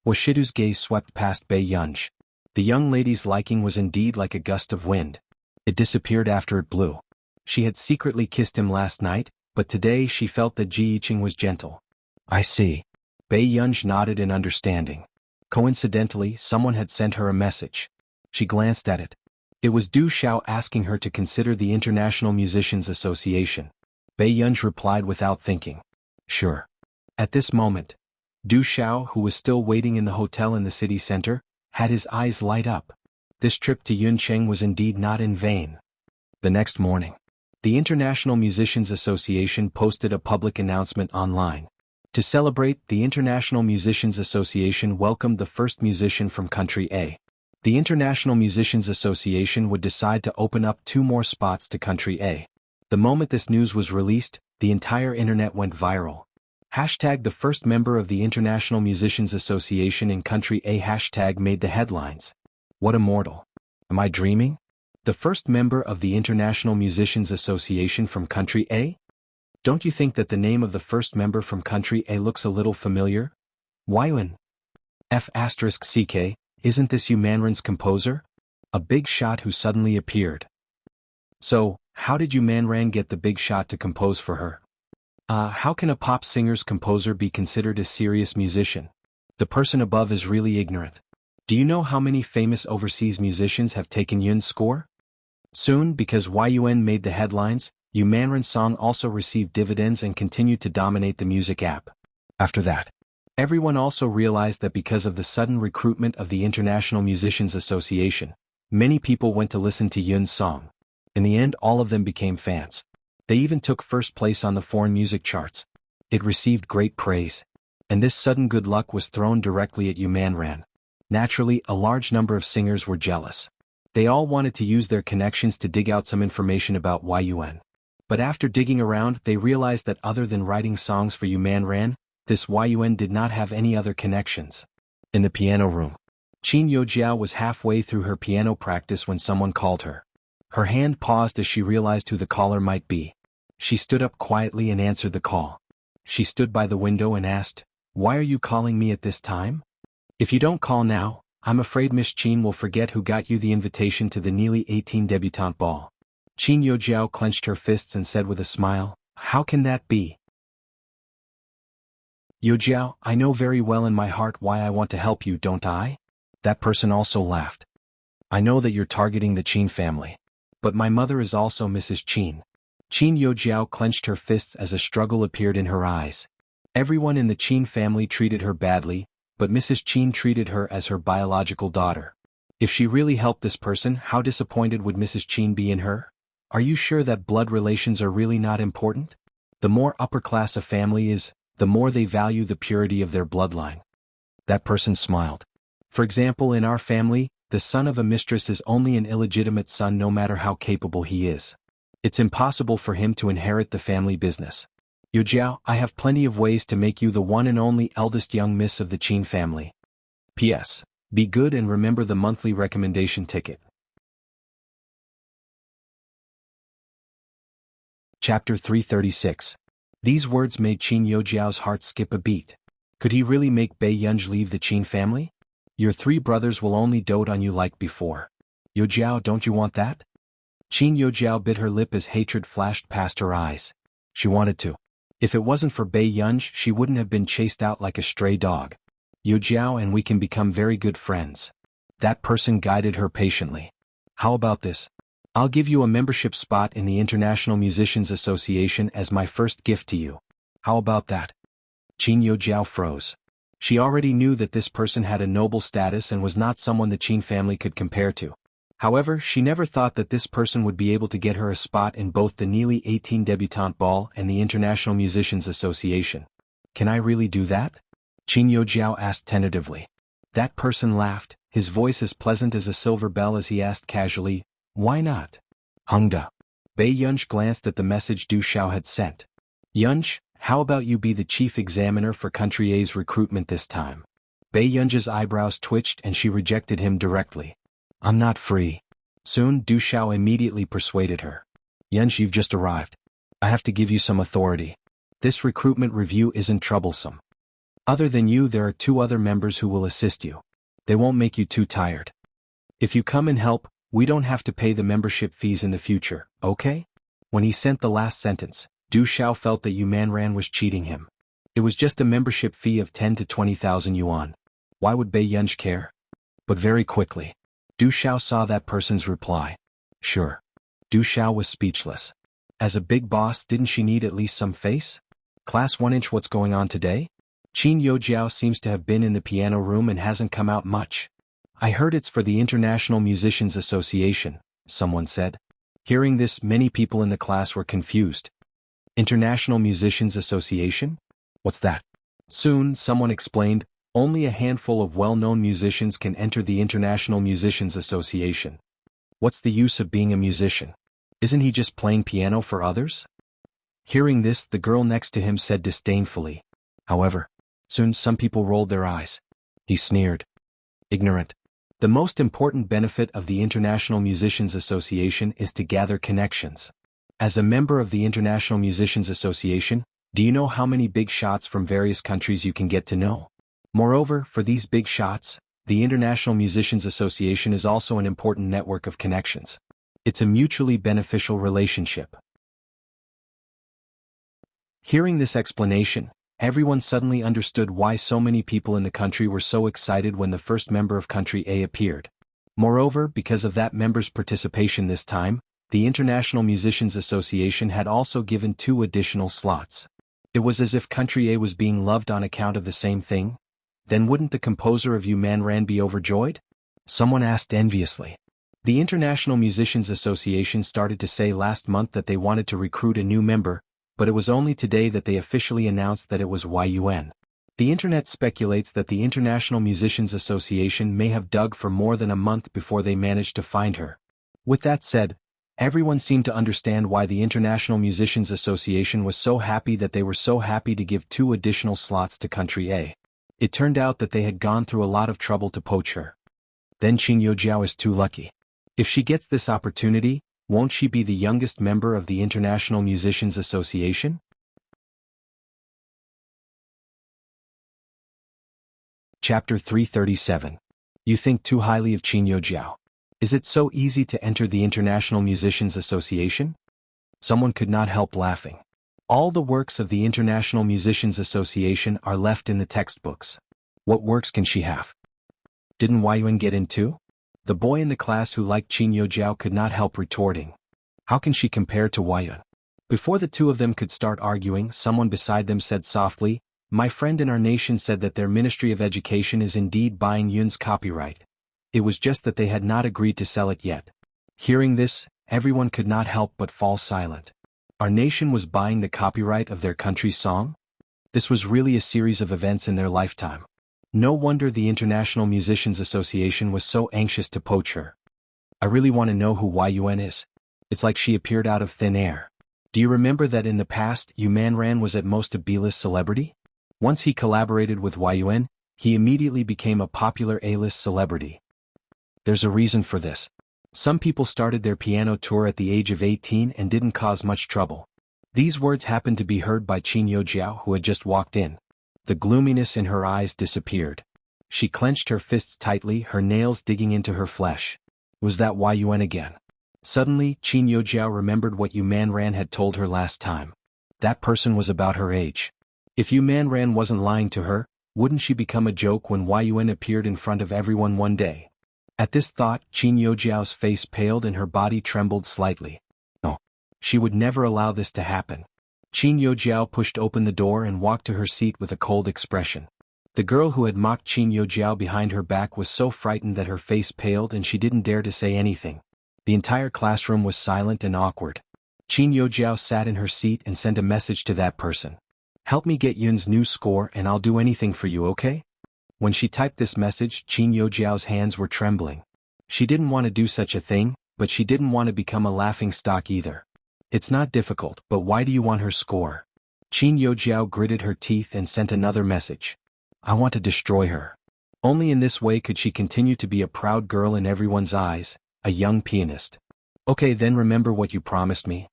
S1: Huoshidu's gaze swept past Bei Yunj. The young lady's liking was indeed like a gust of wind. It disappeared after it blew. She had secretly kissed him last night, but today she felt that Ji Yiqing was gentle. I see. Bei Yunj nodded in understanding. Coincidentally, someone had sent her a message. She glanced at it. It was Du Xiao asking her to consider the International Musicians Association. Bei Yunj replied without thinking. Sure. At this moment, Du Xiao, who was still waiting in the hotel in the city center, had his eyes light up. This trip to Yuncheng was indeed not in vain. The next morning, the International Musicians Association posted a public announcement online. To celebrate, the International Musicians Association welcomed the first musician from country A. The International Musicians Association would decide to open up 2 more spots to country A. The moment this news was released, the entire internet went viral. Hashtag the first member of the International Musicians Association in country A hashtag made the headlines. What a mortal. Am I dreaming? The first member of the International Musicians Association from country A? Don't you think that the name of the first member from country A looks a little familiar? Yuan. F***CK, isn't this Yu Manren's composer? A big shot who suddenly appeared. So, how did Yu Manren get the big shot to compose for her? How can a pop singer's composer be considered a serious musician? The person above is really ignorant. Do you know how many famous overseas musicians have taken Yun's score? Soon, because Yuan made the headlines, Yu Manren's song also received dividends and continued to dominate the music app. After that, everyone also realized that because of the sudden recruitment of the International Musicians Association, many people went to listen to Yun's song. In the end, all of them became fans. They even took first place on the foreign music charts. It received great praise. And this sudden good luck was thrown directly at Yu Manren. Naturally, a large number of singers were jealous. They all wanted to use their connections to dig out some information about Yuan. But after digging around, they realized that other than writing songs for Yu Manren, this Yuan did not have any other connections. In the piano room, Qin Yojiao was halfway through her piano practice when someone called her. Her hand paused as she realized who the caller might be. She stood up quietly and answered the call. She stood by the window and asked, "Why are you calling me at this time? If you don't call now, I'm afraid Miss Qin will forget who got you the invitation to the nearly 18 debutante ball." Qin Yojiao clenched her fists and said with a smile, "How can that be? Yojiao, I know very well in my heart why I want to help you, don't I?" That person also laughed. "I know that you're targeting the Qin family. But my mother is also Mrs. Qin." Qin Yojiao clenched her fists as a struggle appeared in her eyes. Everyone in the Qin family treated her badly, but Mrs. Qin treated her as her biological daughter. If she really helped this person, how disappointed would Mrs. Qin be in her? Are you sure that blood relations are really not important? The more upper class a family is, the more they value the purity of their bloodline. That person smiled. For example, in our family, the son of a mistress is only an illegitimate son no matter how capable he is. It's impossible for him to inherit the family business. Yu Jiao, I have plenty of ways to make you the one and only eldest young miss of the Qin family. P.S. Be good and remember the monthly recommendation ticket. Chapter 336. These words made Qin Youjiao's heart skip a beat. Could he really make Bei Yunj leave the Qin family? Your 3 brothers will only dote on you like before. Youjiao, don't you want that? Qin Youjiao bit her lip as hatred flashed past her eyes. She wanted to. If it wasn't for Bei Yunj, she wouldn't have been chased out like a stray dog. Youjiao and we can become very good friends. That person guided her patiently. How about this? I'll give you a membership spot in the International Musicians Association as my first gift to you. How about that? Qin Youjiao froze. She already knew that this person had a noble status and was not someone the Qin family could compare to. However, she never thought that this person would be able to get her a spot in both the Nearly 18 Debutante Ball and the International Musicians Association. Can I really do that? Qin Youjiao asked tentatively. That person laughed, his voice as pleasant as a silver bell as he asked casually, why not? Hungda. Bei Yunj glanced at the message Du Xiao had sent. Yunj, how about you be the chief examiner for Country A's recruitment this time? Bei Yunj's eyebrows twitched and she rejected him directly. I'm not free. Soon Du Xiao immediately persuaded her. Yunj, you've just arrived. I have to give you some authority. This recruitment review isn't troublesome. Other than you, there are 2 other members who will assist you. They won't make you too tired. If you come and help, we don't have to pay the membership fees in the future, okay? When he sent the last sentence, Du Xiao felt that Yu Manran was cheating him. It was just a membership fee of 10 to 20,000 yuan. Why would Bei Yunj care? But very quickly, Du Xiao saw that person's reply. Sure. Du Xiao was speechless. As a big boss, didn't she need at least some face? Class 1-inch, what's going on today? Qin Youjiao seems to have been in the piano room and hasn't come out much. I heard it's for the International Musicians Association, someone said. Hearing this, many people in the class were confused. International Musicians Association? What's that? Soon, someone explained, only a handful of well-known musicians can enter the International Musicians Association. What's the use of being a musician? Isn't he just playing piano for others? Hearing this, the girl next to him said disdainfully. However, soon some people rolled their eyes. He sneered. Ignorant. The most important benefit of the International Musicians Association is to gather connections. As a member of the International Musicians Association, do you know how many big shots from various countries you can get to know? Moreover, for these big shots, the International Musicians Association is also an important network of connections. It's a mutually beneficial relationship. Hearing this explanation, everyone suddenly understood why so many people in the country were so excited when the first member of Country A appeared. Moreover, because of that member's participation this time, the International Musicians Association had also given 2 additional slots. It was as if Country A was being loved on account of the same thing. Then wouldn't the composer of Yu Manran be overjoyed? Someone asked enviously. The International Musicians Association started to say last month that they wanted to recruit a new member, but it was only today that they officially announced that it was Yun. The internet speculates that the International Musicians Association may have dug for more than a month before they managed to find her. With that said, everyone seemed to understand why the International Musicians Association was so happy that they were so happy to give 2 additional slots to Country A. It turned out that they had gone through a lot of trouble to poach her. Then Qin Youjiao is too lucky. If she gets this opportunity, won't she be the youngest member of the International Musicians Association? Chapter 337. You think too highly of Qin Youjiao. Is it so easy to enter the International Musicians Association? Someone could not help laughing. All the works of the International Musicians Association are left in the textbooks. What works can she have? Didn't Yun get in too? The boy in the class who liked Qin Youjiao could not help retorting. How can she compare to Yun? Before the 2 of them could start arguing, someone beside them said softly, My friend in our nation said that their Ministry of Education is indeed buying Yun's copyright. It was just that they had not agreed to sell it yet. Hearing this, everyone could not help but fall silent. Our nation was buying the copyright of their country's song? This was really a series of events in their lifetime. No wonder the International Musicians Association was so anxious to poach her. I really want to know who Yun is. It's like she appeared out of thin air. Do you remember that in the past, Yu Manran was at most a B-list celebrity? Once he collaborated with Yun, he immediately became a popular A-list celebrity. There's a reason for this. Some people started their piano tour at the age of 18 and didn't cause much trouble. These words happened to be heard by Qin Youjiao, who had just walked in. The gloominess in her eyes disappeared. She clenched her fists tightly, her nails digging into her flesh. Was that Yun again? Suddenly, Qin Youjiao remembered what Yu Manran had told her last time. That person was about her age. If Yu Manran wasn't lying to her, wouldn't she become a joke when Yun appeared in front of everyone one day? At this thought, Qin Youjiao's face paled and her body trembled slightly. No. She would never allow this to happen. Qin Youjiao pushed open the door and walked to her seat with a cold expression. The girl who had mocked Qin Youjiao behind her back was so frightened that her face paled and she didn't dare to say anything. The entire classroom was silent and awkward. Qin Youjiao sat in her seat and sent a message to that person. Help me get Yun's new score and I'll do anything for you, okay? When she typed this message, Qin Youjiao's hands were trembling. She didn't want to do such a thing, but she didn't want to become a laughingstock either. It's not difficult, but why do you want her score? Qin Youjiao gritted her teeth and sent another message. I want to destroy her. Only in this way could she continue to be a proud girl in everyone's eyes, a young pianist. Okay, then remember what you promised me.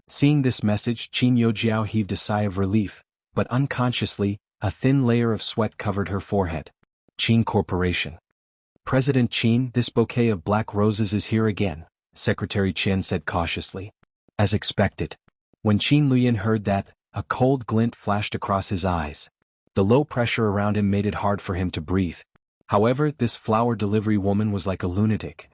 S1: Seeing this message, Qin Youjiao heaved a sigh of relief, but unconsciously, a thin layer of sweat covered her forehead. Qin Corporation. President Qin, this bouquet of black roses is here again, Secretary Qin said cautiously. As expected. When Qin Luyan heard that, a cold glint flashed across his eyes. The low pressure around him made it hard for him to breathe. However, this flower delivery woman was like a lunatic.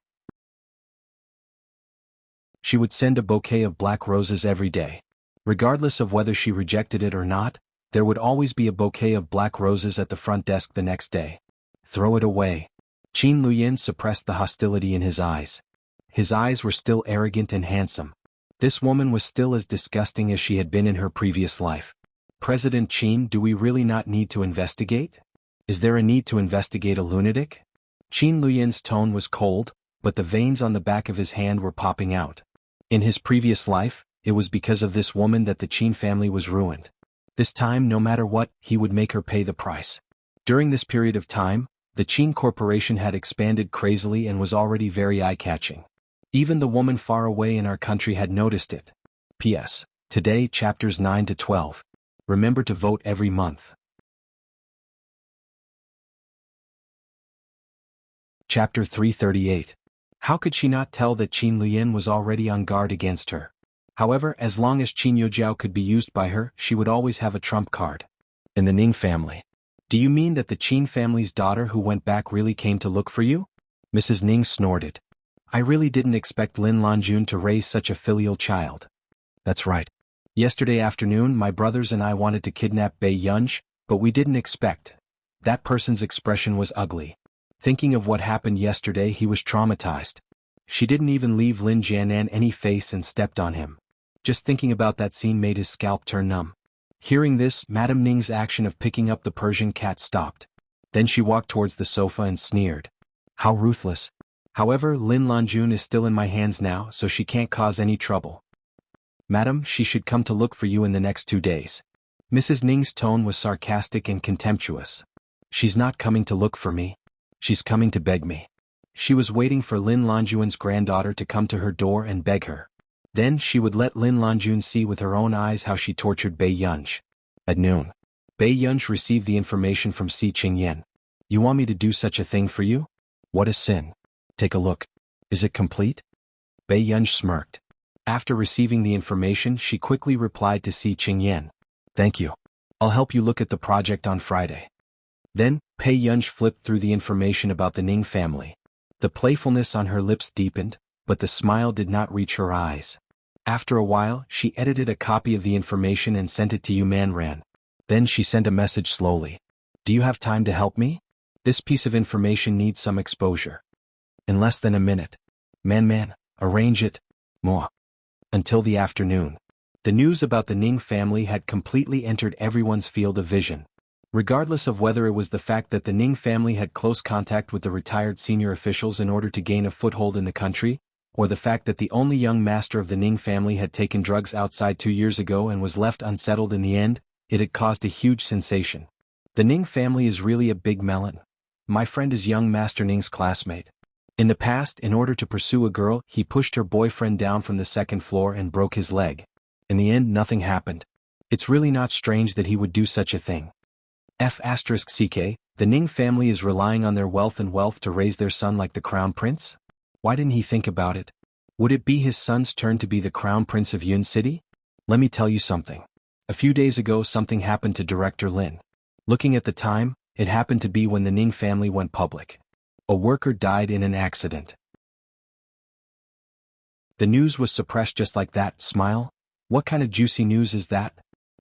S1: She would send a bouquet of black roses every day. Regardless of whether she rejected it or not, there would always be a bouquet of black roses at the front desk the next day. Throw it away. Qin Luyan suppressed the hostility in his eyes. His eyes were still arrogant and handsome. This woman was still as disgusting as she had been in her previous life. President Qin, do we really not need to investigate? Is there a need to investigate a lunatic? Qin Luyan's tone was cold, but the veins on the back of his hand were popping out. In his previous life, it was because of this woman that the Qin family was ruined. This time, no matter what, he would make her pay the price. During this period of time, the Qin Corporation had expanded crazily and was already very eye-catching. Even the woman far away in our country had noticed it. P.S. Today, chapters 9 to 12. Remember to vote every month. Chapter 338. How could she not tell that Qin Luyan was already on guard against her? However, as long as Qin Youjiao could be used by her, she would always have a trump card. In the Ning family. Do you mean that the Qin family's daughter who went back really came to look for you? Mrs. Ning snorted. I really didn't expect Lin Lanjun to raise such a filial child. That's right. Yesterday afternoon my brothers and I wanted to kidnap Bei Yunj, but we didn't expect. That person's expression was ugly. Thinking of what happened yesterday, he was traumatized. She didn't even leave Lin Jianan any face and stepped on him. Just thinking about that scene made his scalp turn numb. Hearing this, Madame Ning's action of picking up the Persian cat stopped. Then she walked towards the sofa and sneered. How ruthless. However, Lin Lanjun is still in my hands now, so she can't cause any trouble. Madam, she should come to look for you in the next 2 days. Mrs. Ning's tone was sarcastic and contemptuous. She's not coming to look for me. She's coming to beg me. She was waiting for Lin Lanjun's granddaughter to come to her door and beg her. Then she would let Lin Lanjun see with her own eyes how she tortured Bei Yunj. At noon, Bei Yunj received the information from Si Qingyan. You want me to do such a thing for you? What a sin. Take a look. Is it complete? Bei Yunj smirked. After receiving the information, she quickly replied to Si Qingyan. Thank you. I'll help you look at the project on Friday. Then, Bei Yunj flipped through the information about the Ning family. The playfulness on her lips deepened, but the smile did not reach her eyes. After a while, she edited a copy of the information and sent it to Yu Manran. Then she sent a message slowly. Do you have time to help me? This piece of information needs some exposure. In less than a minute. Man, arrange it. Moi. Until the afternoon. The news about the Ning family had completely entered everyone's field of vision. Regardless of whether it was the fact that the Ning family had close contact with the retired senior officials in order to gain a foothold in the country, or the fact that the only young master of the Ning family had taken drugs outside 2 years ago and was left unsettled in the end, it had caused a huge sensation. The Ning family is really a big melon. My friend is young Master Ning's classmate. In the past, in order to pursue a girl, he pushed her boyfriend down from the second floor and broke his leg. In the end, nothing happened. It's really not strange that he would do such a thing. *CK, the Ning family is relying on their wealth to raise their son like the crown prince? Why didn't he think about it? Would it be his son's turn to be the crown prince of Yun City? Let me tell you something. A few days ago something happened to Director Lin. Looking at the time, it happened to be when the Ning family went public. A worker died in an accident. The news was suppressed just like that. Smile? What kind of juicy news is that?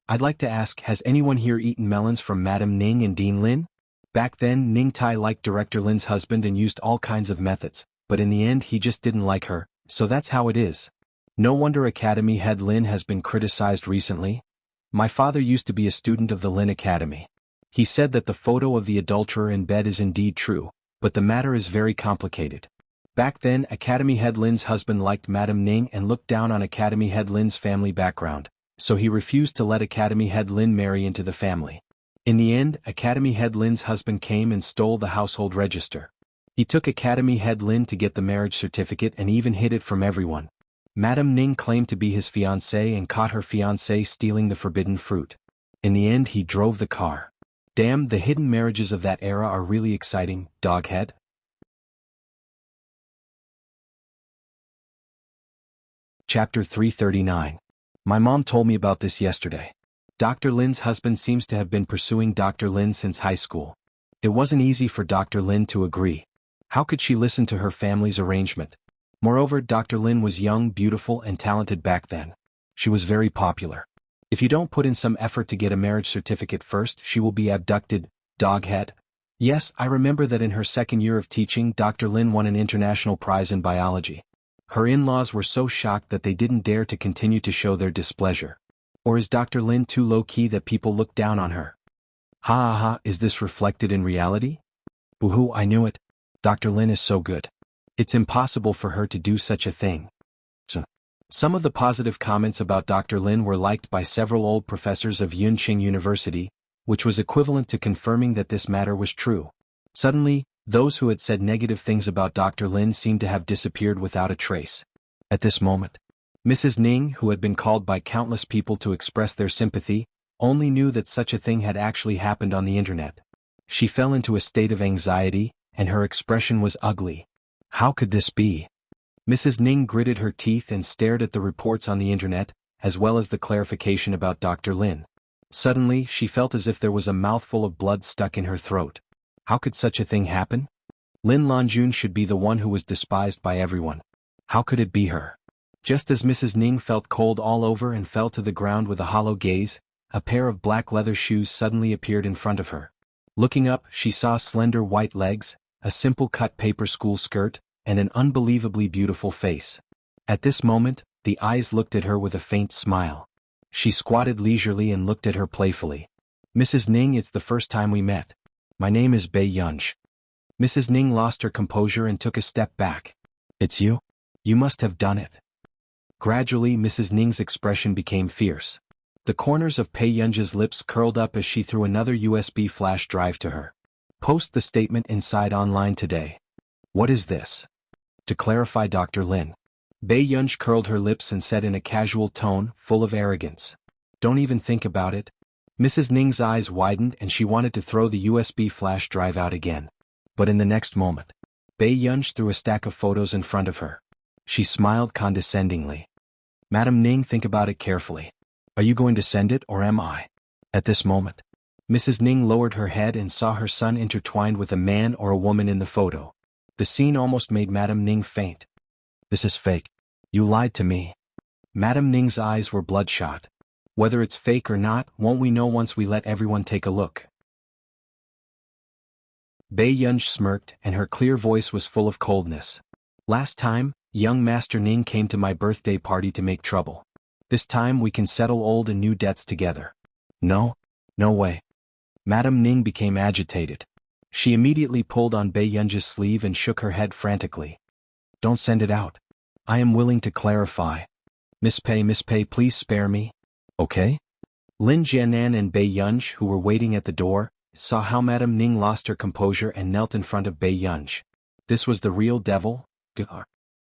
S1: I'd like to ask, has anyone here eaten melons from Madam Ning and Dean Lin? Back then, Ning Tai liked Director Lin's husband and used all kinds of methods, but in the end he just didn't like her, so that's how it is. No wonder Academy head Lin has been criticized recently. My father used to be a student of the Lin Academy. He said that the photo of the adulterer in bed is indeed true, but the matter is very complicated. Back then, Academy head Lin's husband liked Madam Ning and looked down on Academy head Lin's family background, so he refused to let Academy head Lin marry into the family. In the end, Academy head Lin's husband came and stole the household register. He took Academy head Lin to get the marriage certificate and even hid it from everyone. Madam Ning claimed to be his fiancée and caught her fiancé stealing the forbidden fruit. In the end, he drove the car. Damn, the hidden marriages of that era are really exciting, doghead. Chapter 339. My mom told me about this yesterday. Dr. Lin's husband seems to have been pursuing Dr. Lin since high school. It wasn't easy for Dr. Lin to agree. How could she listen to her family's arrangement? Moreover, Dr. Lin was young, beautiful, and talented back then. She was very popular. If you don't put in some effort to get a marriage certificate first, she will be abducted, doghead. Yes, I remember that in her second year of teaching, Dr. Lin won an international prize in biology. Her in-laws were so shocked that they didn't dare to continue to show their displeasure. Or is Dr. Lin too low-key that people look down on her? Is this reflected in reality? Boo-hoo, I knew it. Dr. Lin is so good. It's impossible for her to do such a thing. Some of the positive comments about Dr. Lin were liked by several old professors of Yunqing University, which was equivalent to confirming that this matter was true. Suddenly, those who had said negative things about Dr. Lin seemed to have disappeared without a trace. At this moment, Mrs. Ning, who had been called by countless people to express their sympathy, only knew that such a thing had actually happened on the internet. She fell into a state of anxiety, and her expression was ugly. How could this be? Mrs. Ning gritted her teeth and stared at the reports on the internet, as well as the clarification about Dr. Lin. Suddenly, she felt as if there was a mouthful of blood stuck in her throat. How could such a thing happen? Lin Lanjun should be the one who was despised by everyone. How could it be her? Just as Mrs. Ning felt cold all over and fell to the ground with a hollow gaze, a pair of black leather shoes suddenly appeared in front of her. Looking up, she saw slender white legs, a simple cut paper school skirt, and an unbelievably beautiful face. At this moment, the eyes looked at her with a faint smile. She squatted leisurely and looked at her playfully. Mrs. Ning, it's the first time we met. My name is Bei Yunj. Mrs. Ning lost her composure and took a step back. It's you? You must have done it. Gradually, Mrs. Ning's expression became fierce. The corners of Pei Yunj's lips curled up as she threw another USB flash drive to her. Post the statement inside online today. What is this? To clarify, Dr. Lin. Bei Yunj curled her lips and said in a casual tone, full of arrogance. Don't even think about it. Mrs. Ning's eyes widened and she wanted to throw the USB flash drive out again. But in the next moment, Bei Yunj threw a stack of photos in front of her. She smiled condescendingly. Madam Ning, think about it carefully. Are you going to send it or am I? At this moment, Mrs. Ning lowered her head and saw her son intertwined with a man or a woman in the photo. The scene almost made Madam Ning faint. This is fake. You lied to me. Madam Ning's eyes were bloodshot. Whether it's fake or not, won't we know once we let everyone take a look? Bei Yunj smirked, and her clear voice was full of coldness. Last time, young Master Ning came to my birthday party to make trouble. This time we can settle old and new debts together. No? No way. Madame Ning became agitated. She immediately pulled on Bei Yunj's sleeve and shook her head frantically. Don't send it out. I am willing to clarify. Miss Pei, please spare me. Okay? Lin Jianan and Bei Yunj, who were waiting at the door, saw how Madame Ning lost her composure and knelt in front of Bei Yunj. This was the real devil?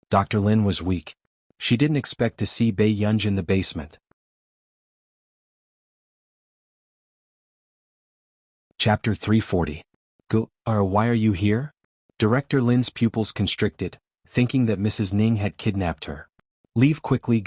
S1: Dr. Lin was weak. She didn't expect to see Bei Yunj in the basement. Chapter 340. Why are you here? Director Lin's pupils constricted, thinking that Mrs. Ning had kidnapped her. Leave quickly,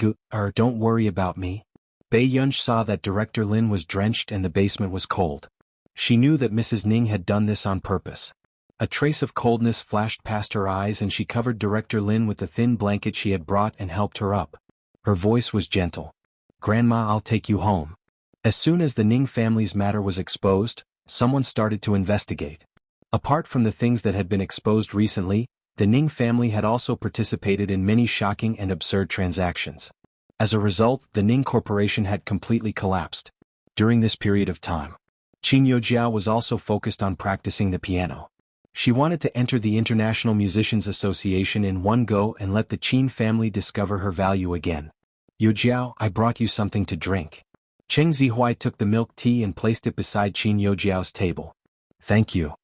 S1: don't worry about me. Bei Yunj saw that Director Lin was drenched and the basement was cold. She knew that Mrs. Ning had done this on purpose. A trace of coldness flashed past her eyes and she covered Director Lin with the thin blanket she had brought and helped her up. Her voice was gentle. Grandma, I'll take you home. As soon as the Ning family's matter was exposed, someone started to investigate. Apart from the things that had been exposed recently, the Ning family had also participated in many shocking and absurd transactions. As a result, the Ning Corporation had completely collapsed. During this period of time, Qin Youjiao was also focused on practicing the piano. She wanted to enter the International Musicians Association in one go and let the Qin family discover her value again. Youjiao, I brought you something to drink. Cheng Zihuai took the milk tea and placed it beside Qin Youjiao's table. Thank you.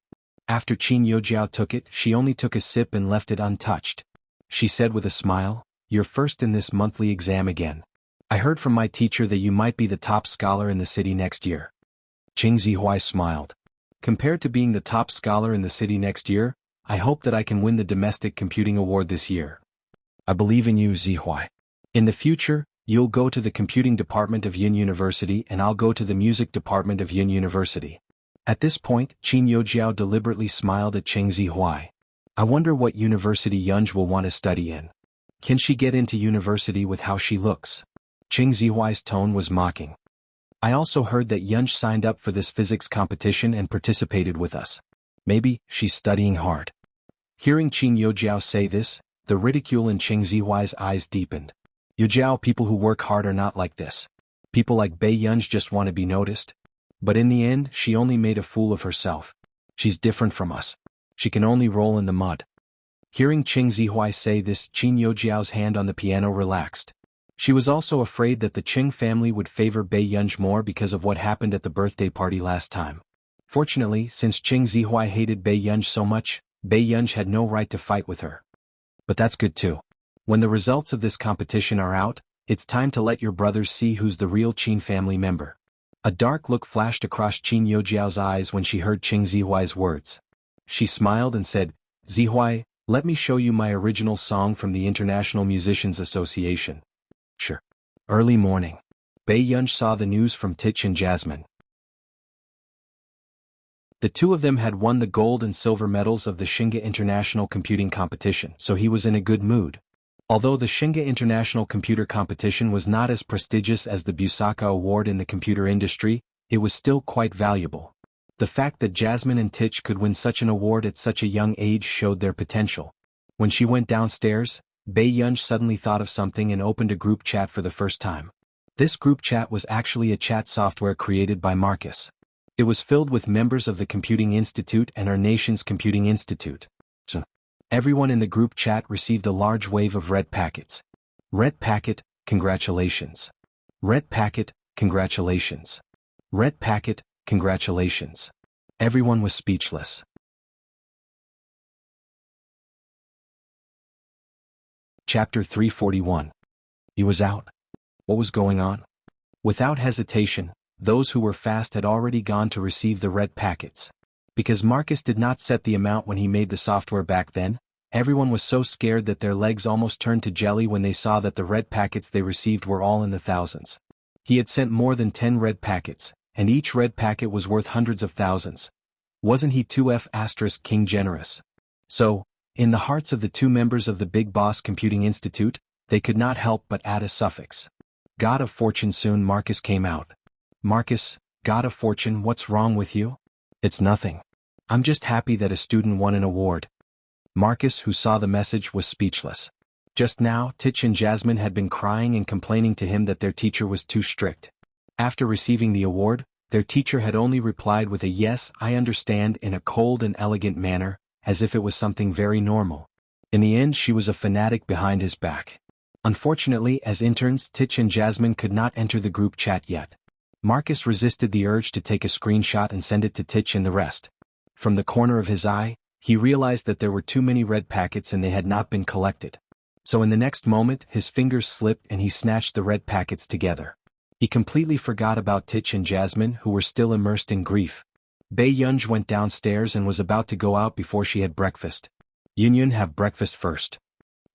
S1: After Qin Youjiao took it, she only took a sip and left it untouched. She said with a smile, You're first in this monthly exam again. I heard from my teacher that you might be the top scholar in the city next year. Cheng Zihuai smiled. Compared to being the top scholar in the city next year, I hope that I can win the Domestic Computing Award this year. I believe in you, Zihuai. In the future, you'll go to the computing department of Yin University and I'll go to the music department of Yin University. At this point, Qin Youjiao deliberately smiled at Cheng Zihuai. I wonder what university Yunj will want to study in. Can she get into university with how she looks? Cheng Zihuai's tone was mocking. I also heard that Yunj signed up for this physics competition and participated with us. Maybe she's studying hard. Hearing Qin Youjiao say this, the ridicule in Cheng Zihuai's eyes deepened. Youjiao, people who work hard are not like this. People like Bei Yunj just want to be noticed. But in the end, she only made a fool of herself. She's different from us. She can only roll in the mud. Hearing Cheng Zihuai say this, Qin Youjiao's hand on the piano relaxed. She was also afraid that the Qing family would favor Bei Yunj more because of what happened at the birthday party last time. Fortunately, since Cheng Zihuai hated Bei Yunj so much, Bei Yunj had no right to fight with her. But that's good too. When the results of this competition are out, it's time to let your brothers see who's the real Qin family member. A dark look flashed across Qin Youjiao's eyes when she heard Cheng Zihuai's words. She smiled and said, Zihuai, let me show you my original song from the International Musicians Association. Sure. Early morning. Bei Yunj saw the news from Tich and Jasmine. The two of them had won the gold and silver medals of the Shinga International Computing Competition, so he was in a good mood. Although the Shinga International Computer Competition was not as prestigious as the Busaka Award in the computer industry, it was still quite valuable. The fact that Jasmine and Tich could win such an award at such a young age showed their potential. When she went downstairs, Bei Yunj suddenly thought of something and opened a group chat for the first time. This group chat was actually a chat software created by Marcus. It was filled with members of the Computing Institute and our nation's Computing Institute. Everyone in the group chat received a large wave of red packets. Red packet, congratulations. Red packet, congratulations. Red packet, congratulations. Everyone was speechless. Chapter 341. He was out. What was going on? Without hesitation, those who were fast had already gone to receive the red packets. Because Marcus did not set the amount when he made the software back then, everyone was so scared that their legs almost turned to jelly when they saw that the red packets they received were all in the thousands. He had sent more than 10 red packets, and each red packet was worth hundreds of thousands. Wasn't he 2F** King generous? So, in the hearts of the two members of the Big Boss Computing Institute, they could not help but add a suffix. God of Fortune. Soon Marcus came out. Marcus, God of Fortune, what's wrong with you? It's nothing. I'm just happy that a student won an award. Marcus, who saw the message, was speechless. Just now, Titch and Jasmine had been crying and complaining to him that their teacher was too strict. After receiving the award, their teacher had only replied with a "Yes, I understand" in a cold and elegant manner, as if it was something very normal. In the end, she was a fanatic behind his back. Unfortunately, as interns, Titch and Jasmine could not enter the group chat yet. Marcus resisted the urge to take a screenshot and send it to Titch and the rest. From the corner of his eye, he realized that there were too many red packets and they had not been collected. So in the next moment, his fingers slipped and he snatched the red packets together. He completely forgot about Titch and Jasmine, who were still immersed in grief. Bei Yunj went downstairs and was about to go out before she had breakfast. Yunyun, have breakfast first.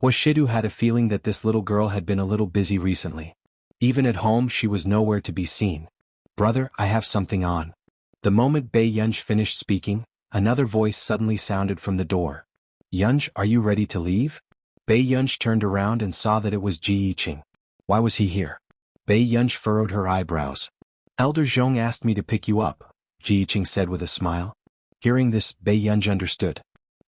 S1: Huashidu had a feeling that this little girl had been a little busy recently. Even at home, she was nowhere to be seen. Brother, I have something on. The moment Bei Yunj finished speaking, another voice suddenly sounded from the door. Yunj, are you ready to leave? Bei Yunj turned around and saw that it was Ji Yiqing. Why was he here? Bei Yunj furrowed her eyebrows. Elder Zhong asked me to pick you up, Ji Yiqing said with a smile. Hearing this, Bei Yunj understood.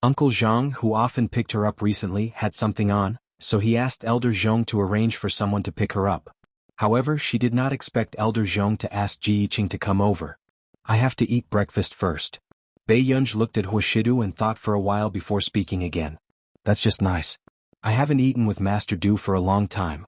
S1: Uncle Zhang, who often picked her up recently, had something on, so he asked Elder Zhong to arrange for someone to pick her up. However, she did not expect Elder Zhong to ask Ji Yiqing to come over. I have to eat breakfast first. Bei Yunj looked at Huashidu and thought for a while before speaking again. That's just nice. I haven't eaten with Master Du for a long time.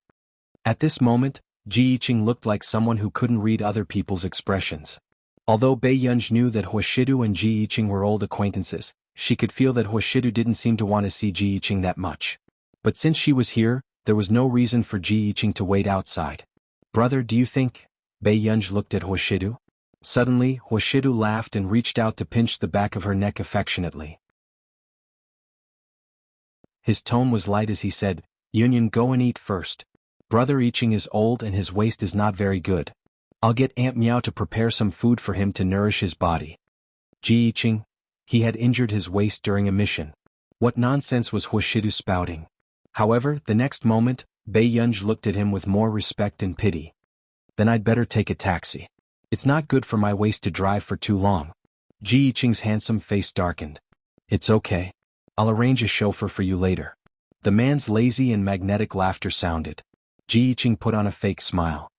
S1: At this moment, Ji Yiqing looked like someone who couldn't read other people's expressions. Although Bei Yunj knew that Huashidu and Ji Yiqing were old acquaintances, she could feel that Huashidu didn't seem to want to see Ji Yiqing that much. But since she was here, there was no reason for Ji Yiqing to wait outside. Brother, do you think? Bei Yunj looked at Huashidu. Suddenly, Huashidu laughed and reached out to pinch the back of her neck affectionately. His tone was light as he said, Yunyun, go and eat first. Brother Yiqing is old and his waist is not very good. I'll get Aunt Miao to prepare some food for him to nourish his body. Ji Yiqing? He had injured his waist during a mission. What nonsense was Huashidu spouting? However, the next moment, Bei Yunj looked at him with more respect and pity. Then I'd better take a taxi. It's not good for my waist to drive for too long. Ji Yiqing's handsome face darkened. It's okay. I'll arrange a chauffeur for you later. The man's lazy and magnetic laughter sounded. Ji Yiqing put on a fake smile.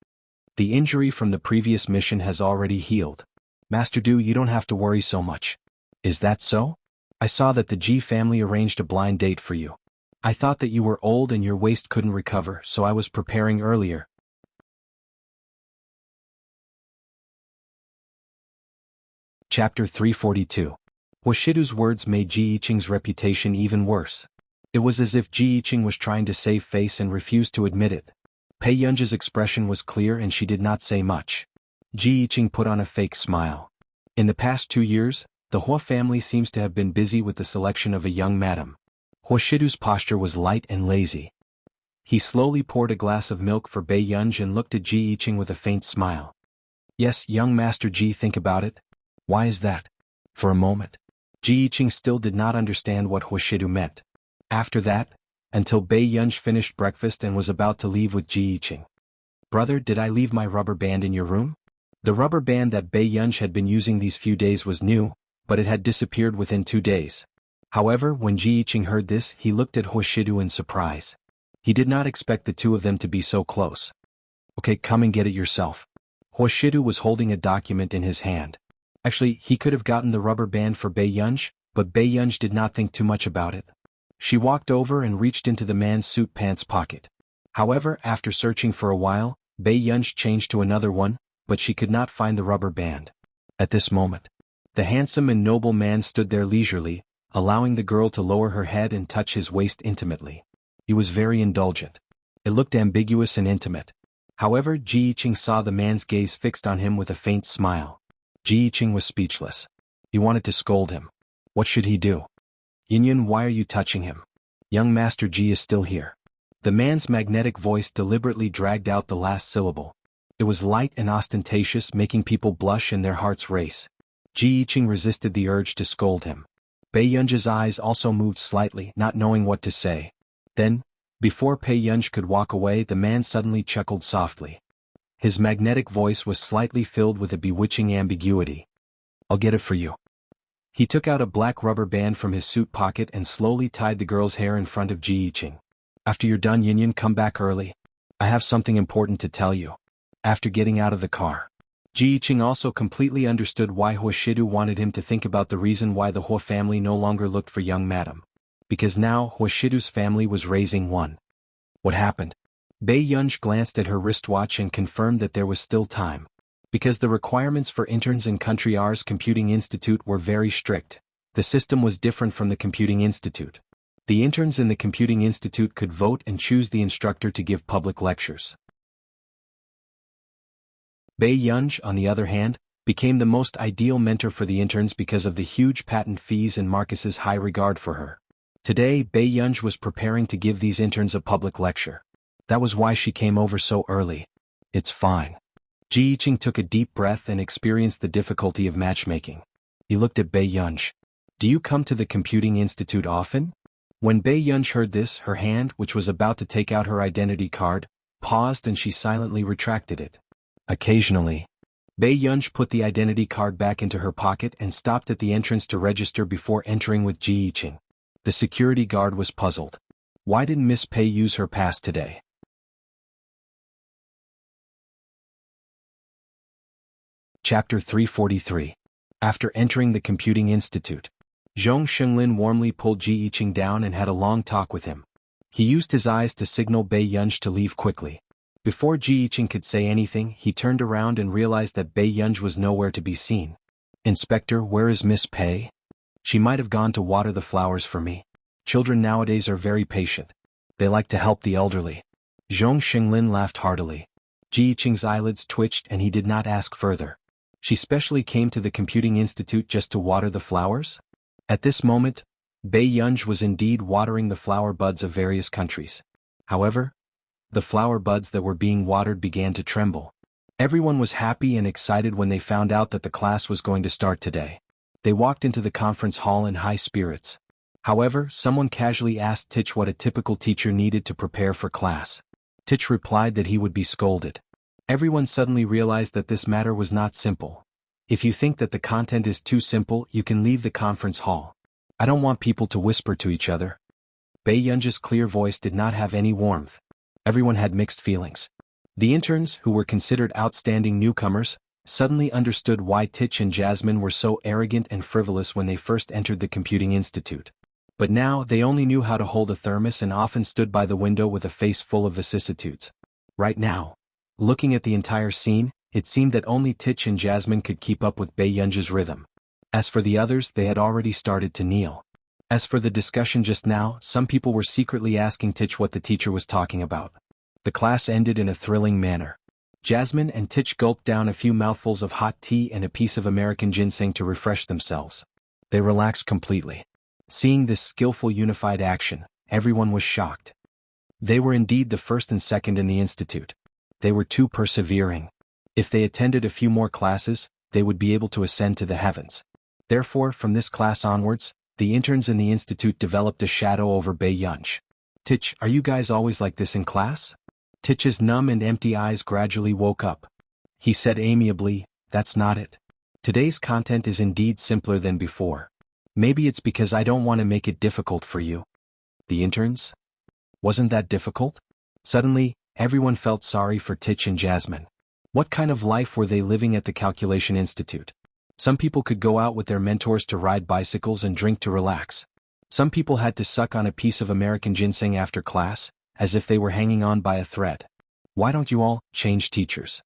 S1: The injury from the previous mission has already healed. Master Du, you don't have to worry so much. Is that so? I saw that the Ji family arranged a blind date for you. I thought that you were old and your waist couldn't recover, so I was preparing earlier. Chapter 342. Huashidu's words made Ji Yiqing's reputation even worse. It was as if Ji Yiqing was trying to save face and refused to admit it. Bei Yunj's expression was clear and she did not say much. Ji Yiqing put on a fake smile. In the past 2 years, the Hua family seems to have been busy with the selection of a young madam. Huashidu's posture was light and lazy. He slowly poured a glass of milk for Bei Yunj and looked at Ji Yiqing with a faint smile. Yes, young Master Ji, think about it. Why is that? For a moment, Ji Yiqing still did not understand what Huashidu meant. After that, until Bei Yunj finished breakfast and was about to leave with Ji Yiqing. Brother, did I leave my rubber band in your room? The rubber band that Bei Yunj had been using these few days was new, but it had disappeared within 2 days. However, when Ji Yiqing heard this, he looked at Huashidu in surprise. He did not expect the two of them to be so close. Okay, come and get it yourself. Huashidu was holding a document in his hand. Actually, he could have gotten the rubber band for Bei Yunj, but Bei Yunj did not think too much about it. She walked over and reached into the man's suit pants pocket. However, after searching for a while, Bei Yunj changed to another one, but she could not find the rubber band. At this moment, the handsome and noble man stood there leisurely, allowing the girl to lower her head and touch his waist intimately. He was very indulgent. It looked ambiguous and intimate. However, Ji Yiqing saw the man's gaze fixed on him with a faint smile. Ji Yiqing was speechless. He wanted to scold him. What should he do? Yunyun, why are you touching him? Young Master Ji is still here. The man's magnetic voice deliberately dragged out the last syllable. It was light and ostentatious, making people blush and their hearts race. Ji Yiqing resisted the urge to scold him. Bei Yunj's eyes also moved slightly, not knowing what to say. Then, Before Pei Yunj could walk away, the man suddenly chuckled softly. His magnetic voice was slightly filled with a bewitching ambiguity. I'll get it for you. He took out a black rubber band from his suit pocket and slowly tied the girl's hair in front of Ji Yiqing. After you're done, Yin, come back early. I have something important to tell you. After getting out of the car, Ji Yiqing also completely understood why Hua Shidu wanted him to think about the reason why the Hua family no longer looked for young madam. Because now Hua Shidu's family was raising one. What happened? Bei Yunj glanced at her wristwatch and confirmed that there was still time. Because the requirements for interns in Country R's Computing Institute were very strict, the system was different from the Computing Institute. The interns in the Computing Institute could vote and choose the instructor to give public lectures. Bei Yunj, on the other hand, became the most ideal mentor for the interns because of the huge patent fees and Marcus's high regard for her. Today, Bei Yunj was preparing to give these interns a public lecture. That was why she came over so early. It's fine. Ji Yiqing took a deep breath and experienced the difficulty of matchmaking. He looked at Bei Yunj. Do you come to the Computing Institute often? When Bei Yunj heard this, her hand, which was about to take out her identity card, paused and she silently retracted it. Occasionally. Bei Yunj put the identity card back into her pocket and stopped at the entrance to register before entering with Ji Yiqing. The security guard was puzzled. Why didn't Miss Pei use her pass today? Chapter 343. After entering the Computing Institute, Zhong Shenglin warmly pulled Ji Yiqing down and had a long talk with him. He used his eyes to signal Bei Yunj to leave quickly. Before Ji Yiqing could say anything, he turned around and realized that Bei Yunj was nowhere to be seen. Inspector, where is Miss Pei? She might have gone to water the flowers for me. Children nowadays are very patient. They like to help the elderly. Zhong Shenglin laughed heartily. Ji Yiqing's eyelids twitched and he did not ask further. She specially came to the Computing Institute just to water the flowers? At this moment, Bei Yunj was indeed watering the flower buds of various countries. However, the flower buds that were being watered began to tremble. Everyone was happy and excited when they found out that the class was going to start today. They walked into the conference hall in high spirits. However, someone casually asked Tich what a typical teacher needed to prepare for class. Tich replied that he would be scolded. Everyone suddenly realized that this matter was not simple. If you think that the content is too simple, you can leave the conference hall. I don't want people to whisper to each other. Bei Yunj's clear voice did not have any warmth. Everyone had mixed feelings. The interns, who were considered outstanding newcomers, suddenly understood why Tich and Jasmine were so arrogant and frivolous when they first entered the Computing Institute. But now they only knew how to hold a thermos and often stood by the window with a face full of vicissitudes. Right now, looking at the entire scene, it seemed that only Tich and Jasmine could keep up with Bei Yunj's rhythm. As for the others, they had already started to kneel. As for the discussion just now, some people were secretly asking Tich what the teacher was talking about. The class ended in a thrilling manner. Jasmine and Tich gulped down a few mouthfuls of hot tea and a piece of American ginseng to refresh themselves. They relaxed completely. Seeing this skillful unified action, everyone was shocked. They were indeed the first and second in the institute. They were too persevering. If they attended a few more classes, they would be able to ascend to the heavens. Therefore, from this class onwards, the interns in the institute developed a shadow over Bei Yunj. Tich, are you guys always like this in class? Tich's numb and empty eyes gradually woke up. He said amiably, that's not it. Today's content is indeed simpler than before. Maybe it's because I don't want to make it difficult for you. The interns? Wasn't that difficult? Suddenly, everyone felt sorry for Tich and Jasmine. What kind of life were they living at the Calculation Institute? Some people could go out with their mentors to ride bicycles and drink to relax. Some people had to suck on a piece of American ginseng after class, as if they were hanging on by a thread. Why don't you all change teachers?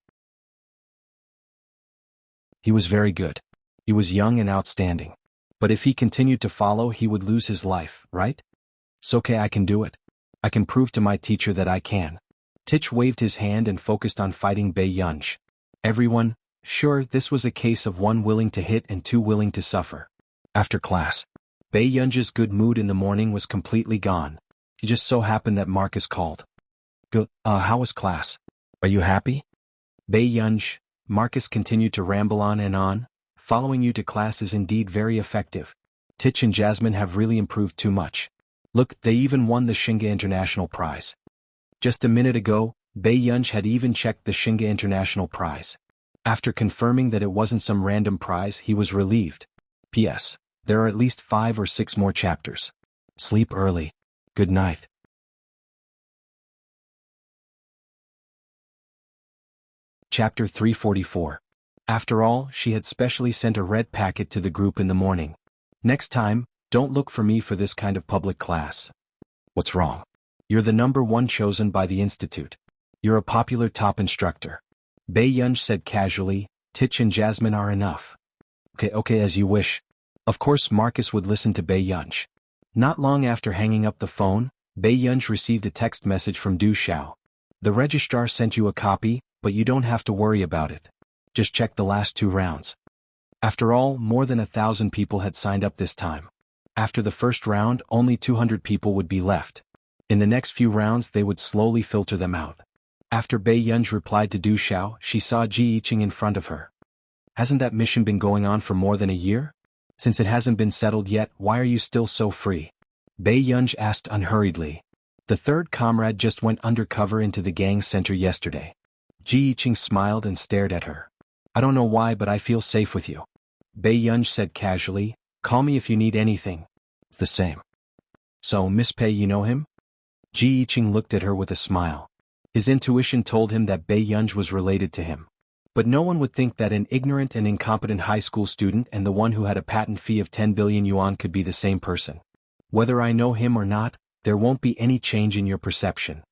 S1: He was very good. He was young and outstanding. But if he continued to follow, he would lose his life, right? It's okay, I can do it. I can prove to my teacher that I can. Tich waved his hand and focused on fighting Bei Yunj. Everyone, sure, this was a case of one willing to hit and two willing to suffer. After class, Bei Yunj's good mood in the morning was completely gone. It just so happened that Marcus called. Good, how was class? Are you happy? Bei Yunj, Marcus continued to ramble on and on. Following you to class is indeed very effective. Tich and Jasmine have really improved too much. Look, they even won the Xinga International Prize. Just a minute ago, Bei Yunj had even checked the Xinga International Prize. After confirming that it wasn't some random prize, he was relieved. P.S. There are at least 5 or 6 more chapters. Sleep early. Good night. Chapter 344. After all, she had specially sent a red packet to the group in the morning. Next time, don't look for me for this kind of public class. What's wrong? You're the number 1 chosen by the institute. You're a popular top instructor. Bei Yunj said casually. Tich and Jasmine are enough. Okay, as you wish. Of course Marcus would listen to Bei Yunj. Not long after hanging up the phone, Bei Yunj received a text message from Du Xiao. The registrar sent you a copy, but you don't have to worry about it. Just check the last 2 rounds. After all, more than 1,000 people had signed up this time. After the first round, only 200 people would be left. In the next few rounds they would slowly filter them out. After Bei Yunj replied to Du Xiao, she saw Ji Yiqing in front of her. Hasn't that mission been going on for more than a year? Since it hasn't been settled yet, why are you still so free? Bei Yunj asked unhurriedly. The 3rd comrade just went undercover into the gang center yesterday. Ji Yiqing smiled and stared at her. I don't know why, but I feel safe with you. Bei Yunj said casually. Call me if you need anything. The same. So, Miss Pei, you know him? Ji Yiqing looked at her with a smile. His intuition told him that Bei Yunj was related to him. But no one would think that an ignorant and incompetent high school student and the one who had a patent fee of 10 billion yuan could be the same person. Whether I know him or not, there won't be any change in your perception.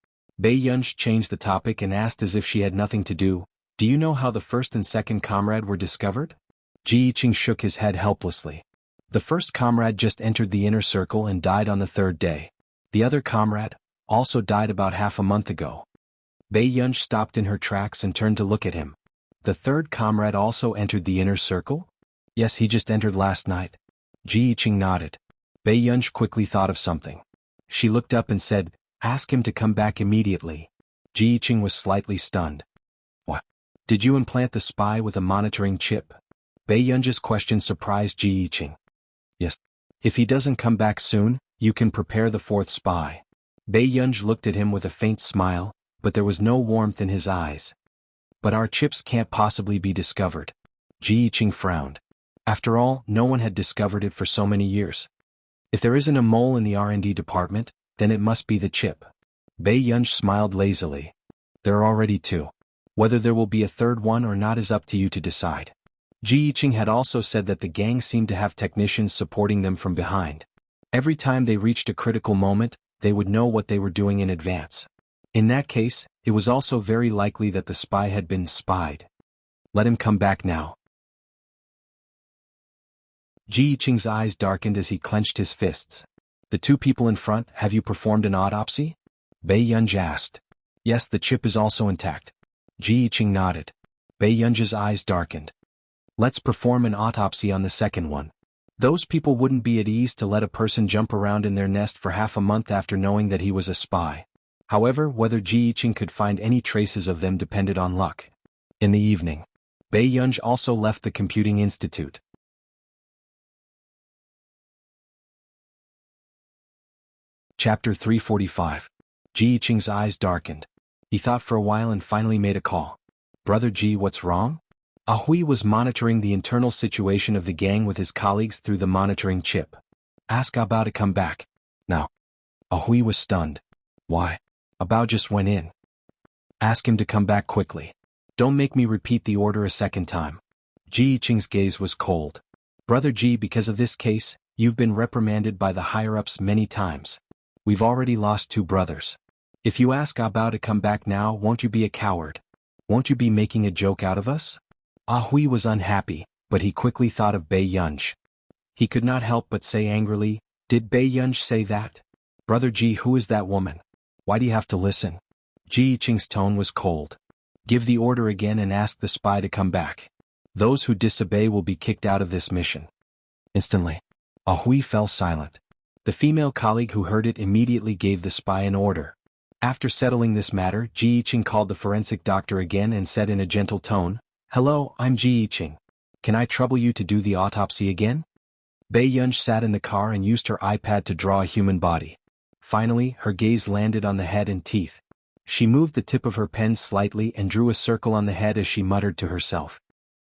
S1: Bei Yunj changed the topic and asked as if she had nothing to do. Do you know how the 1st and 2nd comrade were discovered? Ji Yiqing shook his head helplessly. The 1st comrade just entered the inner circle and died on the 3rd day. The other comrade also died about half a month ago. Bei Yunj stopped in her tracks and turned to look at him. The 3rd comrade also entered the inner circle? Yes, he just entered last night. Ji Yiqing nodded. Bei Yunj quickly thought of something. She looked up and said, ask him to come back immediately. Ji Yiqing was slightly stunned. What? Did you implant the spy with a monitoring chip? Bei Yunj's question surprised Ji Yiqing. Yes. If he doesn't come back soon, you can prepare the 4th spy. Bei Yunj looked at him with a faint smile, but there was no warmth in his eyes. But our chips can't possibly be discovered. Ji Yiqing frowned. After all, no one had discovered it for so many years. If there isn't a mole in the R&D department, then it must be the chip. Bei Yunj smiled lazily. There are already 2. Whether there will be a 3rd one or not is up to you to decide. Ji Yiqing had also said that the gang seemed to have technicians supporting them from behind. Every time they reached a critical moment, they would know what they were doing in advance. In that case, it was also very likely that the spy had been spied. Let him come back now. Ji Yiqing's eyes darkened as he clenched his fists. The 2 people in front, have you performed an autopsy? Bei Yunj asked. Yes, the chip is also intact. Ji Yiqing nodded. Bei Yunj's eyes darkened. Let's perform an autopsy on the 2nd one. Those people wouldn't be at ease to let a person jump around in their nest for half a month after knowing that he was a spy. However, whether Ji Yiqing could find any traces of them depended on luck. In the evening, Bei Yunj also left the computing institute. Chapter 345. Ji Yiqing's eyes darkened. He thought for a while and finally made a call. Brother Ji, what's wrong? Hui was monitoring the internal situation of the gang with his colleagues through the monitoring chip. Ask Bao to come back. Now. Hui was stunned. Why? Bao just went in. Ask him to come back quickly. Don't make me repeat the order a 2nd time. Ji Yiqing's gaze was cold. Brother Ji, because of this case, you've been reprimanded by the higher-ups many times. We've already lost 2 brothers. If you ask Bao to come back now, won't you be a coward? Won't you be making a joke out of us? Hui was unhappy, but he quickly thought of Bei Yunj. He could not help but say angrily, did Bei Yunj say that? Brother Ji, who is that woman? Why do you have to listen? Ji Yiqing's tone was cold. Give the order again and ask the spy to come back. Those who disobey will be kicked out of this mission. Instantly, Hui fell silent. The female colleague who heard it immediately gave the spy an order. After settling this matter, Ji Yiqing called the forensic doctor again and said in a gentle tone, Hello, I'm Ji Yiqing. Can I trouble you to do the autopsy again? Bei Yunj sat in the car and used her iPad to draw a human body. Finally, her gaze landed on the head and teeth. She moved the tip of her pen slightly and drew a circle on the head as she muttered to herself.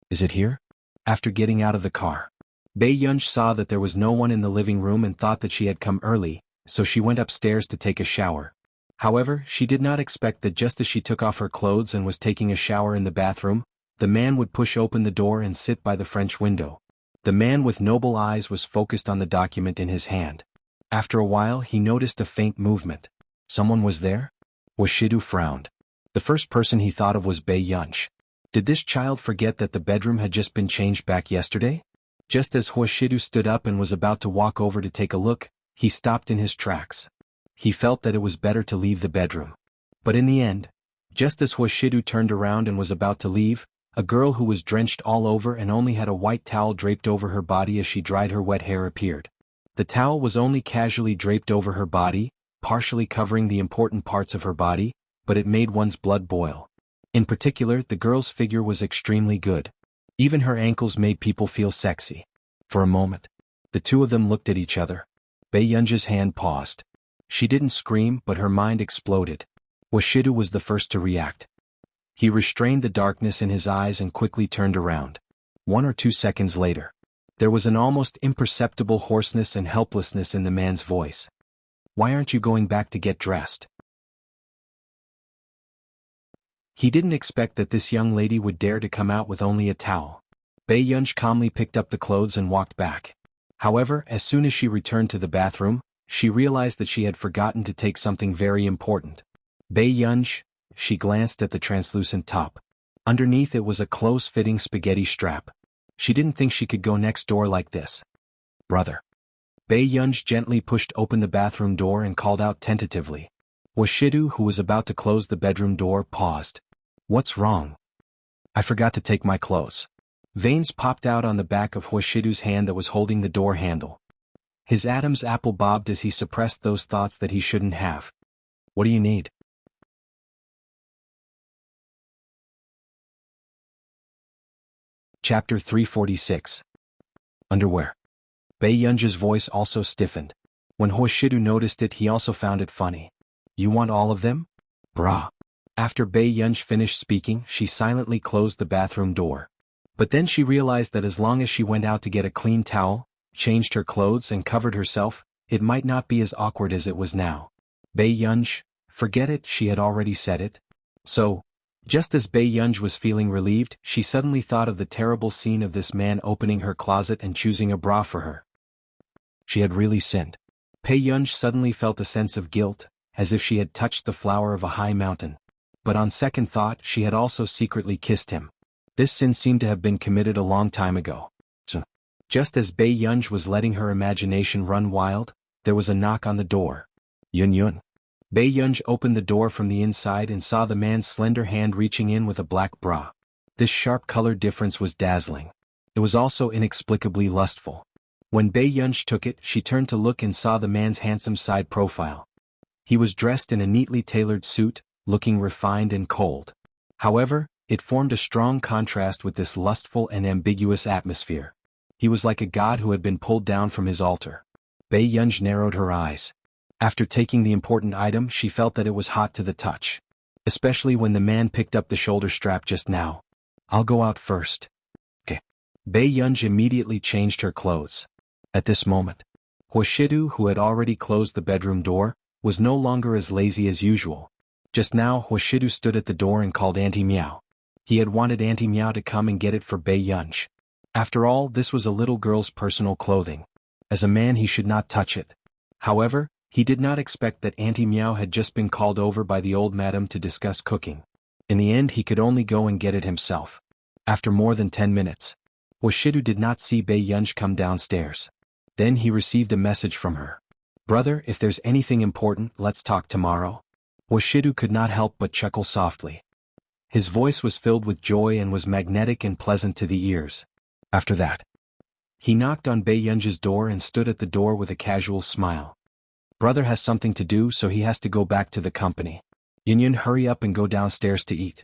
S1: Is it here? After getting out of the car, Bei Yunj saw that there was no one in the living room and thought that she had come early, so she went upstairs to take a shower. However, she did not expect that just as she took off her clothes and was taking a shower in the bathroom, the man would push open the door and sit by the French window. The man with noble eyes was focused on the document in his hand. After a while he noticed a faint movement. Someone was there? Wuxia frowned. The first person he thought of was Bei Yunj. Did this child forget that the bedroom had just been changed back yesterday? Just as Wuxia stood up and was about to walk over to take a look, he stopped in his tracks. He felt that it was better to leave the bedroom. But in the end, just as Wuxia turned around and was about to leave, a girl who was drenched all over and only had a white towel draped over her body as she dried her wet hair appeared. The towel was only casually draped over her body, partially covering the important parts of her body, but it made one's blood boil. In particular, the girl's figure was extremely good. Even her ankles made people feel sexy. For a moment, the two of them looked at each other. Bei Yunj's hand paused. She didn't scream, but her mind exploded. Wuxia was the first to react. He restrained the darkness in his eyes and quickly turned around. 1 or 2 seconds later, there was an almost imperceptible hoarseness and helplessness in the man's voice. Why aren't you going back to get dressed? He didn't expect that this young lady would dare to come out with only a towel. Bei Yunj calmly picked up the clothes and walked back. However, as soon as she returned to the bathroom, she realized that she had forgotten to take something very important. Bei Yunj, she glanced at the translucent top. Underneath it was a close-fitting spaghetti strap. She didn't think she could go next door like this. Brother. Bei Yunj gently pushed open the bathroom door and called out tentatively. Wuxia, who was about to close the bedroom door, paused. What's wrong? I forgot to take my clothes. Veins popped out on the back of Wuxia's hand that was holding the door handle. His Adam's apple bobbed as he suppressed those thoughts that he shouldn't have. What do you need? Chapter 346. Underwear. Bei Yunj's voice also stiffened. When Wuxia noticed it, he also found it funny. You want all of them? Brah. After Bei Yunj finished speaking, she silently closed the bathroom door. But then she realized that as long as she went out to get a clean towel, changed her clothes and covered herself, it might not be as awkward as it was now. Bei Yunj, forget it, she had already said it. So, just as Bei Yunj was feeling relieved, she suddenly thought of the terrible scene of this man opening her closet and choosing a bra for her. She had really sinned. Bei Yunj suddenly felt a sense of guilt, as if she had touched the flower of a high mountain. But on second thought, she had also secretly kissed him. This sin seemed to have been committed a long time ago. Just as Bei Yunj was letting her imagination run wild, there was a knock on the door. Yun Yun. Bei Yunj opened the door from the inside and saw the man's slender hand reaching in with a black bra. This sharp color difference was dazzling. It was also inexplicably lustful. When Bei Yunj took it, she turned to look and saw the man's handsome side profile. He was dressed in a neatly tailored suit, looking refined and cold. However, it formed a strong contrast with this lustful and ambiguous atmosphere. He was like a god who had been pulled down from his altar. Bei Yunj narrowed her eyes. After taking the important item, she felt that it was hot to the touch. Especially when the man picked up the shoulder strap just now. I'll go out first. Okay. Bei Yunj immediately changed her clothes. At this moment, Wuxia, who had already closed the bedroom door, was no longer as lazy as usual. Just now, Wuxia stood at the door and called Auntie Meow. He had wanted Auntie Meow to come and get it for Bei Yunj. After all, this was a little girl's personal clothing. As a man, he should not touch it. However, he did not expect that Auntie Meow had just been called over by the old madam to discuss cooking. In the end, he could only go and get it himself. After more than 10 minutes, Wuxia did not see Bei Yunj come downstairs. Then he received a message from her. Brother, if there's anything important, let's talk tomorrow. Wuxia could not help but chuckle softly. His voice was filled with joy and was magnetic and pleasant to the ears. After that, he knocked on Bei Yunj's door and stood at the door with a casual smile. Brother has something to do, so he has to go back to the company. Yun Yun, hurry up and go downstairs to eat.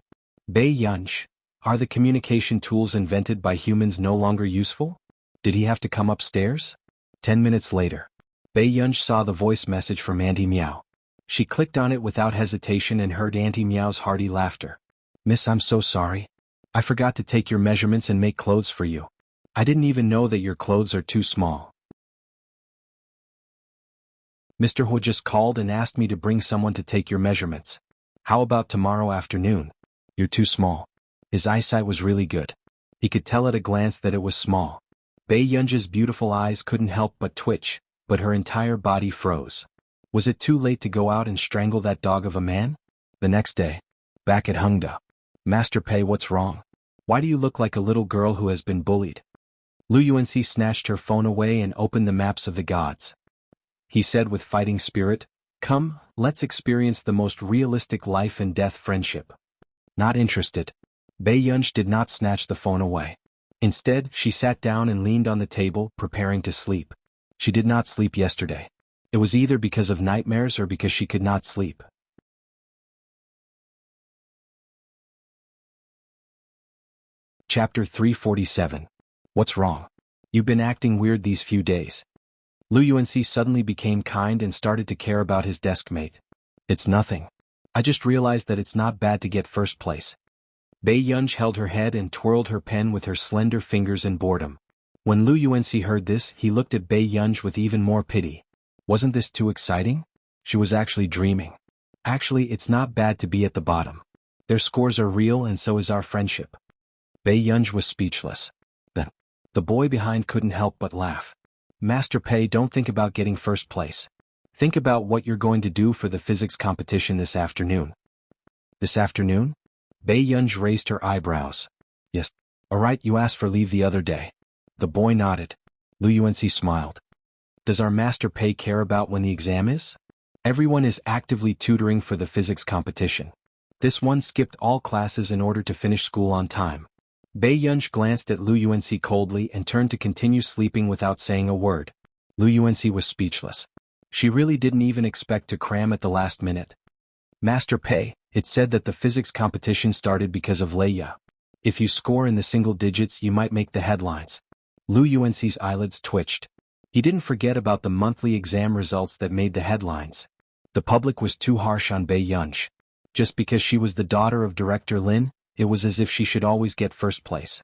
S1: Bei Yunj, are the communication tools invented by humans no longer useful? Did he have to come upstairs? 10 minutes later, Bei Yunj saw the voice message from Auntie Meow. She clicked on it without hesitation and heard Auntie Meow's hearty laughter. "Miss, I'm so sorry. I forgot to take your measurements and make clothes for you. I didn't even know that your clothes are too small. Mr. Hu just called and asked me to bring someone to take your measurements. How about tomorrow afternoon? You're too small." His eyesight was really good. He could tell at a glance that it was small. Bei Yunj's beautiful eyes couldn't help but twitch, but her entire body froze. Was it too late to go out and strangle that dog of a man? The next day, back at Hengda. "Master Pei, what's wrong? Why do you look like a little girl who has been bullied?" Lu Yuanxi snatched her phone away and opened the maps of the gods. He said with fighting spirit, "Come, let's experience the most realistic life and death friendship." Not interested. Bei Yunj did not snatch the phone away. Instead, she sat down and leaned on the table, preparing to sleep. She did not sleep yesterday. It was either because of nightmares or because she could not sleep. Chapter 347. What's wrong? You've been acting weird these few days. Lu Yuanxi suddenly became kind and started to care about his deskmate. "It's nothing. I just realized that it's not bad to get first place." Bei Yunj held her head and twirled her pen with her slender fingers in boredom. When Lu Yuanxi heard this, he looked at Bei Yunj with even more pity. Wasn't this too exciting? She was actually dreaming. Actually, it's not bad to be at the bottom. Their scores are real and so is our friendship. Bei Yunj was speechless. Then, the boy behind couldn't help but laugh. "Master Pei, don't think about getting first place. Think about what you're going to do for the physics competition this afternoon." "This afternoon?" Bei Yunj raised her eyebrows. "Yes. Alright, you asked for leave the other day." The boy nodded. Lu Yuanxi smiled. "Does our Master Pei care about when the exam is?" Everyone is actively tutoring for the physics competition. This one skipped all classes in order to finish school on time. Bei Yunj glanced at Lu Yuanxi coldly and turned to continue sleeping without saying a word. Lu Yuanxi was speechless. She really didn't even expect to cram at the last minute. "Master Pei, it said that the physics competition started because of Leia. If you score in the single digits, you might make the headlines." Lu Yuanxi's eyelids twitched. He didn't forget about the monthly exam results that made the headlines. The public was too harsh on Bei Yunj. Just because she was the daughter of Director Lin, it was as if she should always get first place.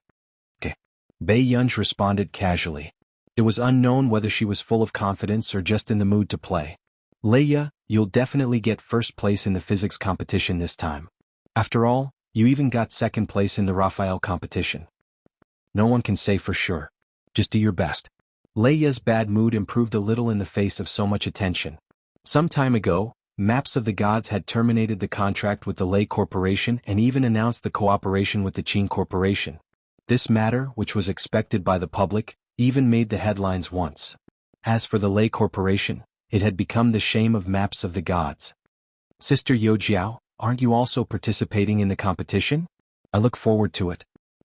S1: "Okay." Bei Yunj responded casually. It was unknown whether she was full of confidence or just in the mood to play. "Leia, you'll definitely get first place in the physics competition this time. After all, you even got second place in the Raphael competition." "No one can say for sure. Just do your best." Leia's bad mood improved a little in the face of so much attention. Some time ago, Maps of the Gods had terminated the contract with the Lei Corporation and even announced the cooperation with the Qin Corporation. This matter, which was expected by the public, even made the headlines once. As for the Lei Corporation, it had become the shame of Maps of the Gods. "Sister Yojiao, aren't you also participating in the competition? I look forward to it."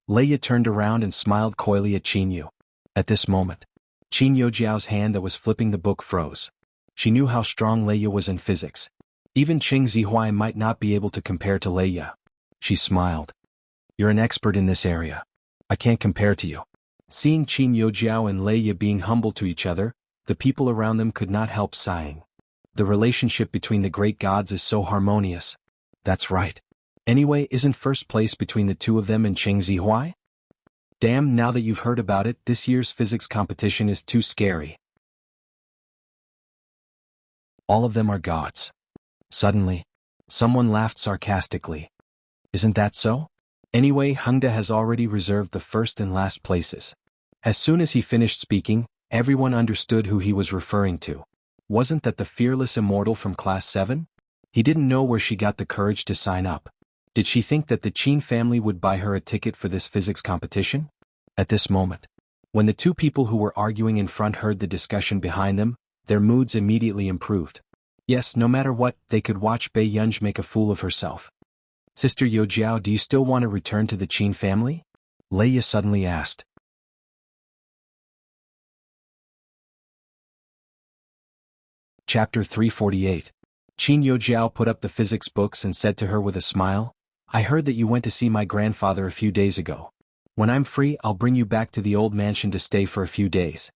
S1: Leia turned around and smiled coyly at Qin Yu. At this moment, Qin Yojiao's hand that was flipping the book froze. She knew how strong Leia was in physics. Even Qing Zihuai might not be able to compare to Leia. She smiled. "You're an expert in this area. I can't compare to you." Seeing Qin Yojiao and Leia being humble to each other, the people around them could not help sighing. The relationship between the great gods is so harmonious. That's right. Anyway, isn't first place between the two of them and Qing Zihuai? Damn, now that you've heard about it, this year's physics competition is too scary. All of them are gods. Suddenly, someone laughed sarcastically. Isn't that so? Anyway, Hengda has already reserved the first and last places. As soon as he finished speaking, everyone understood who he was referring to. Wasn't that the fearless immortal from Class 7? He didn't know where she got the courage to sign up. Did she think that the Qin family would buy her a ticket for this physics competition? At this moment, when the two people who were arguing in front heard the discussion behind them, their moods immediately improved. Yes, no matter what, they could watch Bei Yunj make a fool of herself. "Sister Yojiao, do you still want to return to the Qin family?" Leia suddenly asked. Chapter 348. Qin Yojiao put up the physics books and said to her with a smile, "I heard that you went to see my grandfather a few days ago. When I'm free, I'll bring you back to the old mansion to stay for a few days."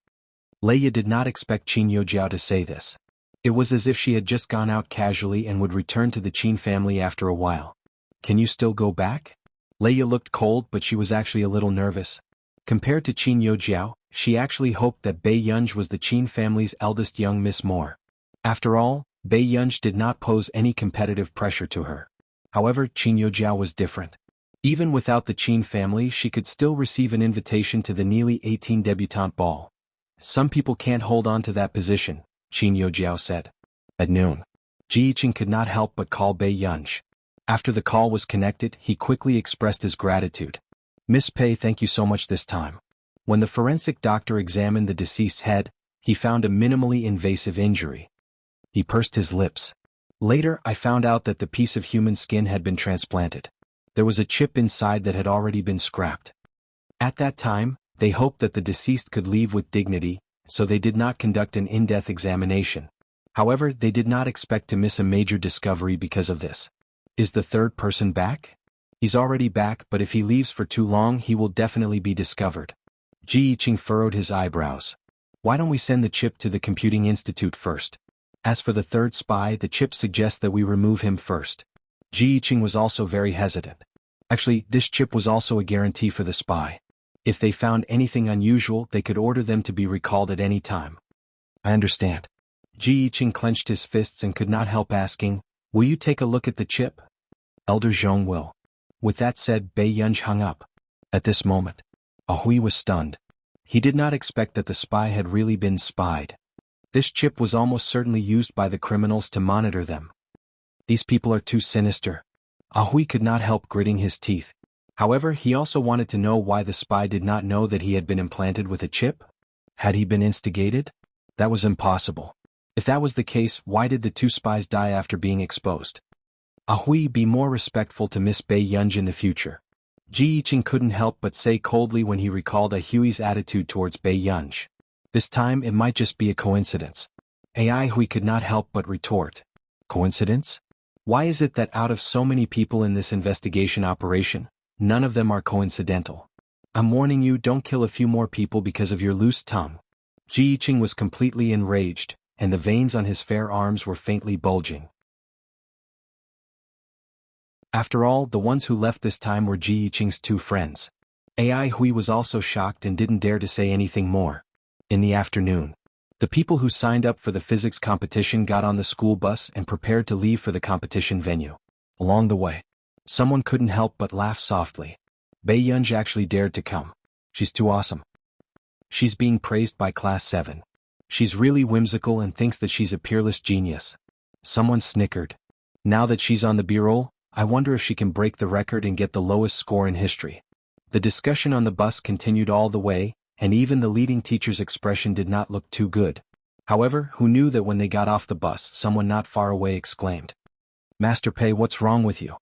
S1: Leia did not expect Qin Yojiao to say this. It was as if she had just gone out casually and would return to the Qin family after a while. Can you still go back? Leia looked cold, but she was actually a little nervous. Compared to Qin Yojiao, she actually hoped that Bei Yunj was the Qin family's eldest young Miss Moore. After all, Bei Yunj did not pose any competitive pressure to her. However, Qin Yojiao was different. Even without the Qin family, she could still receive an invitation to the Nearly 18 debutante ball. Some people can't hold on to that position, Qin Yojiao said. At noon, Ji Yiqing could not help but call Bei Yunj. After the call was connected, he quickly expressed his gratitude. Miss Pei, thank you so much this time. When the forensic doctor examined the deceased's head, he found a minimally invasive injury. He pursed his lips. Later, I found out that the piece of human skin had been transplanted. There was a chip inside that had already been scrapped. At that time, they hoped that the deceased could leave with dignity, so they did not conduct an in-depth examination. However, they did not expect to miss a major discovery because of this. Is the third person back? He's already back, but if he leaves for too long, he will definitely be discovered. Ji Yiqing furrowed his eyebrows. Why don't we send the chip to the Computing Institute first? As for the third spy, the chip suggests that we remove him first. Ji Yiqing was also very hesitant. Actually, this chip was also a guarantee for the spy. If they found anything unusual, they could order them to be recalled at any time. I understand. Ji Yiqing clenched his fists and could not help asking, will you take a look at the chip? Elder Zhong will. With that said, Bei Yunj hung up. At this moment, Ahui was stunned. He did not expect that the spy had really been spied. This chip was almost certainly used by the criminals to monitor them. These people are too sinister. Ahui could not help gritting his teeth. However, he also wanted to know why the spy did not know that he had been implanted with a chip. Had he been instigated? That was impossible. If that was the case, why did the two spies die after being exposed? Ahui, be more respectful to Miss Bei Yunj in the future. Ji Yiqing couldn't help but say coldly when he recalled Ahui's attitude towards Bei Yunj. This time it might just be a coincidence. Ahui could not help but retort. Coincidence? Why is it that out of so many people in this investigation operation, none of them are coincidental? I'm warning you, don't kill a few more people because of your loose tongue. Ji Yiqing was completely enraged, and the veins on his fair arms were faintly bulging. After all, the ones who left this time were Ji Yiqing's two friends. Ahui was also shocked and didn't dare to say anything more. In the afternoon, the people who signed up for the physics competition got on the school bus and prepared to leave for the competition venue. Along the way, someone couldn't help but laugh softly. Bei Yunj actually dared to come. She's too awesome. She's being praised by Class 7. She's really whimsical and thinks that she's a peerless genius. Someone snickered. Now that she's on the B-roll, I wonder if she can break the record and get the lowest score in history. The discussion on the bus continued all the way, and even the leading teacher's expression did not look too good. However, who knew that when they got off the bus, someone not far away exclaimed, Master Pei, what's wrong with you?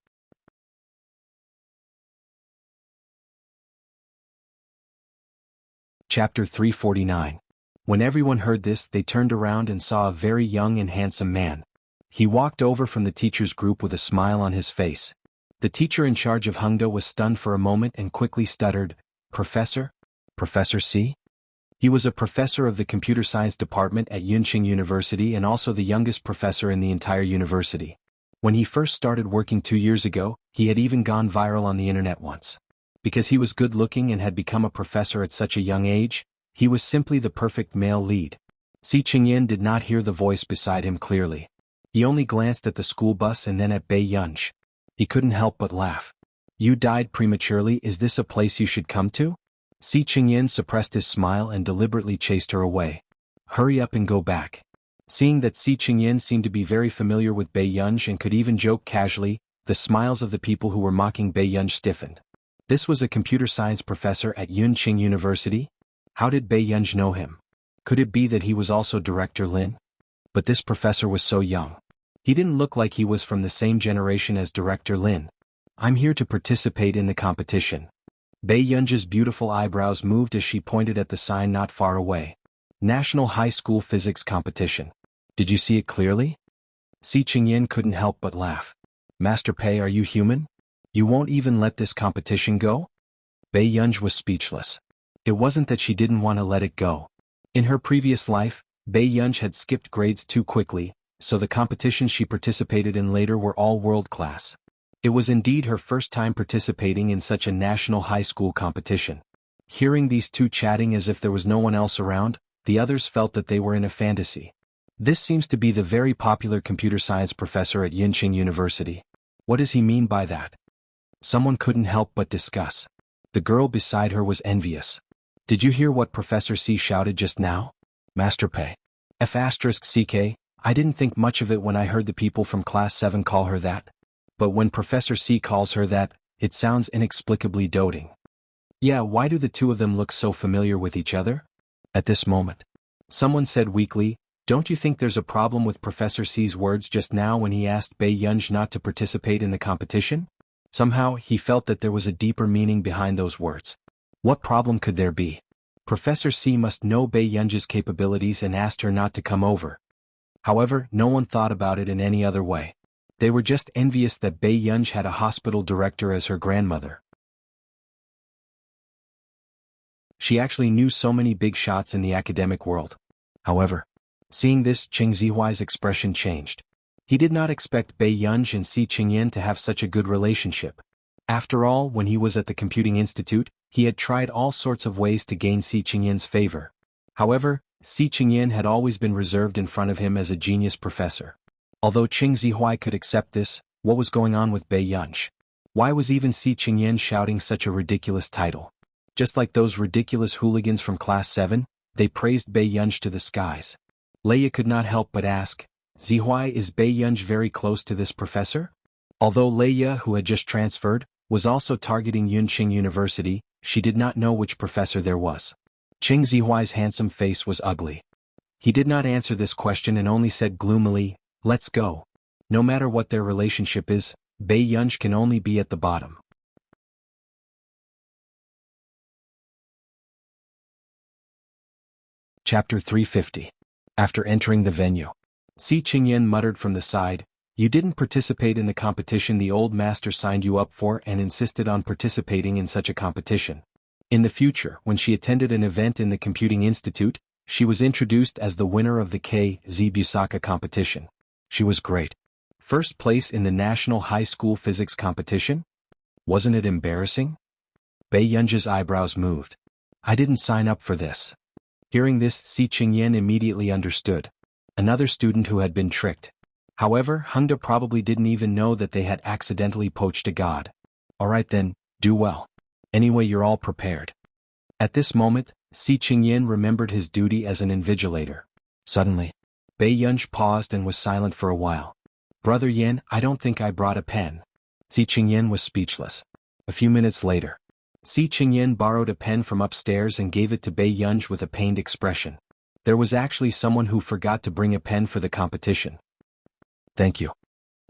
S1: Chapter 349. When everyone heard this, they turned around and saw a very young and handsome man. He walked over from the teacher's group with a smile on his face. The teacher in charge of Hengda was stunned for a moment and quickly stuttered, Professor? Professor C? He was a professor of the computer science department at Yunqing University and also the youngest professor in the entire university. When he first started working 2 years ago, he had even gone viral on the internet once. Because he was good-looking and had become a professor at such a young age, he was simply the perfect male lead. Si Qingyan did not hear the voice beside him clearly. He only glanced at the school bus and then at Bei Yunj. He couldn't help but laugh. You died prematurely, is this a place you should come to? Si Qingyan suppressed his smile and deliberately chased her away. Hurry up and go back. Seeing that Si Qingyan seemed to be very familiar with Bei Yunj and could even joke casually, the smiles of the people who were mocking Bei Yunj stiffened. This was a computer science professor at Yunqing University? How did Bei Yunj know him? Could it be that he was also Director Lin? But this professor was so young. He didn't look like he was from the same generation as Director Lin. I'm here to participate in the competition. Bei Yunj's beautiful eyebrows moved as she pointed at the sign not far away. National High School Physics Competition. Did you see it clearly? Si Qingyan couldn't help but laugh. Master Pei, are you human? You won't even let this competition go? Bei Yunj was speechless. It wasn't that she didn't want to let it go. In her previous life, Bei Yunj had skipped grades too quickly, so the competitions she participated in later were all world-class. It was indeed her first time participating in such a national high school competition. Hearing these two chatting as if there was no one else around, the others felt that they were in a fantasy. This seems to be the very popular computer science professor at Yunqing University. What does he mean by that? Someone couldn't help but discuss. The girl beside her was envious. Did you hear what Professor C shouted just now? Master Pei. F***CK, I didn't think much of it when I heard the people from Class 7 call her that. But when Professor C calls her that, it sounds inexplicably doting. Yeah, why do the two of them look so familiar with each other? At this moment, someone said weakly, don't you think there's a problem with Professor C's words just now when he asked Bei Yunj not to participate in the competition? Somehow, he felt that there was a deeper meaning behind those words. What problem could there be? Professor C must know Bei Yunj's capabilities and asked her not to come over. However, no one thought about it in any other way. They were just envious that Bei Yunj had a hospital director as her grandmother. She actually knew so many big shots in the academic world. However, seeing this, Cheng Zihuai's expression changed. He did not expect Bei Yunj and Si Qingyan to have such a good relationship. After all, when he was at the Computing Institute, he had tried all sorts of ways to gain Si Qingyan's favor. However, Si Qingyan had always been reserved in front of him as a genius professor. Although Cheng Zihuai could accept this, what was going on with Bei Yunj? Why was even Si Qingyan shouting such a ridiculous title? Just like those ridiculous hooligans from Class 7, they praised Bei Yunj to the skies. Leia could not help but ask, Zihuai, is Bei Yunj very close to this professor? Although Leia, who had just transferred, was also targeting Yunqing University, she did not know which professor there was. Cheng Zihuai's handsome face was ugly. He did not answer this question and only said gloomily, let's go. No matter what their relationship is, Bei Yunj can only be at the bottom. Chapter 350. After entering the venue, Si Qingyan muttered from the side, you didn't participate in the competition the old master signed you up for and insisted on participating in such a competition. In the future, when she attended an event in the Computing Institute, she was introduced as the winner of the K.Z. Busaka competition. She was great. First place in the National High School Physics competition? Wasn't it embarrassing? Bei Yunj's eyebrows moved. I didn't sign up for this. Hearing this, Si Qingyan immediately understood. Another student who had been tricked. However, Hengda probably didn't even know that they had accidentally poached a god. Alright then, do well. Anyway, you're all prepared. At this moment, Si Qingyan remembered his duty as an invigilator. Suddenly, Bei Yunj paused and was silent for a while. Brother Yan, I don't think I brought a pen. Si Qingyan was speechless. A few minutes later, Si Qingyan borrowed a pen from upstairs and gave it to Bei Yunj with a pained expression. There was actually someone who forgot to bring a pen for the competition. Thank you.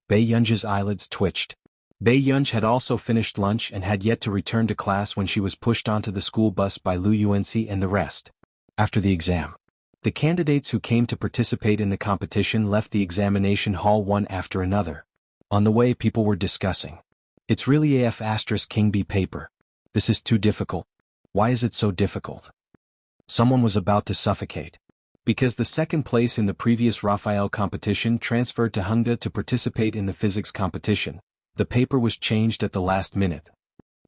S1: Bei Yunj's eyelids twitched. Bei Yunj had also finished lunch and had yet to return to class when she was pushed onto the school bus by Lu Yuanxi and the rest. After the exam, the candidates who came to participate in the competition left the examination hall one after another. On the way, people were discussing. It's really King B paper. This is too difficult. Why is it so difficult? Someone was about to suffocate. Because the second place in the previous Raphael competition transferred to Hengda to participate in the physics competition, the paper was changed at the last minute.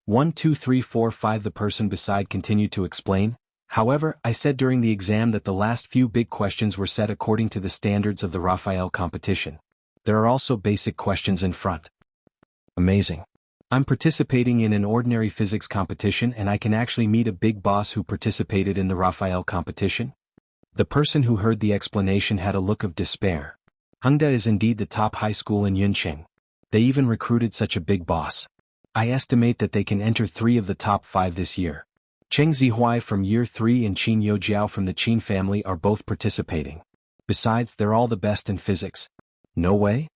S1: 1 2 3 4 5 The person beside continued to explain. However, I said during the exam that the last few big questions were set according to the standards of the Raphael competition. There are also basic questions in front. Amazing. I'm participating in an ordinary physics competition and I can actually meet a big boss who participated in the Raphael competition? The person who heard the explanation had a look of despair. Hengda is indeed the top high school in Yunqing. They even recruited such a big boss. I estimate that they can enter 3 of the top 5 this year. Cheng Zihuai from year 3 and Qin Youjiao from the Qin family are both participating. Besides, they're all the best in physics. No way?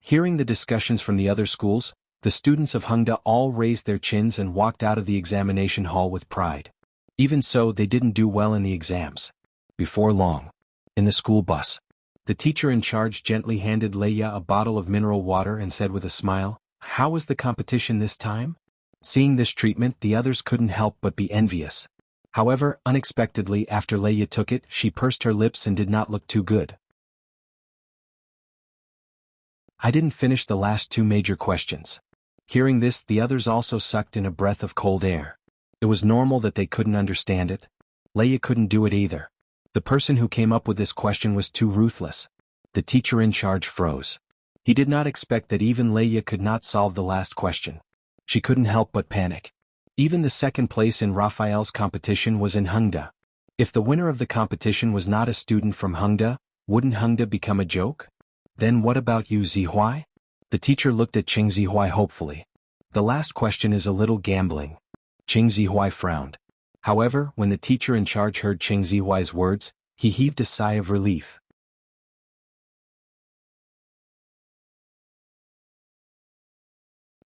S1: Hearing the discussions from the other schools, the students of Hengda all raised their chins and walked out of the examination hall with pride. Even so, they didn't do well in the exams. Before long, in the school bus, the teacher in charge gently handed Leia a bottle of mineral water and said with a smile, how was the competition this time? Seeing this treatment, the others couldn't help but be envious. However, unexpectedly after Leia took it, she pursed her lips and did not look too good. I didn't finish the last two major questions. Hearing this, the others also sucked in a breath of cold air. It was normal that they couldn't understand it. Leia couldn't do it either. The person who came up with this question was too ruthless. The teacher in charge froze. He did not expect that even Leia could not solve the last question. She couldn't help but panic. Even the second place in Raphael's competition was in Hengda. If the winner of the competition was not a student from Hengda, wouldn't Hengda become a joke? Then what about you, Zihuai? The teacher looked at Qing Zihuai hopefully. The last question is a little gambling. Qing Zihuai frowned. However, when the teacher in charge heard Qing Zihuai's words, he heaved a sigh of relief.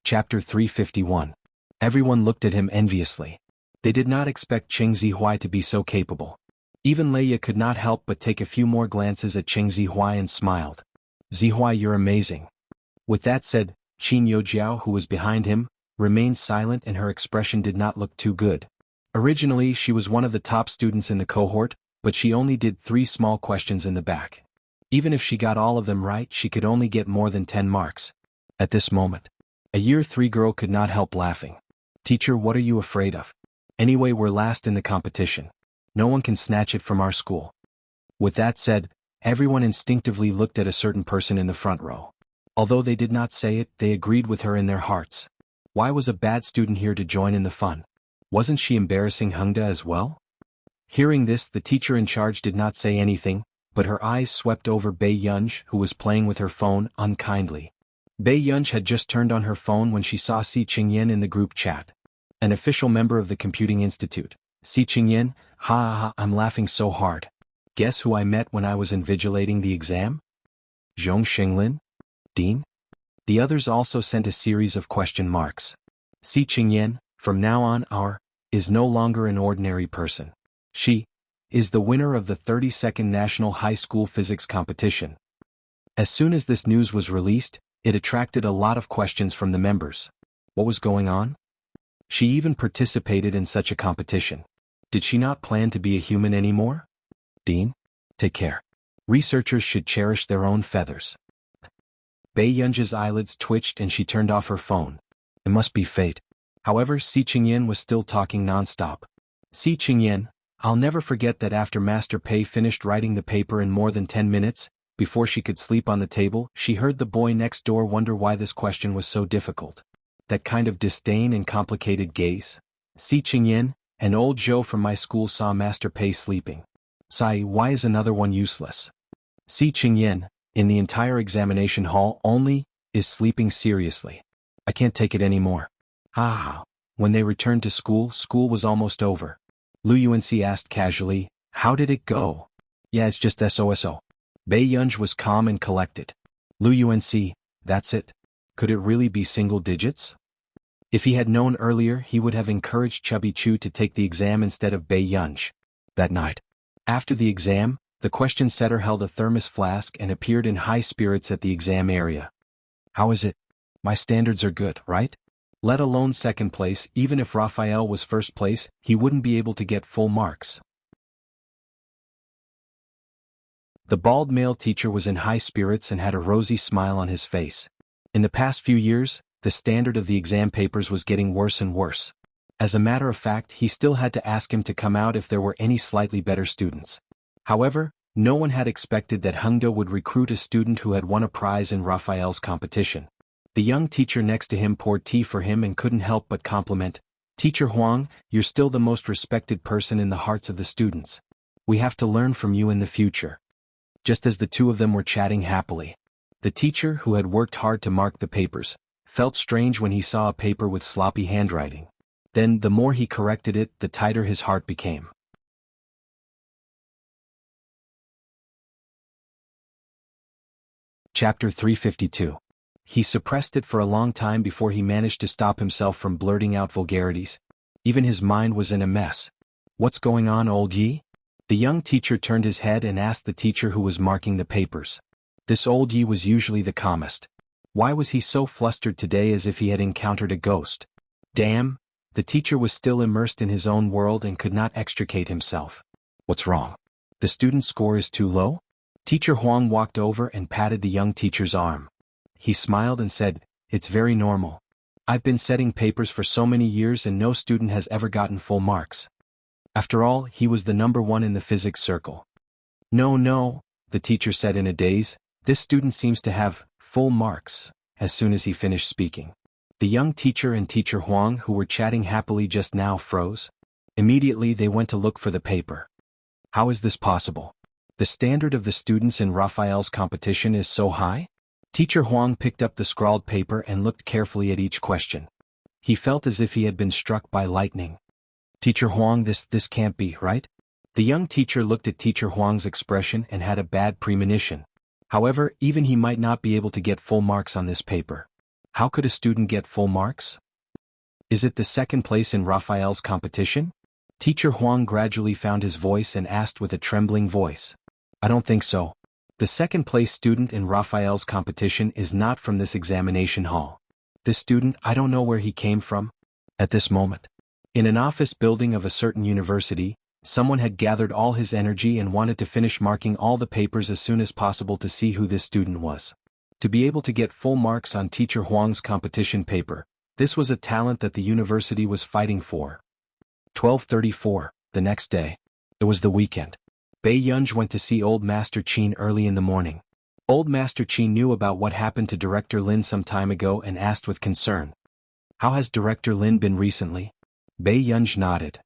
S1: Chapter 351. Everyone looked at him enviously. They did not expect Qing Zihuai to be so capable. Even Leia could not help but take a few more glances at Qing Zihuai and smiled. Zihuai, you're amazing. With that said, Qin Youjiao, who was behind him, remained silent and her expression did not look too good. Originally, she was one of the top students in the cohort, but she only did 3 small questions in the back. Even if she got all of them right, she could only get more than 10 marks. At this moment, a year 3 girl could not help laughing. Teacher, what are you afraid of? Anyway, we're last in the competition. No one can snatch it from our school. With that said, everyone instinctively looked at a certain person in the front row. Although they did not say it, they agreed with her in their hearts. Why was a bad student here to join in the fun? Wasn't she embarrassing Hengda as well? Hearing this, the teacher in charge did not say anything, but her eyes swept over Bei Yunj, who was playing with her phone, unkindly. Bei Yunj had just turned on her phone when she saw Si Qingyan in the group chat. An official member of the Computing Institute. Si Qingyan, ha, I'm laughing so hard. Guess who I met when I was invigilating the exam? Zhong Xinglin? Dean? The others also sent a series of question marks. Si Qingyan, from now on is no longer an ordinary person. She is the winner of the 32nd National High School Physics Competition. As soon as this news was released, it attracted a lot of questions from the members. What was going on? She even participated in such a competition. Did she not plan to be a human anymore? Dean, take care. Researchers should cherish their own feathers. Bei Yunj's eyelids twitched and she turned off her phone. It must be fate. However, Si Qingyan was still talking non-stop. Si Qingyan, I'll never forget that after Master Pei finished writing the paper in more than 10 minutes, before she could sleep on the table, she heard the boy next door wonder why this question was so difficult. That kind of disdain and complicated gaze. Si Qingyan, an old Zhou from my school saw Master Pei sleeping. Sai, why is another one useless? Si Qingyan, in the entire examination hall only, is sleeping seriously. I can't take it anymore. When they returned to school, school was almost over. Lu Yuanxi asked casually, how did it go? Yeah, it's just SOSO. Bei Yunj was calm and collected. Lu Yuanxi, that's it. Could it really be single digits? If he had known earlier, he would have encouraged Chubby Chu to take the exam instead of Bei Yunj. That night, after the exam, the question setter held a thermos flask and appeared in high spirits at the exam area. How is it? My standards are good, right? Let alone second place, even if Raphael was first place, he wouldn't be able to get full marks. The bald male teacher was in high spirits and had a rosy smile on his face. In the past few years, the standard of the exam papers was getting worse and worse. As a matter of fact, he still had to ask him to come out if there were any slightly better students. However, no one had expected that Hengda would recruit a student who had won a prize in Raphael's competition. The young teacher next to him poured tea for him and couldn't help but compliment, Teacher Huang, you're still the most respected person in the hearts of the students. We have to learn from you in the future. Just as the two of them were chatting happily, the teacher, who had worked hard to mark the papers, felt strange when he saw a paper with sloppy handwriting. Then, the more he corrected it, the tighter his heart became. Chapter 352. He suppressed it for a long time before he managed to stop himself from blurting out vulgarities. Even his mind was in a mess. What's going on, old Yi? The young teacher turned his head and asked the teacher who was marking the papers. This old Yi was usually the calmest. Why was he so flustered today, as if he had encountered a ghost? Damn, The teacher was still immersed in his own world and could not extricate himself. What's wrong? The student's score is too low? Teacher Huang walked over and patted the young teacher's arm. He smiled and said, "It's very normal. I've been setting papers for so many years and no student has ever gotten full marks. After all, he was the number one in the physics circle." No, the teacher said in a daze, "this student seems to have full marks," as soon as he finished speaking. The young teacher and teacher Huang, who were chatting happily just now, froze. Immediately they went to look for the paper. How is this possible? The standard of the students in Raphael's competition is so high? Teacher Huang picked up the scrawled paper and looked carefully at each question. He felt as if he had been struck by lightning. "Teacher Huang, this can't be, right?" The young teacher looked at Teacher Huang's expression and had a bad premonition. However, even he might not be able to get full marks on this paper. How could a student get full marks? Is it the second place in Raphael's competition? Teacher Huang gradually found his voice and asked with a trembling voice. "I don't think so. The second place student in Raphael's competition is not from this examination hall. This student, I don't know where he came from." At this moment, in an office building of a certain university, someone had gathered all his energy and wanted to finish marking all the papers as soon as possible to see who this student was. To be able to get full marks on Teacher Huang's competition paper, this was a talent that the university was fighting for. 12:34, the next day. It was the weekend. Bei Yunj went to see Old Master Qin early in the morning. Old Master Qin knew about what happened to Director Lin some time ago and asked with concern, "How has Director Lin been recently?" Bei Yunj nodded.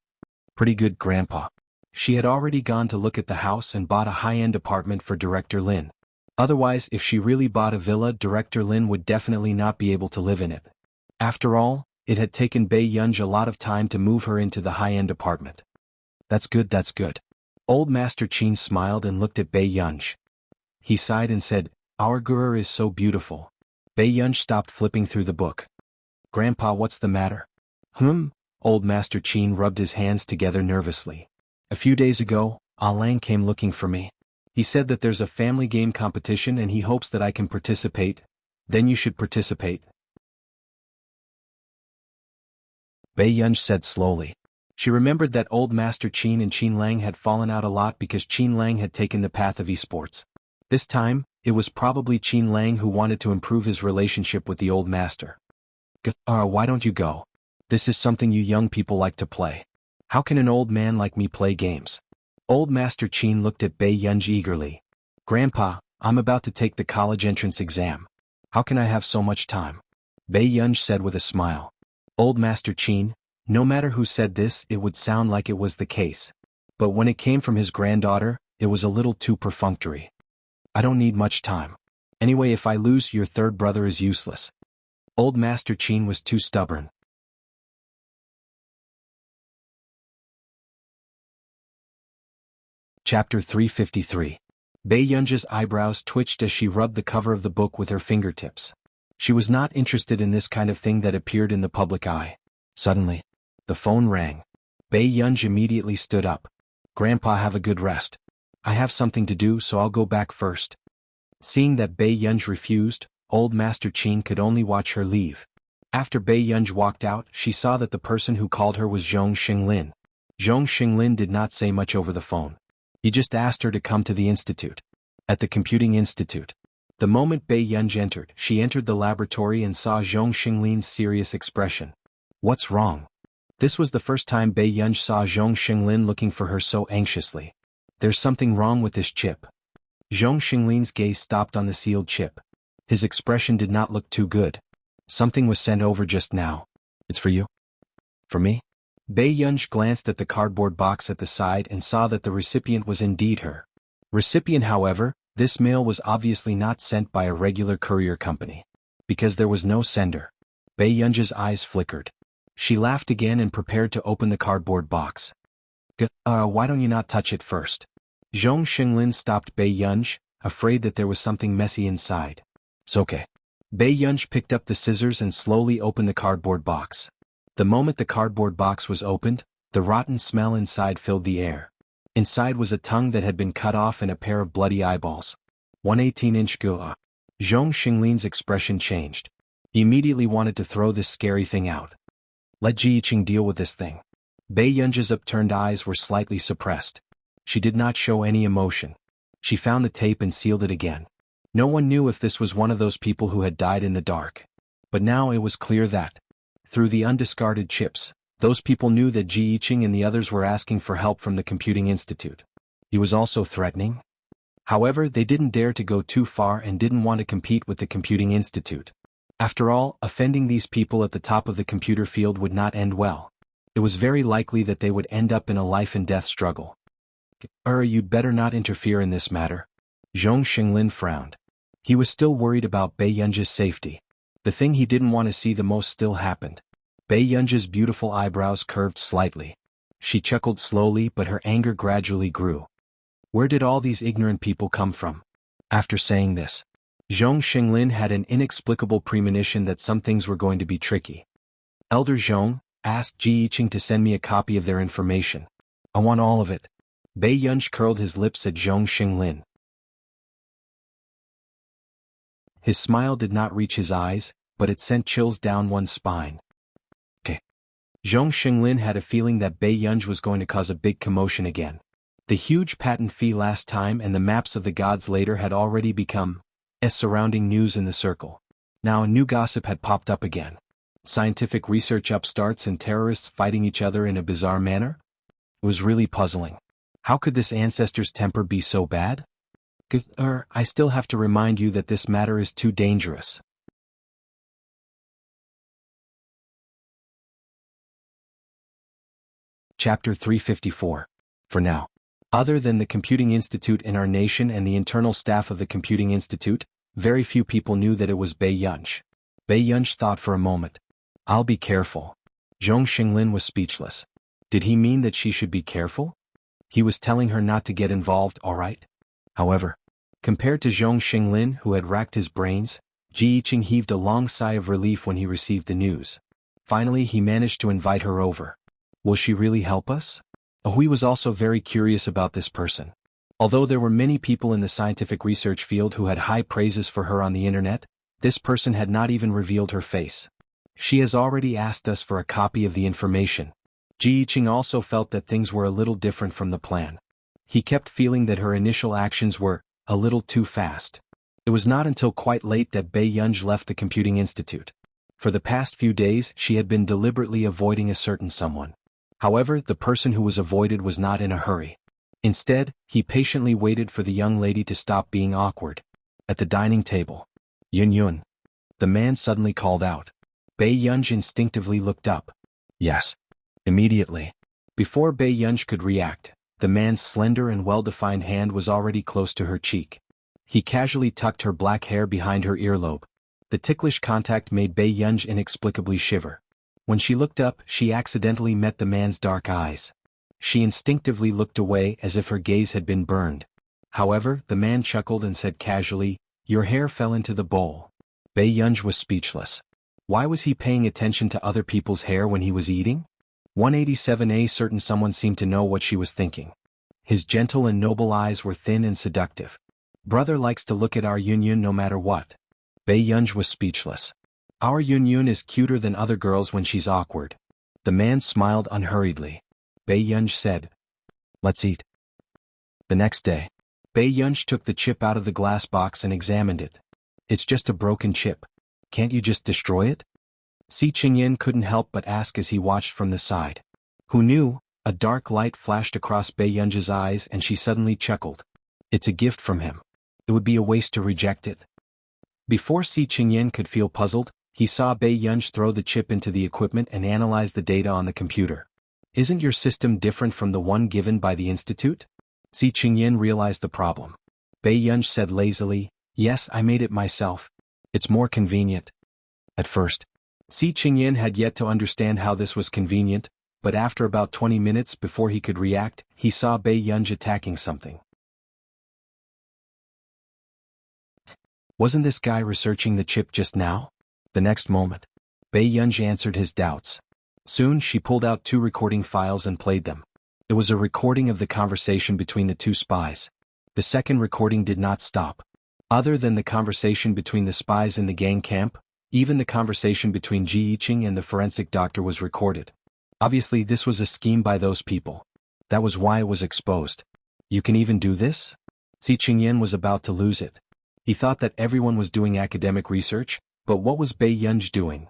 S1: "Pretty good, Grandpa." She had already gone to look at the house and bought a high-end apartment for Director Lin. Otherwise, if she really bought a villa, Director Lin would definitely not be able to live in it. After all, it had taken Bei Yunj a lot of time to move her into the high-end apartment. That's good. Old Master Qin smiled and looked at Bei Yunj. He sighed and said, "Our girl is so beautiful." Bei Yunj stopped flipping through the book. "Grandpa, what's the matter?" Old Master Qin rubbed his hands together nervously. "A few days ago, Ah Lang came looking for me. He said that there's a family game competition and he hopes that I can participate. Then you should participate." Bei Yunj said slowly. She remembered that Old Master Qin and Qin Lang had fallen out a lot because Qin Lang had taken the path of esports. This time, it was probably Qin Lang who wanted to improve his relationship with the old master. Why don't you go? This is something you young people like to play. How can an old man like me play games?" Old Master Qin looked at Bei Yunj eagerly. "Grandpa, I'm about to take the college entrance exam. How can I have so much time?" Bei Yunj said with a smile. Old Master Qin, no matter who said this, it would sound like it was the case. But when it came from his granddaughter, it was a little too perfunctory. "I don't need much time. Anyway, if I lose, your third brother is useless." Old Master Qin was too stubborn. Chapter 353. Bei Yunj's eyebrows twitched as she rubbed the cover of the book with her fingertips. She was not interested in this kind of thing that appeared in the public eye. Suddenly, the phone rang. Bei Yunj immediately stood up. "Grandpa, have a good rest. I have something to do, so I'll go back first." Seeing that Bei Yunj refused, Old Master Qin could only watch her leave. After Bei Yunj walked out, she saw that the person who called her was Zhong Xinglin. Zhong Xinglin did not say much over the phone. He just asked her to come to the institute. At the computing institute. The moment Bei Yunj entered, she entered the laboratory and saw Zhong Xinglin's serious expression. What's wrong? This was the first time Bei Yunj saw Zhong Xinglin looking for her so anxiously. There's something wrong with this chip. Zhong Xinglin's gaze stopped on the sealed chip. His expression did not look too good. Something was sent over just now. It's for you? For me? Bei Yunj glanced at the cardboard box at the side and saw that the recipient was indeed her. Recipient, however, this mail was obviously not sent by a regular courier company. Because there was no sender. Bei Yunj's eyes flickered. She laughed again and prepared to open the cardboard box. Why don't you not touch it first? Zhong Xinglin stopped Bei Yunj, afraid that there was something messy inside. It's okay. Bei Yunj picked up the scissors and slowly opened the cardboard box. The moment the cardboard box was opened, the rotten smell inside filled the air. Inside was a tongue that had been cut off and a pair of bloody eyeballs. 118-inch gua. Zhong Xinglin's expression changed. He immediately wanted to throw this scary thing out. Let Ji Yiqing deal with this thing. Bei Yunji's upturned eyes were slightly suppressed. She did not show any emotion. She found the tape and sealed it again. No one knew if this was one of those people who had died in the dark. But now it was clear that, through the undiscarded chips, those people knew that Ji Yiqing and the others were asking for help from the Computing Institute. He was also threatening. However, they didn't dare to go too far and didn't want to compete with the Computing Institute. After all, offending these people at the top of the computer field would not end well. It was very likely that they would end up in a life-and-death struggle. You'd better not interfere in this matter. Zhong Xinglin frowned. He was still worried about Bei Yunji's safety. The thing he didn't want to see the most still happened. Bei Yunji's beautiful eyebrows curved slightly. She chuckled slowly, but her anger gradually grew. Where did all these ignorant people come from? After saying this, Zhong Xinglin had an inexplicable premonition that some things were going to be tricky. Elder Zhong, ask Ji Yiqing to send me a copy of their information. I want all of it. Bei Yunji curled his lips at Zhong Xinglin. His smile did not reach his eyes, but it sent chills down one's spine. Okay. Zhong Xinglin had a feeling that Bei Yunji was going to cause a big commotion again. The huge patent fee last time and the maps of the gods later had already become surrounding news in the circle. Now a new gossip had popped up again. Scientific research upstarts and terrorists fighting each other in a bizarre manner? It was really puzzling. How could this ancestor's temper be so bad? I still have to remind you that this matter is too dangerous. Chapter 354. For now. Other than the Computing Institute in our nation and the internal staff of the Computing Institute, very few people knew that it was Bei Yunji. Bei Yunji thought for a moment. I'll be careful. Zhong Xinglin was speechless. Did he mean that she should be careful? He was telling her not to get involved, all right? However, compared to Zhong Xinglin, who had racked his brains, Ji Yiqing heaved a long sigh of relief when he received the news. Finally, he managed to invite her over. Will she really help us? He was also very curious about this person. Although there were many people in the scientific research field who had high praises for her on the internet, this person had not even revealed her face. She has already asked us for a copy of the information. Ji Yiqing also felt that things were a little different from the plan. He kept feeling that her initial actions were a little too fast. It was not until quite late that Bei Yunji left the Computing Institute. For the past few days, she had been deliberately avoiding a certain someone. However, the person who was avoided was not in a hurry. Instead, he patiently waited for the young lady to stop being awkward. At the dining table, Yun, the man suddenly called out. Bei Yunji instinctively looked up. Yes. Immediately. Before Bei Yunji could react, the man's slender and well-defined hand was already close to her cheek. He casually tucked her black hair behind her earlobe. The ticklish contact made Bei Yunji inexplicably shiver. When she looked up, she accidentally met the man's dark eyes. She instinctively looked away as if her gaze had been burned. However, the man chuckled and said casually, "Your hair fell into the bowl." Bei Yunji was speechless. Why was he paying attention to other people's hair when he was eating? 187A certain someone seemed to know what she was thinking. His gentle and noble eyes were thin and seductive. Brother likes to look at our Yun no matter what. Bei Yunji was speechless. Our Yun is cuter than other girls when she's awkward. The man smiled unhurriedly. Bei Yunji said, "Let's eat." The next day, Bei Yunji took the chip out of the glass box and examined it. It's just a broken chip. Can't you just destroy it? Si Qingyan couldn't help but ask as he watched from the side. Who knew? A dark light flashed across Bei Yunji's eyes and she suddenly chuckled. It's a gift from him. It would be a waste to reject it. Before Si Qingyan could feel puzzled, he saw Bei Yunji throw the chip into the equipment and analyze the data on the computer. Isn't your system different from the one given by the Institute? Si Qingyan realized the problem. Bei Yunji said lazily, "Yes, I made it myself. It's more convenient." At first, Si Qingyan had yet to understand how this was convenient, but after about 20 minutes before he could react, he saw Bei Yunji attacking something. Wasn't this guy researching the chip just now? The next moment, Bei Yunji answered his doubts. Soon she pulled out 2 recording files and played them. It was a recording of the conversation between the 2 spies. The second recording did not stop. Other than the conversation between the spies in the gang camp, Even the conversation between Ji Yiqing and the forensic doctor was recorded. Obviously this was a scheme by those people. That was why it was exposed. You can even do this? Si Qingyan was about to lose it. He thought that everyone was doing academic research, but what was Bei Yunj doing?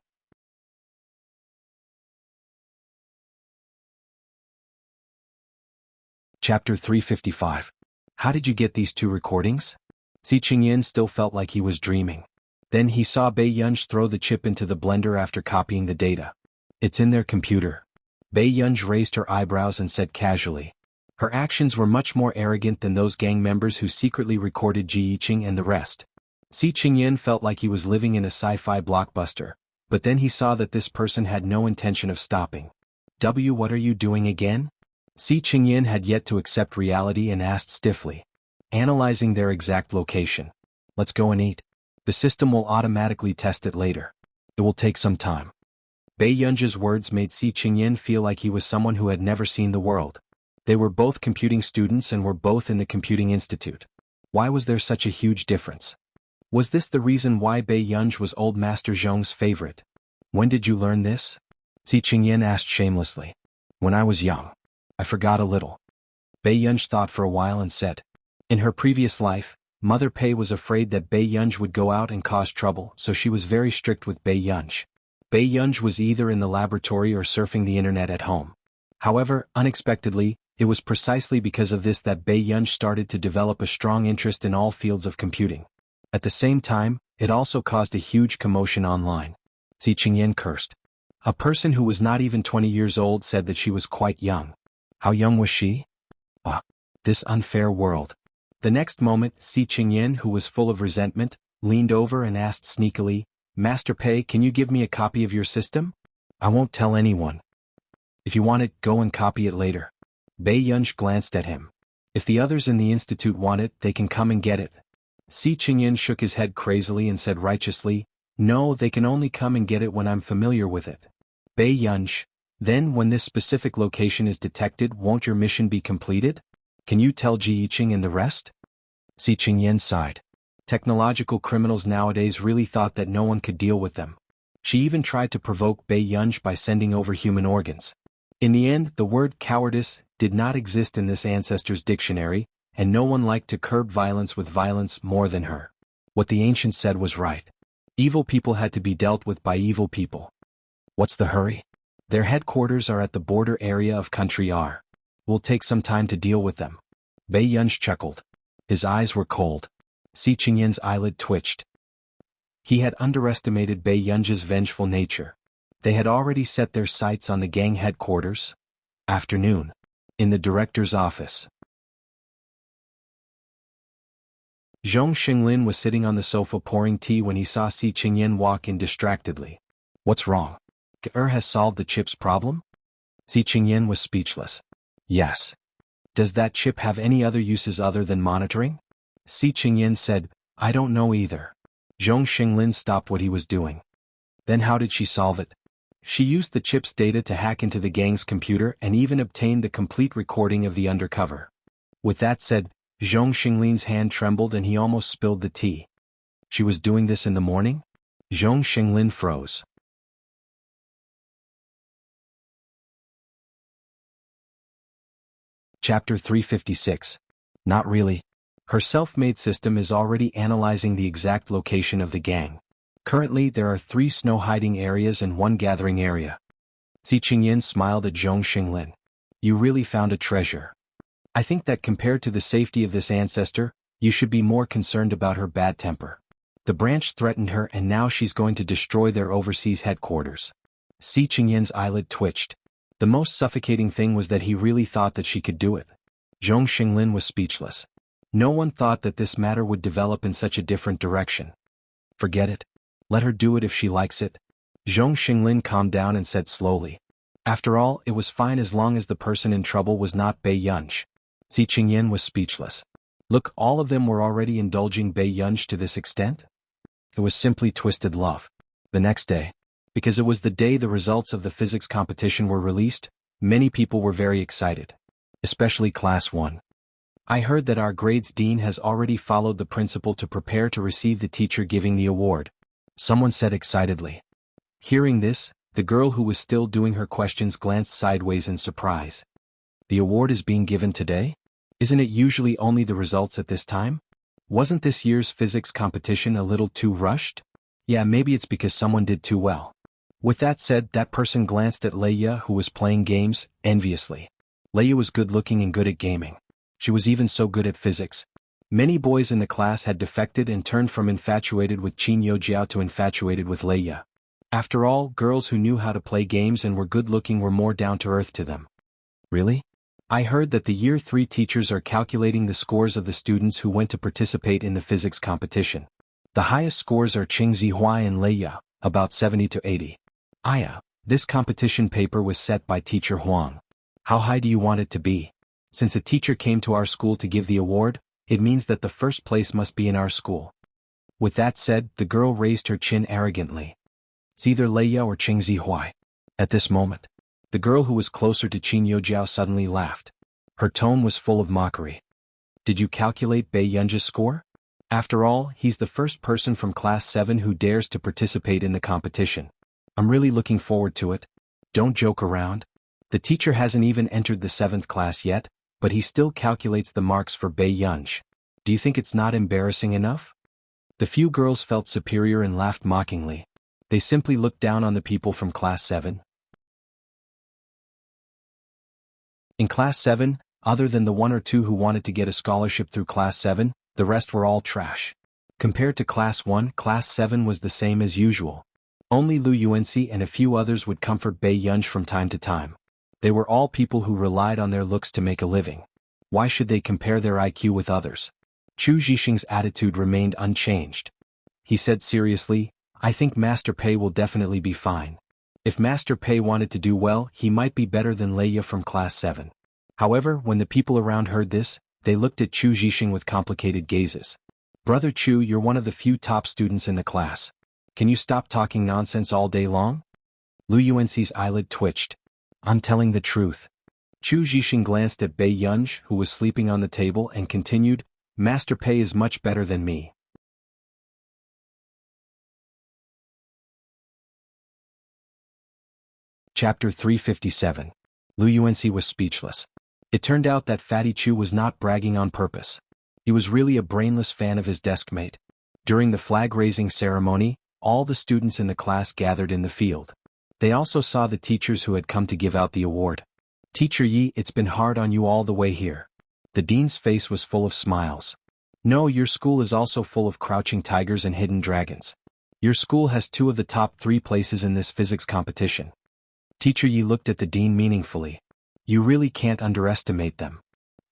S1: Chapter 355. How did you get these 2 recordings? Si Qingyan still felt like he was dreaming. Then he saw Bei Yunj throw the chip into the blender after copying the data. It's in their computer. Bei Yunj raised her eyebrows and said casually. Her actions were much more arrogant than those gang members who secretly recorded Ji Yiqing and the rest. Si Qingyan felt like he was living in a sci-fi blockbuster, but then he saw that this person had no intention of stopping. What are you doing again? Si Qingyan had yet to accept reality and asked stiffly. Analyzing their exact location. Let's go and eat. The system will automatically test it later. It will take some time. Bei Yunj's words made Si Qingyan feel like he was someone who had never seen the world. They were both computing students and were both in the computing institute. Why was there such a huge difference? Was this the reason why Bei Yunj was old Master Zhong's favorite? When did you learn this? Si Qingyan asked shamelessly. When I was young. I forgot a little. Bei Yunj thought for a while and said. In her previous life, Mother Pei was afraid that Bei Yunj would go out and cause trouble, so she was very strict with Bei Yunj. Bei Yunj was either in the laboratory or surfing the internet at home. However, unexpectedly, it was precisely because of this that Bei Yunj started to develop a strong interest in all fields of computing. At the same time, it also caused a huge commotion online. Si Qingyan cursed. A person who was not even 20 years old said that she was quite young. How young was she? Ah, this unfair world. The next moment, Si Qingyan, who was full of resentment, leaned over and asked sneakily, Master Pei, can you give me a copy of your system? I won't tell anyone. If you want it, go and copy it later. Bei Yunj glanced at him. If the others in the institute want it, they can come and get it. Si Qingyan shook his head crazily and said righteously, No, they can only come and get it when I'm familiar with it. Bei Yunj, then when this specific location is detected, won't your mission be completed? Can you tell Ji Yiqing and the rest? Si Qingyan sighed. Technological criminals nowadays really thought that no one could deal with them. She even tried to provoke Bei Yunj by sending over human organs. In the end, the word cowardice did not exist in this ancestor's dictionary, and no one liked to curb violence with violence more than her. What the ancients said was right. Evil people had to be dealt with by evil people. What's the hurry? Their headquarters are at the border area of country R. Will take some time to deal with them. Bei Yunj chuckled. His eyes were cold. Si Qingyan's eyelid twitched. He had underestimated Bei Yunj's vengeful nature. They had already set their sights on the gang headquarters. Afternoon. In the director's office. Zhong Xinglin was sitting on the sofa pouring tea when he saw Si Qingyan walk in distractedly. What's wrong? Has solved the chip's problem? Si Qingyan was speechless. Yes. Does that chip have any other uses other than monitoring? Si Qingyan said, I don't know either. Zhong Xinglin stopped what he was doing. Then how did she solve it? She used the chip's data to hack into the gang's computer and even obtained the complete recording of the undercover. With that said, Zhong Xinglin's hand trembled and he almost spilled the tea. She was doing this in the morning? Zhong Xinglin froze. Chapter 356. Not really. Her self-made system is already analyzing the exact location of the gang. Currently there are 3 snow hiding areas and 1 gathering area. Si Qingyan smiled at Zhong Xinglin. You really found a treasure. I think that compared to the safety of this ancestor, you should be more concerned about her bad temper. The branch threatened her and now she's going to destroy their overseas headquarters. Si Qingyan's eyelid twitched. The most suffocating thing was that he really thought that she could do it. Zhong Xinglin was speechless. No one thought that this matter would develop in such a different direction. Forget it. Let her do it if she likes it. Zhong Xinglin calmed down and said slowly. After all, it was fine as long as the person in trouble was not Bei Yunj. Si Qingyan was speechless. Look, all of them were already indulging Bei Yunj to this extent? It was simply twisted love. The next day, because it was the day the results of the physics competition were released, many people were very excited. Especially Class 1. I heard that our grade's dean has already followed the principal to prepare to receive the teacher giving the award. someone said excitedly. Hearing this, the girl who was still doing her questions glanced sideways in surprise. The award is being given today? Isn't it usually only the results at this time? Wasn't this year's physics competition a little too rushed? Yeah, maybe it's because someone did too well. With that said, that person glanced at Leia, who was playing games, enviously. Leia was good-looking and good at gaming. She was even so good at physics. Many boys in the class had defected and turned from infatuated with Qin Yojiao to infatuated with Leia. After all, girls who knew how to play games and were good-looking were more down-to-earth to them. Really? I heard that the Year 3 teachers are calculating the scores of the students who went to participate in the physics competition. The highest scores are Qing Zihuai and Leia, about 70 to 80. Aya, this competition paper was set by Teacher Huang. How high do you want it to be? Since a teacher came to our school to give the award, it means that the first place must be in our school. With that said, the girl raised her chin arrogantly. It's either Leia or Qing Zihuai. At this moment, the girl who was closer to Qin Yojiao suddenly laughed. Her tone was full of mockery. Did you calculate Bei Yunji's score? After all, he's the first person from Class 7 who dares to participate in the competition. I'm really looking forward to it. Don't joke around. The teacher hasn't even entered the 7th class yet, but he still calculates the marks for Bei Yunji. Do you think it's not embarrassing enough? The few girls felt superior and laughed mockingly. They simply looked down on the people from Class 7. In Class 7, other than the one or two who wanted to get a scholarship through Class 7, the rest were all trash. Compared to Class 1, Class 7 was the same as usual. Only Lu Yuanxi and a few others would comfort Bei Yunji from time to time. They were all people who relied on their looks to make a living. Why should they compare their IQ with others? Chu Zhixing's attitude remained unchanged. He said seriously, I think Master Pei will definitely be fine. If Master Pei wanted to do well, he might be better than Leia from Class 7. However, when the people around heard this, they looked at Chu Zhixing with complicated gazes. Brother Chu, you're one of the few top students in the class. Can you stop talking nonsense all day long? Lu Yuanxi's eyelid twitched. I'm telling the truth. Chu Zhixing glanced at Bei Yunji, who was sleeping on the table, and continued, Master Pei is much better than me. Chapter 357. Lu Yuanxi was speechless. It turned out that Fatty Chu was not bragging on purpose. He was really a brainless fan of his deskmate. During the flag-raising ceremony, all the students in the class gathered in the field. They also saw the teachers who had come to give out the award. Teacher Yi, it's been hard on you all the way here. The dean's face was full of smiles. No, your school is also full of crouching tigers and hidden dragons. Your school has 2 of the top 3 places in this physics competition. Teacher Yi looked at the dean meaningfully. You really can't underestimate them.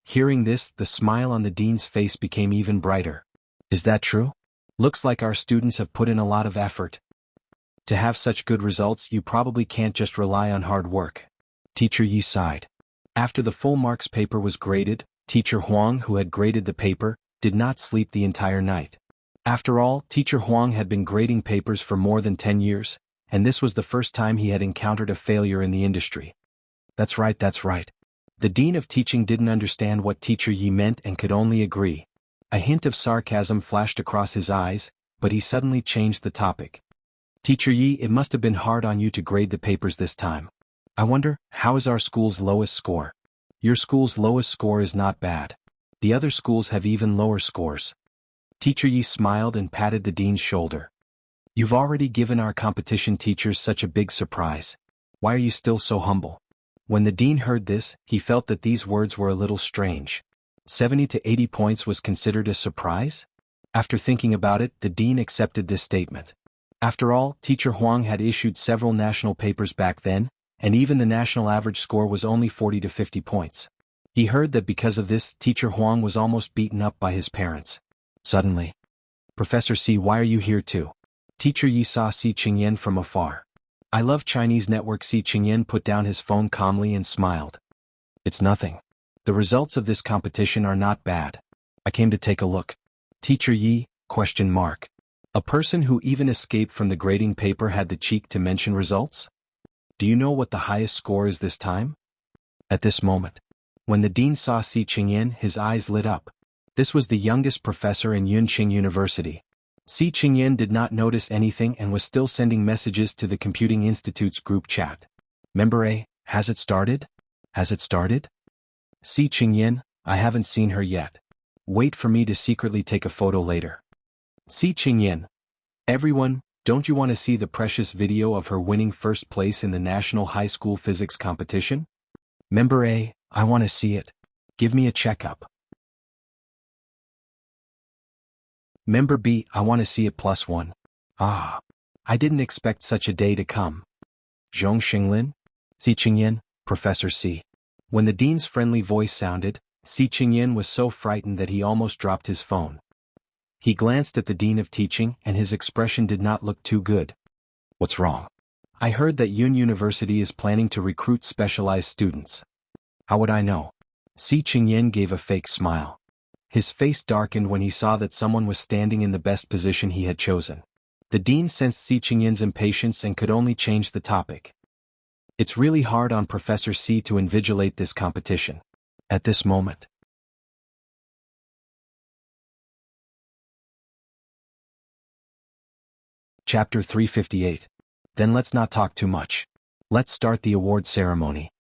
S1: Hearing this, the smile on the dean's face became even brighter. Is that true? Looks like our students have put in a lot of effort. To have such good results, you probably can't just rely on hard work. Teacher Yi sighed. After the full marks paper was graded, Teacher Huang, who had graded the paper, did not sleep the entire night. After all, Teacher Huang had been grading papers for more than 10 years, and this was the first time he had encountered a failure in the industry. That's right, that's right. The dean of teaching didn't understand what Teacher Yi meant and could only agree. A hint of sarcasm flashed across his eyes, but he suddenly changed the topic. Teacher Yi, it must have been hard on you to grade the papers this time. I wonder, how is our school's lowest score? Your school's lowest score is not bad. The other schools have even lower scores. Teacher Yi smiled and patted the dean's shoulder. You've already given our competition teachers such a big surprise. Why are you still so humble? When the dean heard this, he felt that these words were a little strange. 70 to 80 points was considered a surprise? After thinking about it, the dean accepted this statement. After all, Teacher Huang had issued several national papers back then, and even the national average score was only 40 to 50 points. He heard that because of this, Teacher Huang was almost beaten up by his parents. Suddenly, Professor C, why are you here too? Teacher Yi saw Si Qingyan from afar. I love Chinese network. Si Qingyan put down his phone calmly and smiled. It's nothing. The results of this competition are not bad. I came to take a look. Teacher Yi, ? A person who even escaped from the grading paper had the cheek to mention results? Do you know what the highest score is this time? At this moment, when the dean saw Si Qingyan, his eyes lit up. This was the youngest professor in Yunqing University. Si Qingyan did not notice anything and was still sending messages to the Computing Institute's group chat. Member A, has it started? Has it started? Si Qingyan, I haven't seen her yet. Wait for me to secretly take a photo later. Si Qingyan, everyone, don't you want to see the precious video of her winning first place in the National High School Physics competition? Member A, I want to see it. Give me a checkup. Member B, I want to see it +1. Ah, I didn't expect such a day to come. Zhong Xinglin? Si Qingyan, Professor C. When the dean's friendly voice sounded, Si Qingyan was so frightened that he almost dropped his phone. He glanced at the dean of teaching and his expression did not look too good. What's wrong? I heard that Yun University is planning to recruit specialized students. How would I know? Si Qingyan gave a fake smile. His face darkened when he saw that someone was standing in the best position he had chosen. The dean sensed Si Qingyan's impatience and could only change the topic. It's really hard on Professor C to invigilate this competition. At this moment. Chapter 358. Then let's not talk too much. Let's start the award ceremony.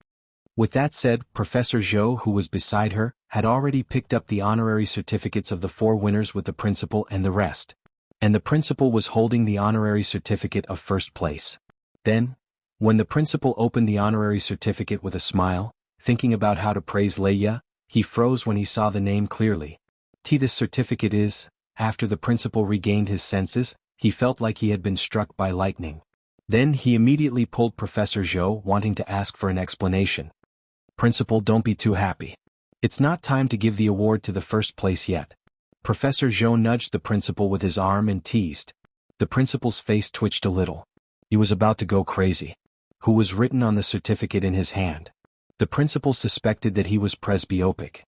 S1: With that said, Professor Zhou, who was beside her, had already picked up the honorary certificates of the 4 winners with the principal and the rest. And the principal was holding the honorary certificate of first place. Then, when the principal opened the honorary certificate with a smile, thinking about how to praise Leia, he froze when he saw the name clearly. This certificate is, after the principal regained his senses, he felt like he had been struck by lightning. Then he immediately pulled Professor Zhou, wanting to ask for an explanation. Principal, don't be too happy. It's not time to give the award to the first place yet. Professor Zhou nudged the principal with his arm and teased. The principal's face twitched a little. He was about to go crazy. Who was written on the certificate in his hand? The principal suspected that he was presbyopic.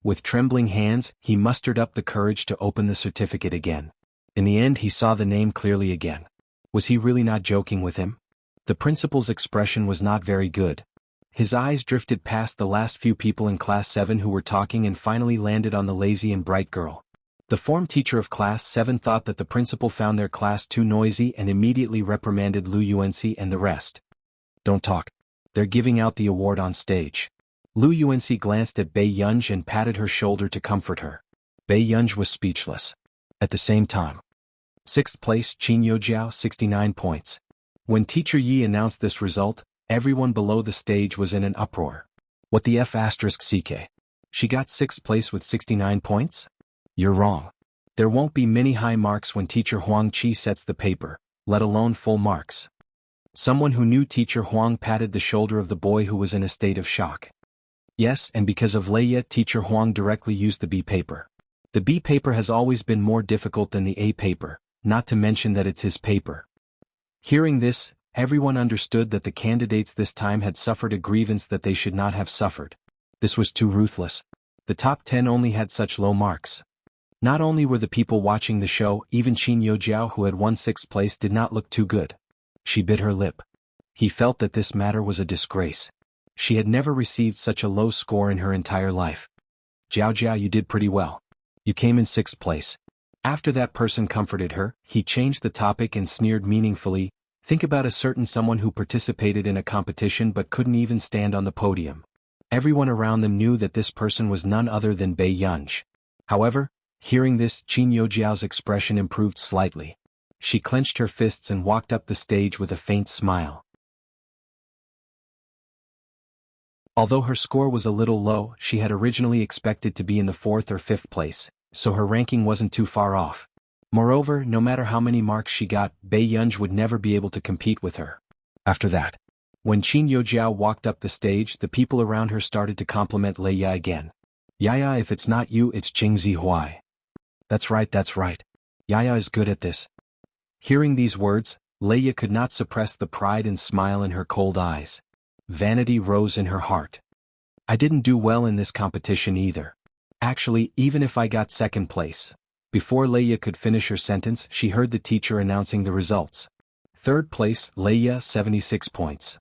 S1: With trembling hands, he mustered up the courage to open the certificate again. In the end, he saw the name clearly again. Was he really not joking with him? The principal's expression was not very good. His eyes drifted past the last few people in Class 7 who were talking and finally landed on the lazy and bright girl. The form teacher of Class 7 thought that the principal found their class too noisy and immediately reprimanded Lu Yuanxi and the rest. Don't talk. They're giving out the award on stage. Lu Yuanxi glanced at Bei Yunj and patted her shoulder to comfort her. Bei Yunj was speechless. At the same time. 6th place, Qin Youjiao, 69 points. When Teacher Yi announced this result, everyone below the stage was in an uproar. What the F***CK? She got 6th place with 69 points? You're wrong. There won't be many high marks when Teacher Huang Qi sets the paper, let alone full marks. Someone who knew Teacher Huang patted the shoulder of the boy who was in a state of shock. Yes, and because of Leia, Teacher Huang directly used the B paper. The B paper has always been more difficult than the A paper, not to mention that it's his paper. Hearing this, everyone understood that the candidates this time had suffered a grievance that they should not have suffered. This was too ruthless. The top 10 only had such low marks. Not only were the people watching the show, even Qin Youjiao, who had won 6th place, did not look too good. She bit her lip. He felt that this matter was a disgrace. She had never received such a low score in her entire life. Jiao Jiao, you did pretty well. You came in 6th place. After that person comforted her, he changed the topic and sneered meaningfully. Think about a certain someone who participated in a competition but couldn't even stand on the podium. Everyone around them knew that this person was none other than Bei Yunj. However, hearing this, Qin Youjiao's expression improved slightly. She clenched her fists and walked up the stage with a faint smile. Although her score was a little low, she had originally expected to be in the 4th or 5th place, so her ranking wasn't too far off. Moreover, no matter how many marks she got, Bei Yunj would never be able to compete with her. After that, when Qin Youjiao walked up the stage, the people around her started to compliment Leia again. Yaya, if it's not you, it's Jing Zihuai. That's right. Yaya is good at this. Hearing these words, Leia could not suppress the pride and smile in her cold eyes. Vanity rose in her heart. I didn't do well in this competition either. Actually, even if I got 2nd place. Before Leia could finish her sentence, she heard the teacher announcing the results. 3rd place, Leia, 76 points.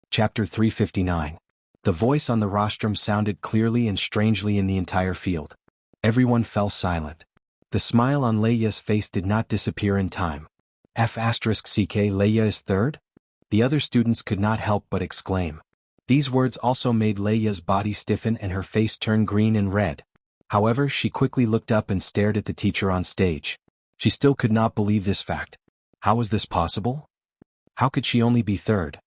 S1: Chapter 359. The voice on the rostrum sounded clearly and strangely in the entire field. Everyone fell silent. The smile on Leia's face did not disappear in time. F***ck Leia is third? The other students could not help but exclaim. These words also made Leia's body stiffen and her face turn green and red. However, she quickly looked up and stared at the teacher on stage. She still could not believe this fact. How was this possible? How could she only be third?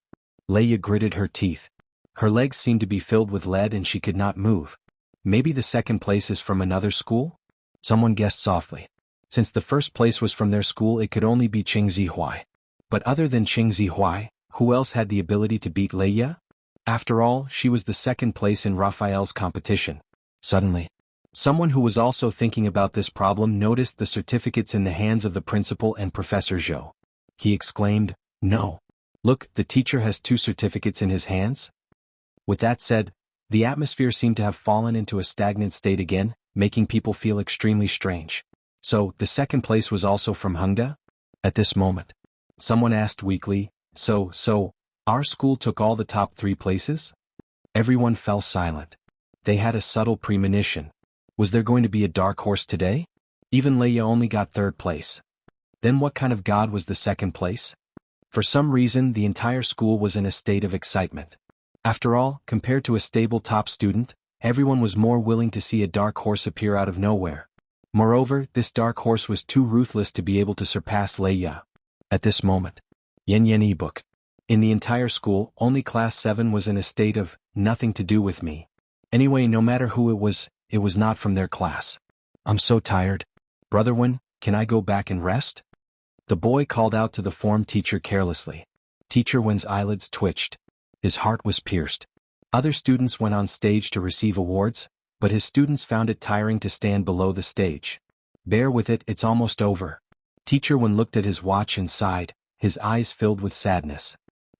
S1: Leia gritted her teeth. Her legs seemed to be filled with lead and she could not move. Maybe the second place is from another school? Someone guessed softly. Since the first place was from their school, it could only be Qing Zihuai. But other than Qing Zihuai, who else had the ability to beat Leia? After all, she was the second place in Raphael's competition. Suddenly, someone who was also thinking about this problem noticed the certificates in the hands of the principal and Professor Zhou. He exclaimed, "No. Look, the teacher has 2 certificates in his hands?" With that said, the atmosphere seemed to have fallen into a stagnant state again, making people feel extremely strange. So, the second place was also from Hengda? At this moment, someone asked weakly, So, our school took all the top 3 places? Everyone fell silent. They had a subtle premonition. Was there going to be a dark horse today? Even Leia only got 3rd place. Then what kind of god was the 2nd place? For some reason, the entire school was in a state of excitement. After all, compared to a stable top student, everyone was more willing to see a dark horse appear out of nowhere. Moreover, this dark horse was too ruthless to be able to surpass Leia. At this moment, Yen ebook. In the entire school, only class 7 was in a state of, nothing to do with me. Anyway, no matter who it was not from their class. I'm so tired. Brother Wen, can I go back and rest? The boy called out to the form teacher carelessly. Teacher Wen's eyelids twitched. His heart was pierced. Other students went on stage to receive awards, but his students found it tiring to stand below the stage. Bear with it, it's almost over. Teacher Wen looked at his watch and sighed, his eyes filled with sadness.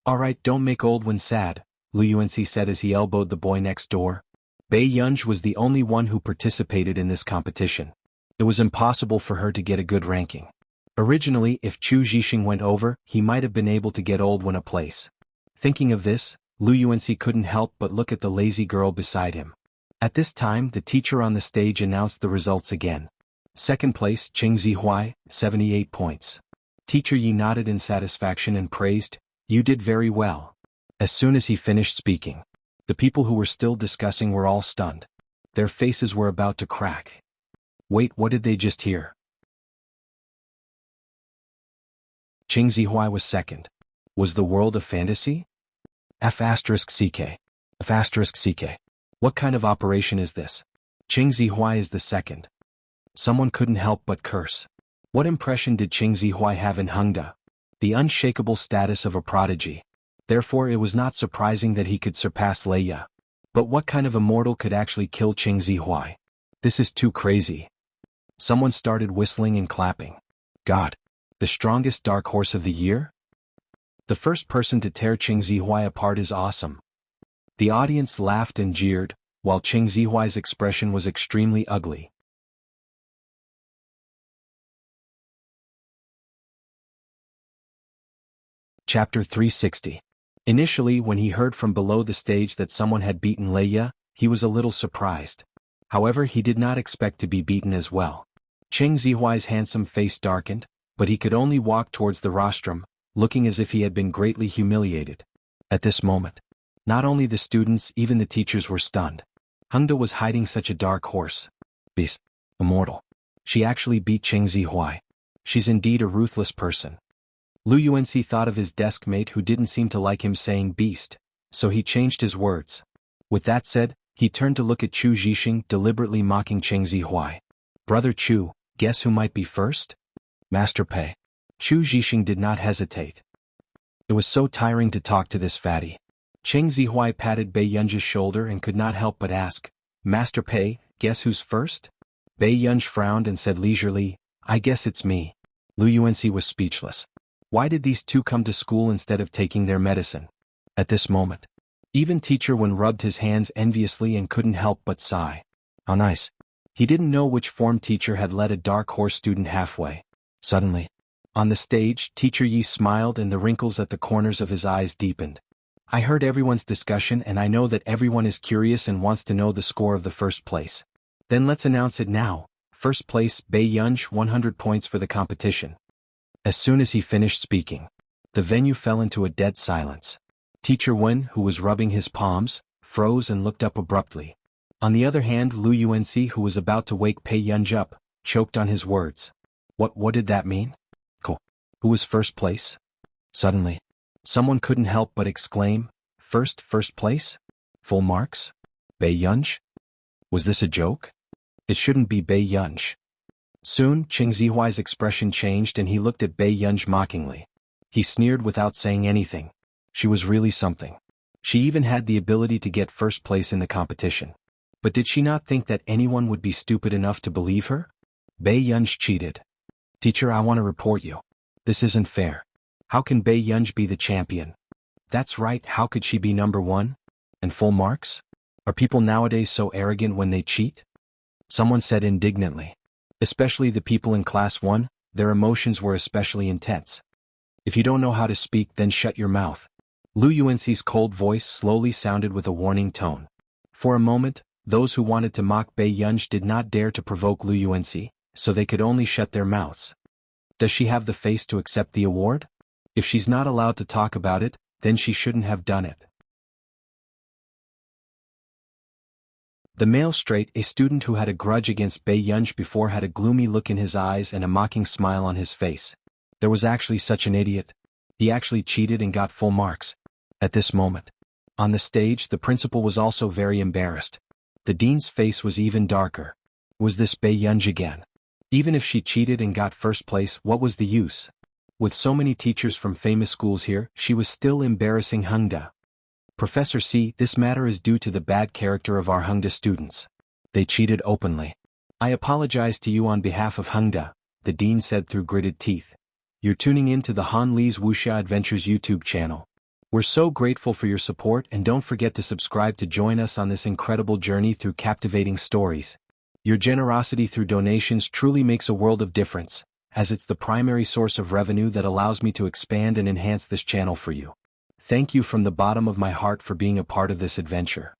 S1: Alright, don't make old Wen sad, Lu Yuanxi said as he elbowed the boy next door. Bei Yunj was the only one who participated in this competition. It was impossible for her to get a good ranking. Originally, if Chu Zhixing went over, he might have been able to get old Wen a place. Thinking of this, Lu Yuanxi couldn't help but look at the lazy girl beside him. At this time, the teacher on the stage announced the results again. 2nd place, Qing Zihuai, 78 points. Teacher Yi nodded in satisfaction and praised, "You did very well." As soon as he finished speaking, the people who were still discussing were all stunned. Their faces were about to crack. Wait, what did they just hear? Qing Zihuai was 2nd. Was the world a fantasy? F***ck. F***ck. What kind of operation is this? Qing Zihuai is the 2nd. Someone couldn't help but curse. What impression did Qing Zihuai have in Hengda? The unshakable status of a prodigy. Therefore it was not surprising that he could surpass Leia. But what kind of immortal could actually kill Qing Zihuai? This is too crazy. Someone started whistling and clapping. God. The strongest dark horse of the year? The first person to tear Qing Zihuai apart is awesome. The audience laughed and jeered, while Qing Zihuai's expression was extremely ugly. Chapter 360. Initially, when he heard from below the stage that someone had beaten Leia, he was a little surprised. However, he did not expect to be beaten as well. Qing Zihuai's handsome face darkened, but he could only walk towards the rostrum, looking as if he had been greatly humiliated. At this moment, not only the students, even the teachers were stunned. Hengda was hiding such a dark horse. Beast. Immortal. She actually beat Qing Zihuai. She's indeed a ruthless person. Lu Yuanxi thought of his desk mate who didn't seem to like him saying beast, so he changed his words. With that said, he turned to look at Chu Zhixing, deliberately mocking Qing Zihuai. Brother Chu, guess who might be first? Master Pei. Chu Zhixing did not hesitate. It was so tiring to talk to this fatty. Qing Zihuai patted Bei Yunj's shoulder and could not help but ask, Master Pei, guess who's first? Bei Yunj frowned and said leisurely, I guess it's me. Lu Yuanxi was speechless. Why did these two come to school instead of taking their medicine? At this moment, even Teacher Wen rubbed his hands enviously and couldn't help but sigh. How nice. He didn't know which form teacher had led a dark horse student halfway. Suddenly, on the stage, Teacher Yi smiled and the wrinkles at the corners of his eyes deepened. I heard everyone's discussion and I know that everyone is curious and wants to know the score of the first place. Then let's announce it now. First place, Bei Yunj, 100 points for the competition. As soon as he finished speaking, the venue fell into a dead silence. Teacher Wen, who was rubbing his palms, froze and looked up abruptly. On the other hand, Lu Yuanxi, who was about to wake Bei Yunj up, choked on his words. What did that mean? Cool. Who was first place? Suddenly, someone couldn't help but exclaim, first place? Full marks? Bei Yunj? Was this a joke? It shouldn't be Bei Yunj. Soon, Cheng Zihuai's expression changed and he looked at Bei Yunj mockingly. He sneered without saying anything. She was really something. She even had the ability to get first place in the competition. But did she not think that anyone would be stupid enough to believe her? Bei Yunj cheated. Teacher, I want to report you. This isn't fair. How can Bei Yunj be the champion? That's right, how could she be number 1? And full marks? Are people nowadays so arrogant when they cheat? Someone said indignantly. Especially the people in class 1, their emotions were especially intense. If you don't know how to speak, then shut your mouth. Lu Yuanxi's cold voice slowly sounded with a warning tone. For a moment, those who wanted to mock Bei Yunj did not dare to provoke Lu Yuanxi, so they could only shut their mouths. Does she have the face to accept the award? If she's not allowed to talk about it, then she shouldn't have done it. The male straight, a student who had a grudge against Bei Yunj before, had a gloomy look in his eyes and a mocking smile on his face. There was actually such an idiot. He actually cheated and got full marks. At this moment, on the stage, the principal was also very embarrassed. The dean's face was even darker. Was this Bei Yunj again? Even if she cheated and got first place, what was the use? With so many teachers from famous schools here, she was still embarrassing Hengda. Professor C, this matter is due to the bad character of our Hengda students. They cheated openly. I apologize to you on behalf of Hengda, the dean said through gritted teeth. You're tuning in to the Han Li's Wuxia Adventures YouTube channel. We're so grateful for your support, and don't forget to subscribe to join us on this incredible journey through captivating stories. Your generosity through donations truly makes a world of difference, as it's the primary source of revenue that allows me to expand and enhance this channel for you. Thank you from the bottom of my heart for being a part of this adventure.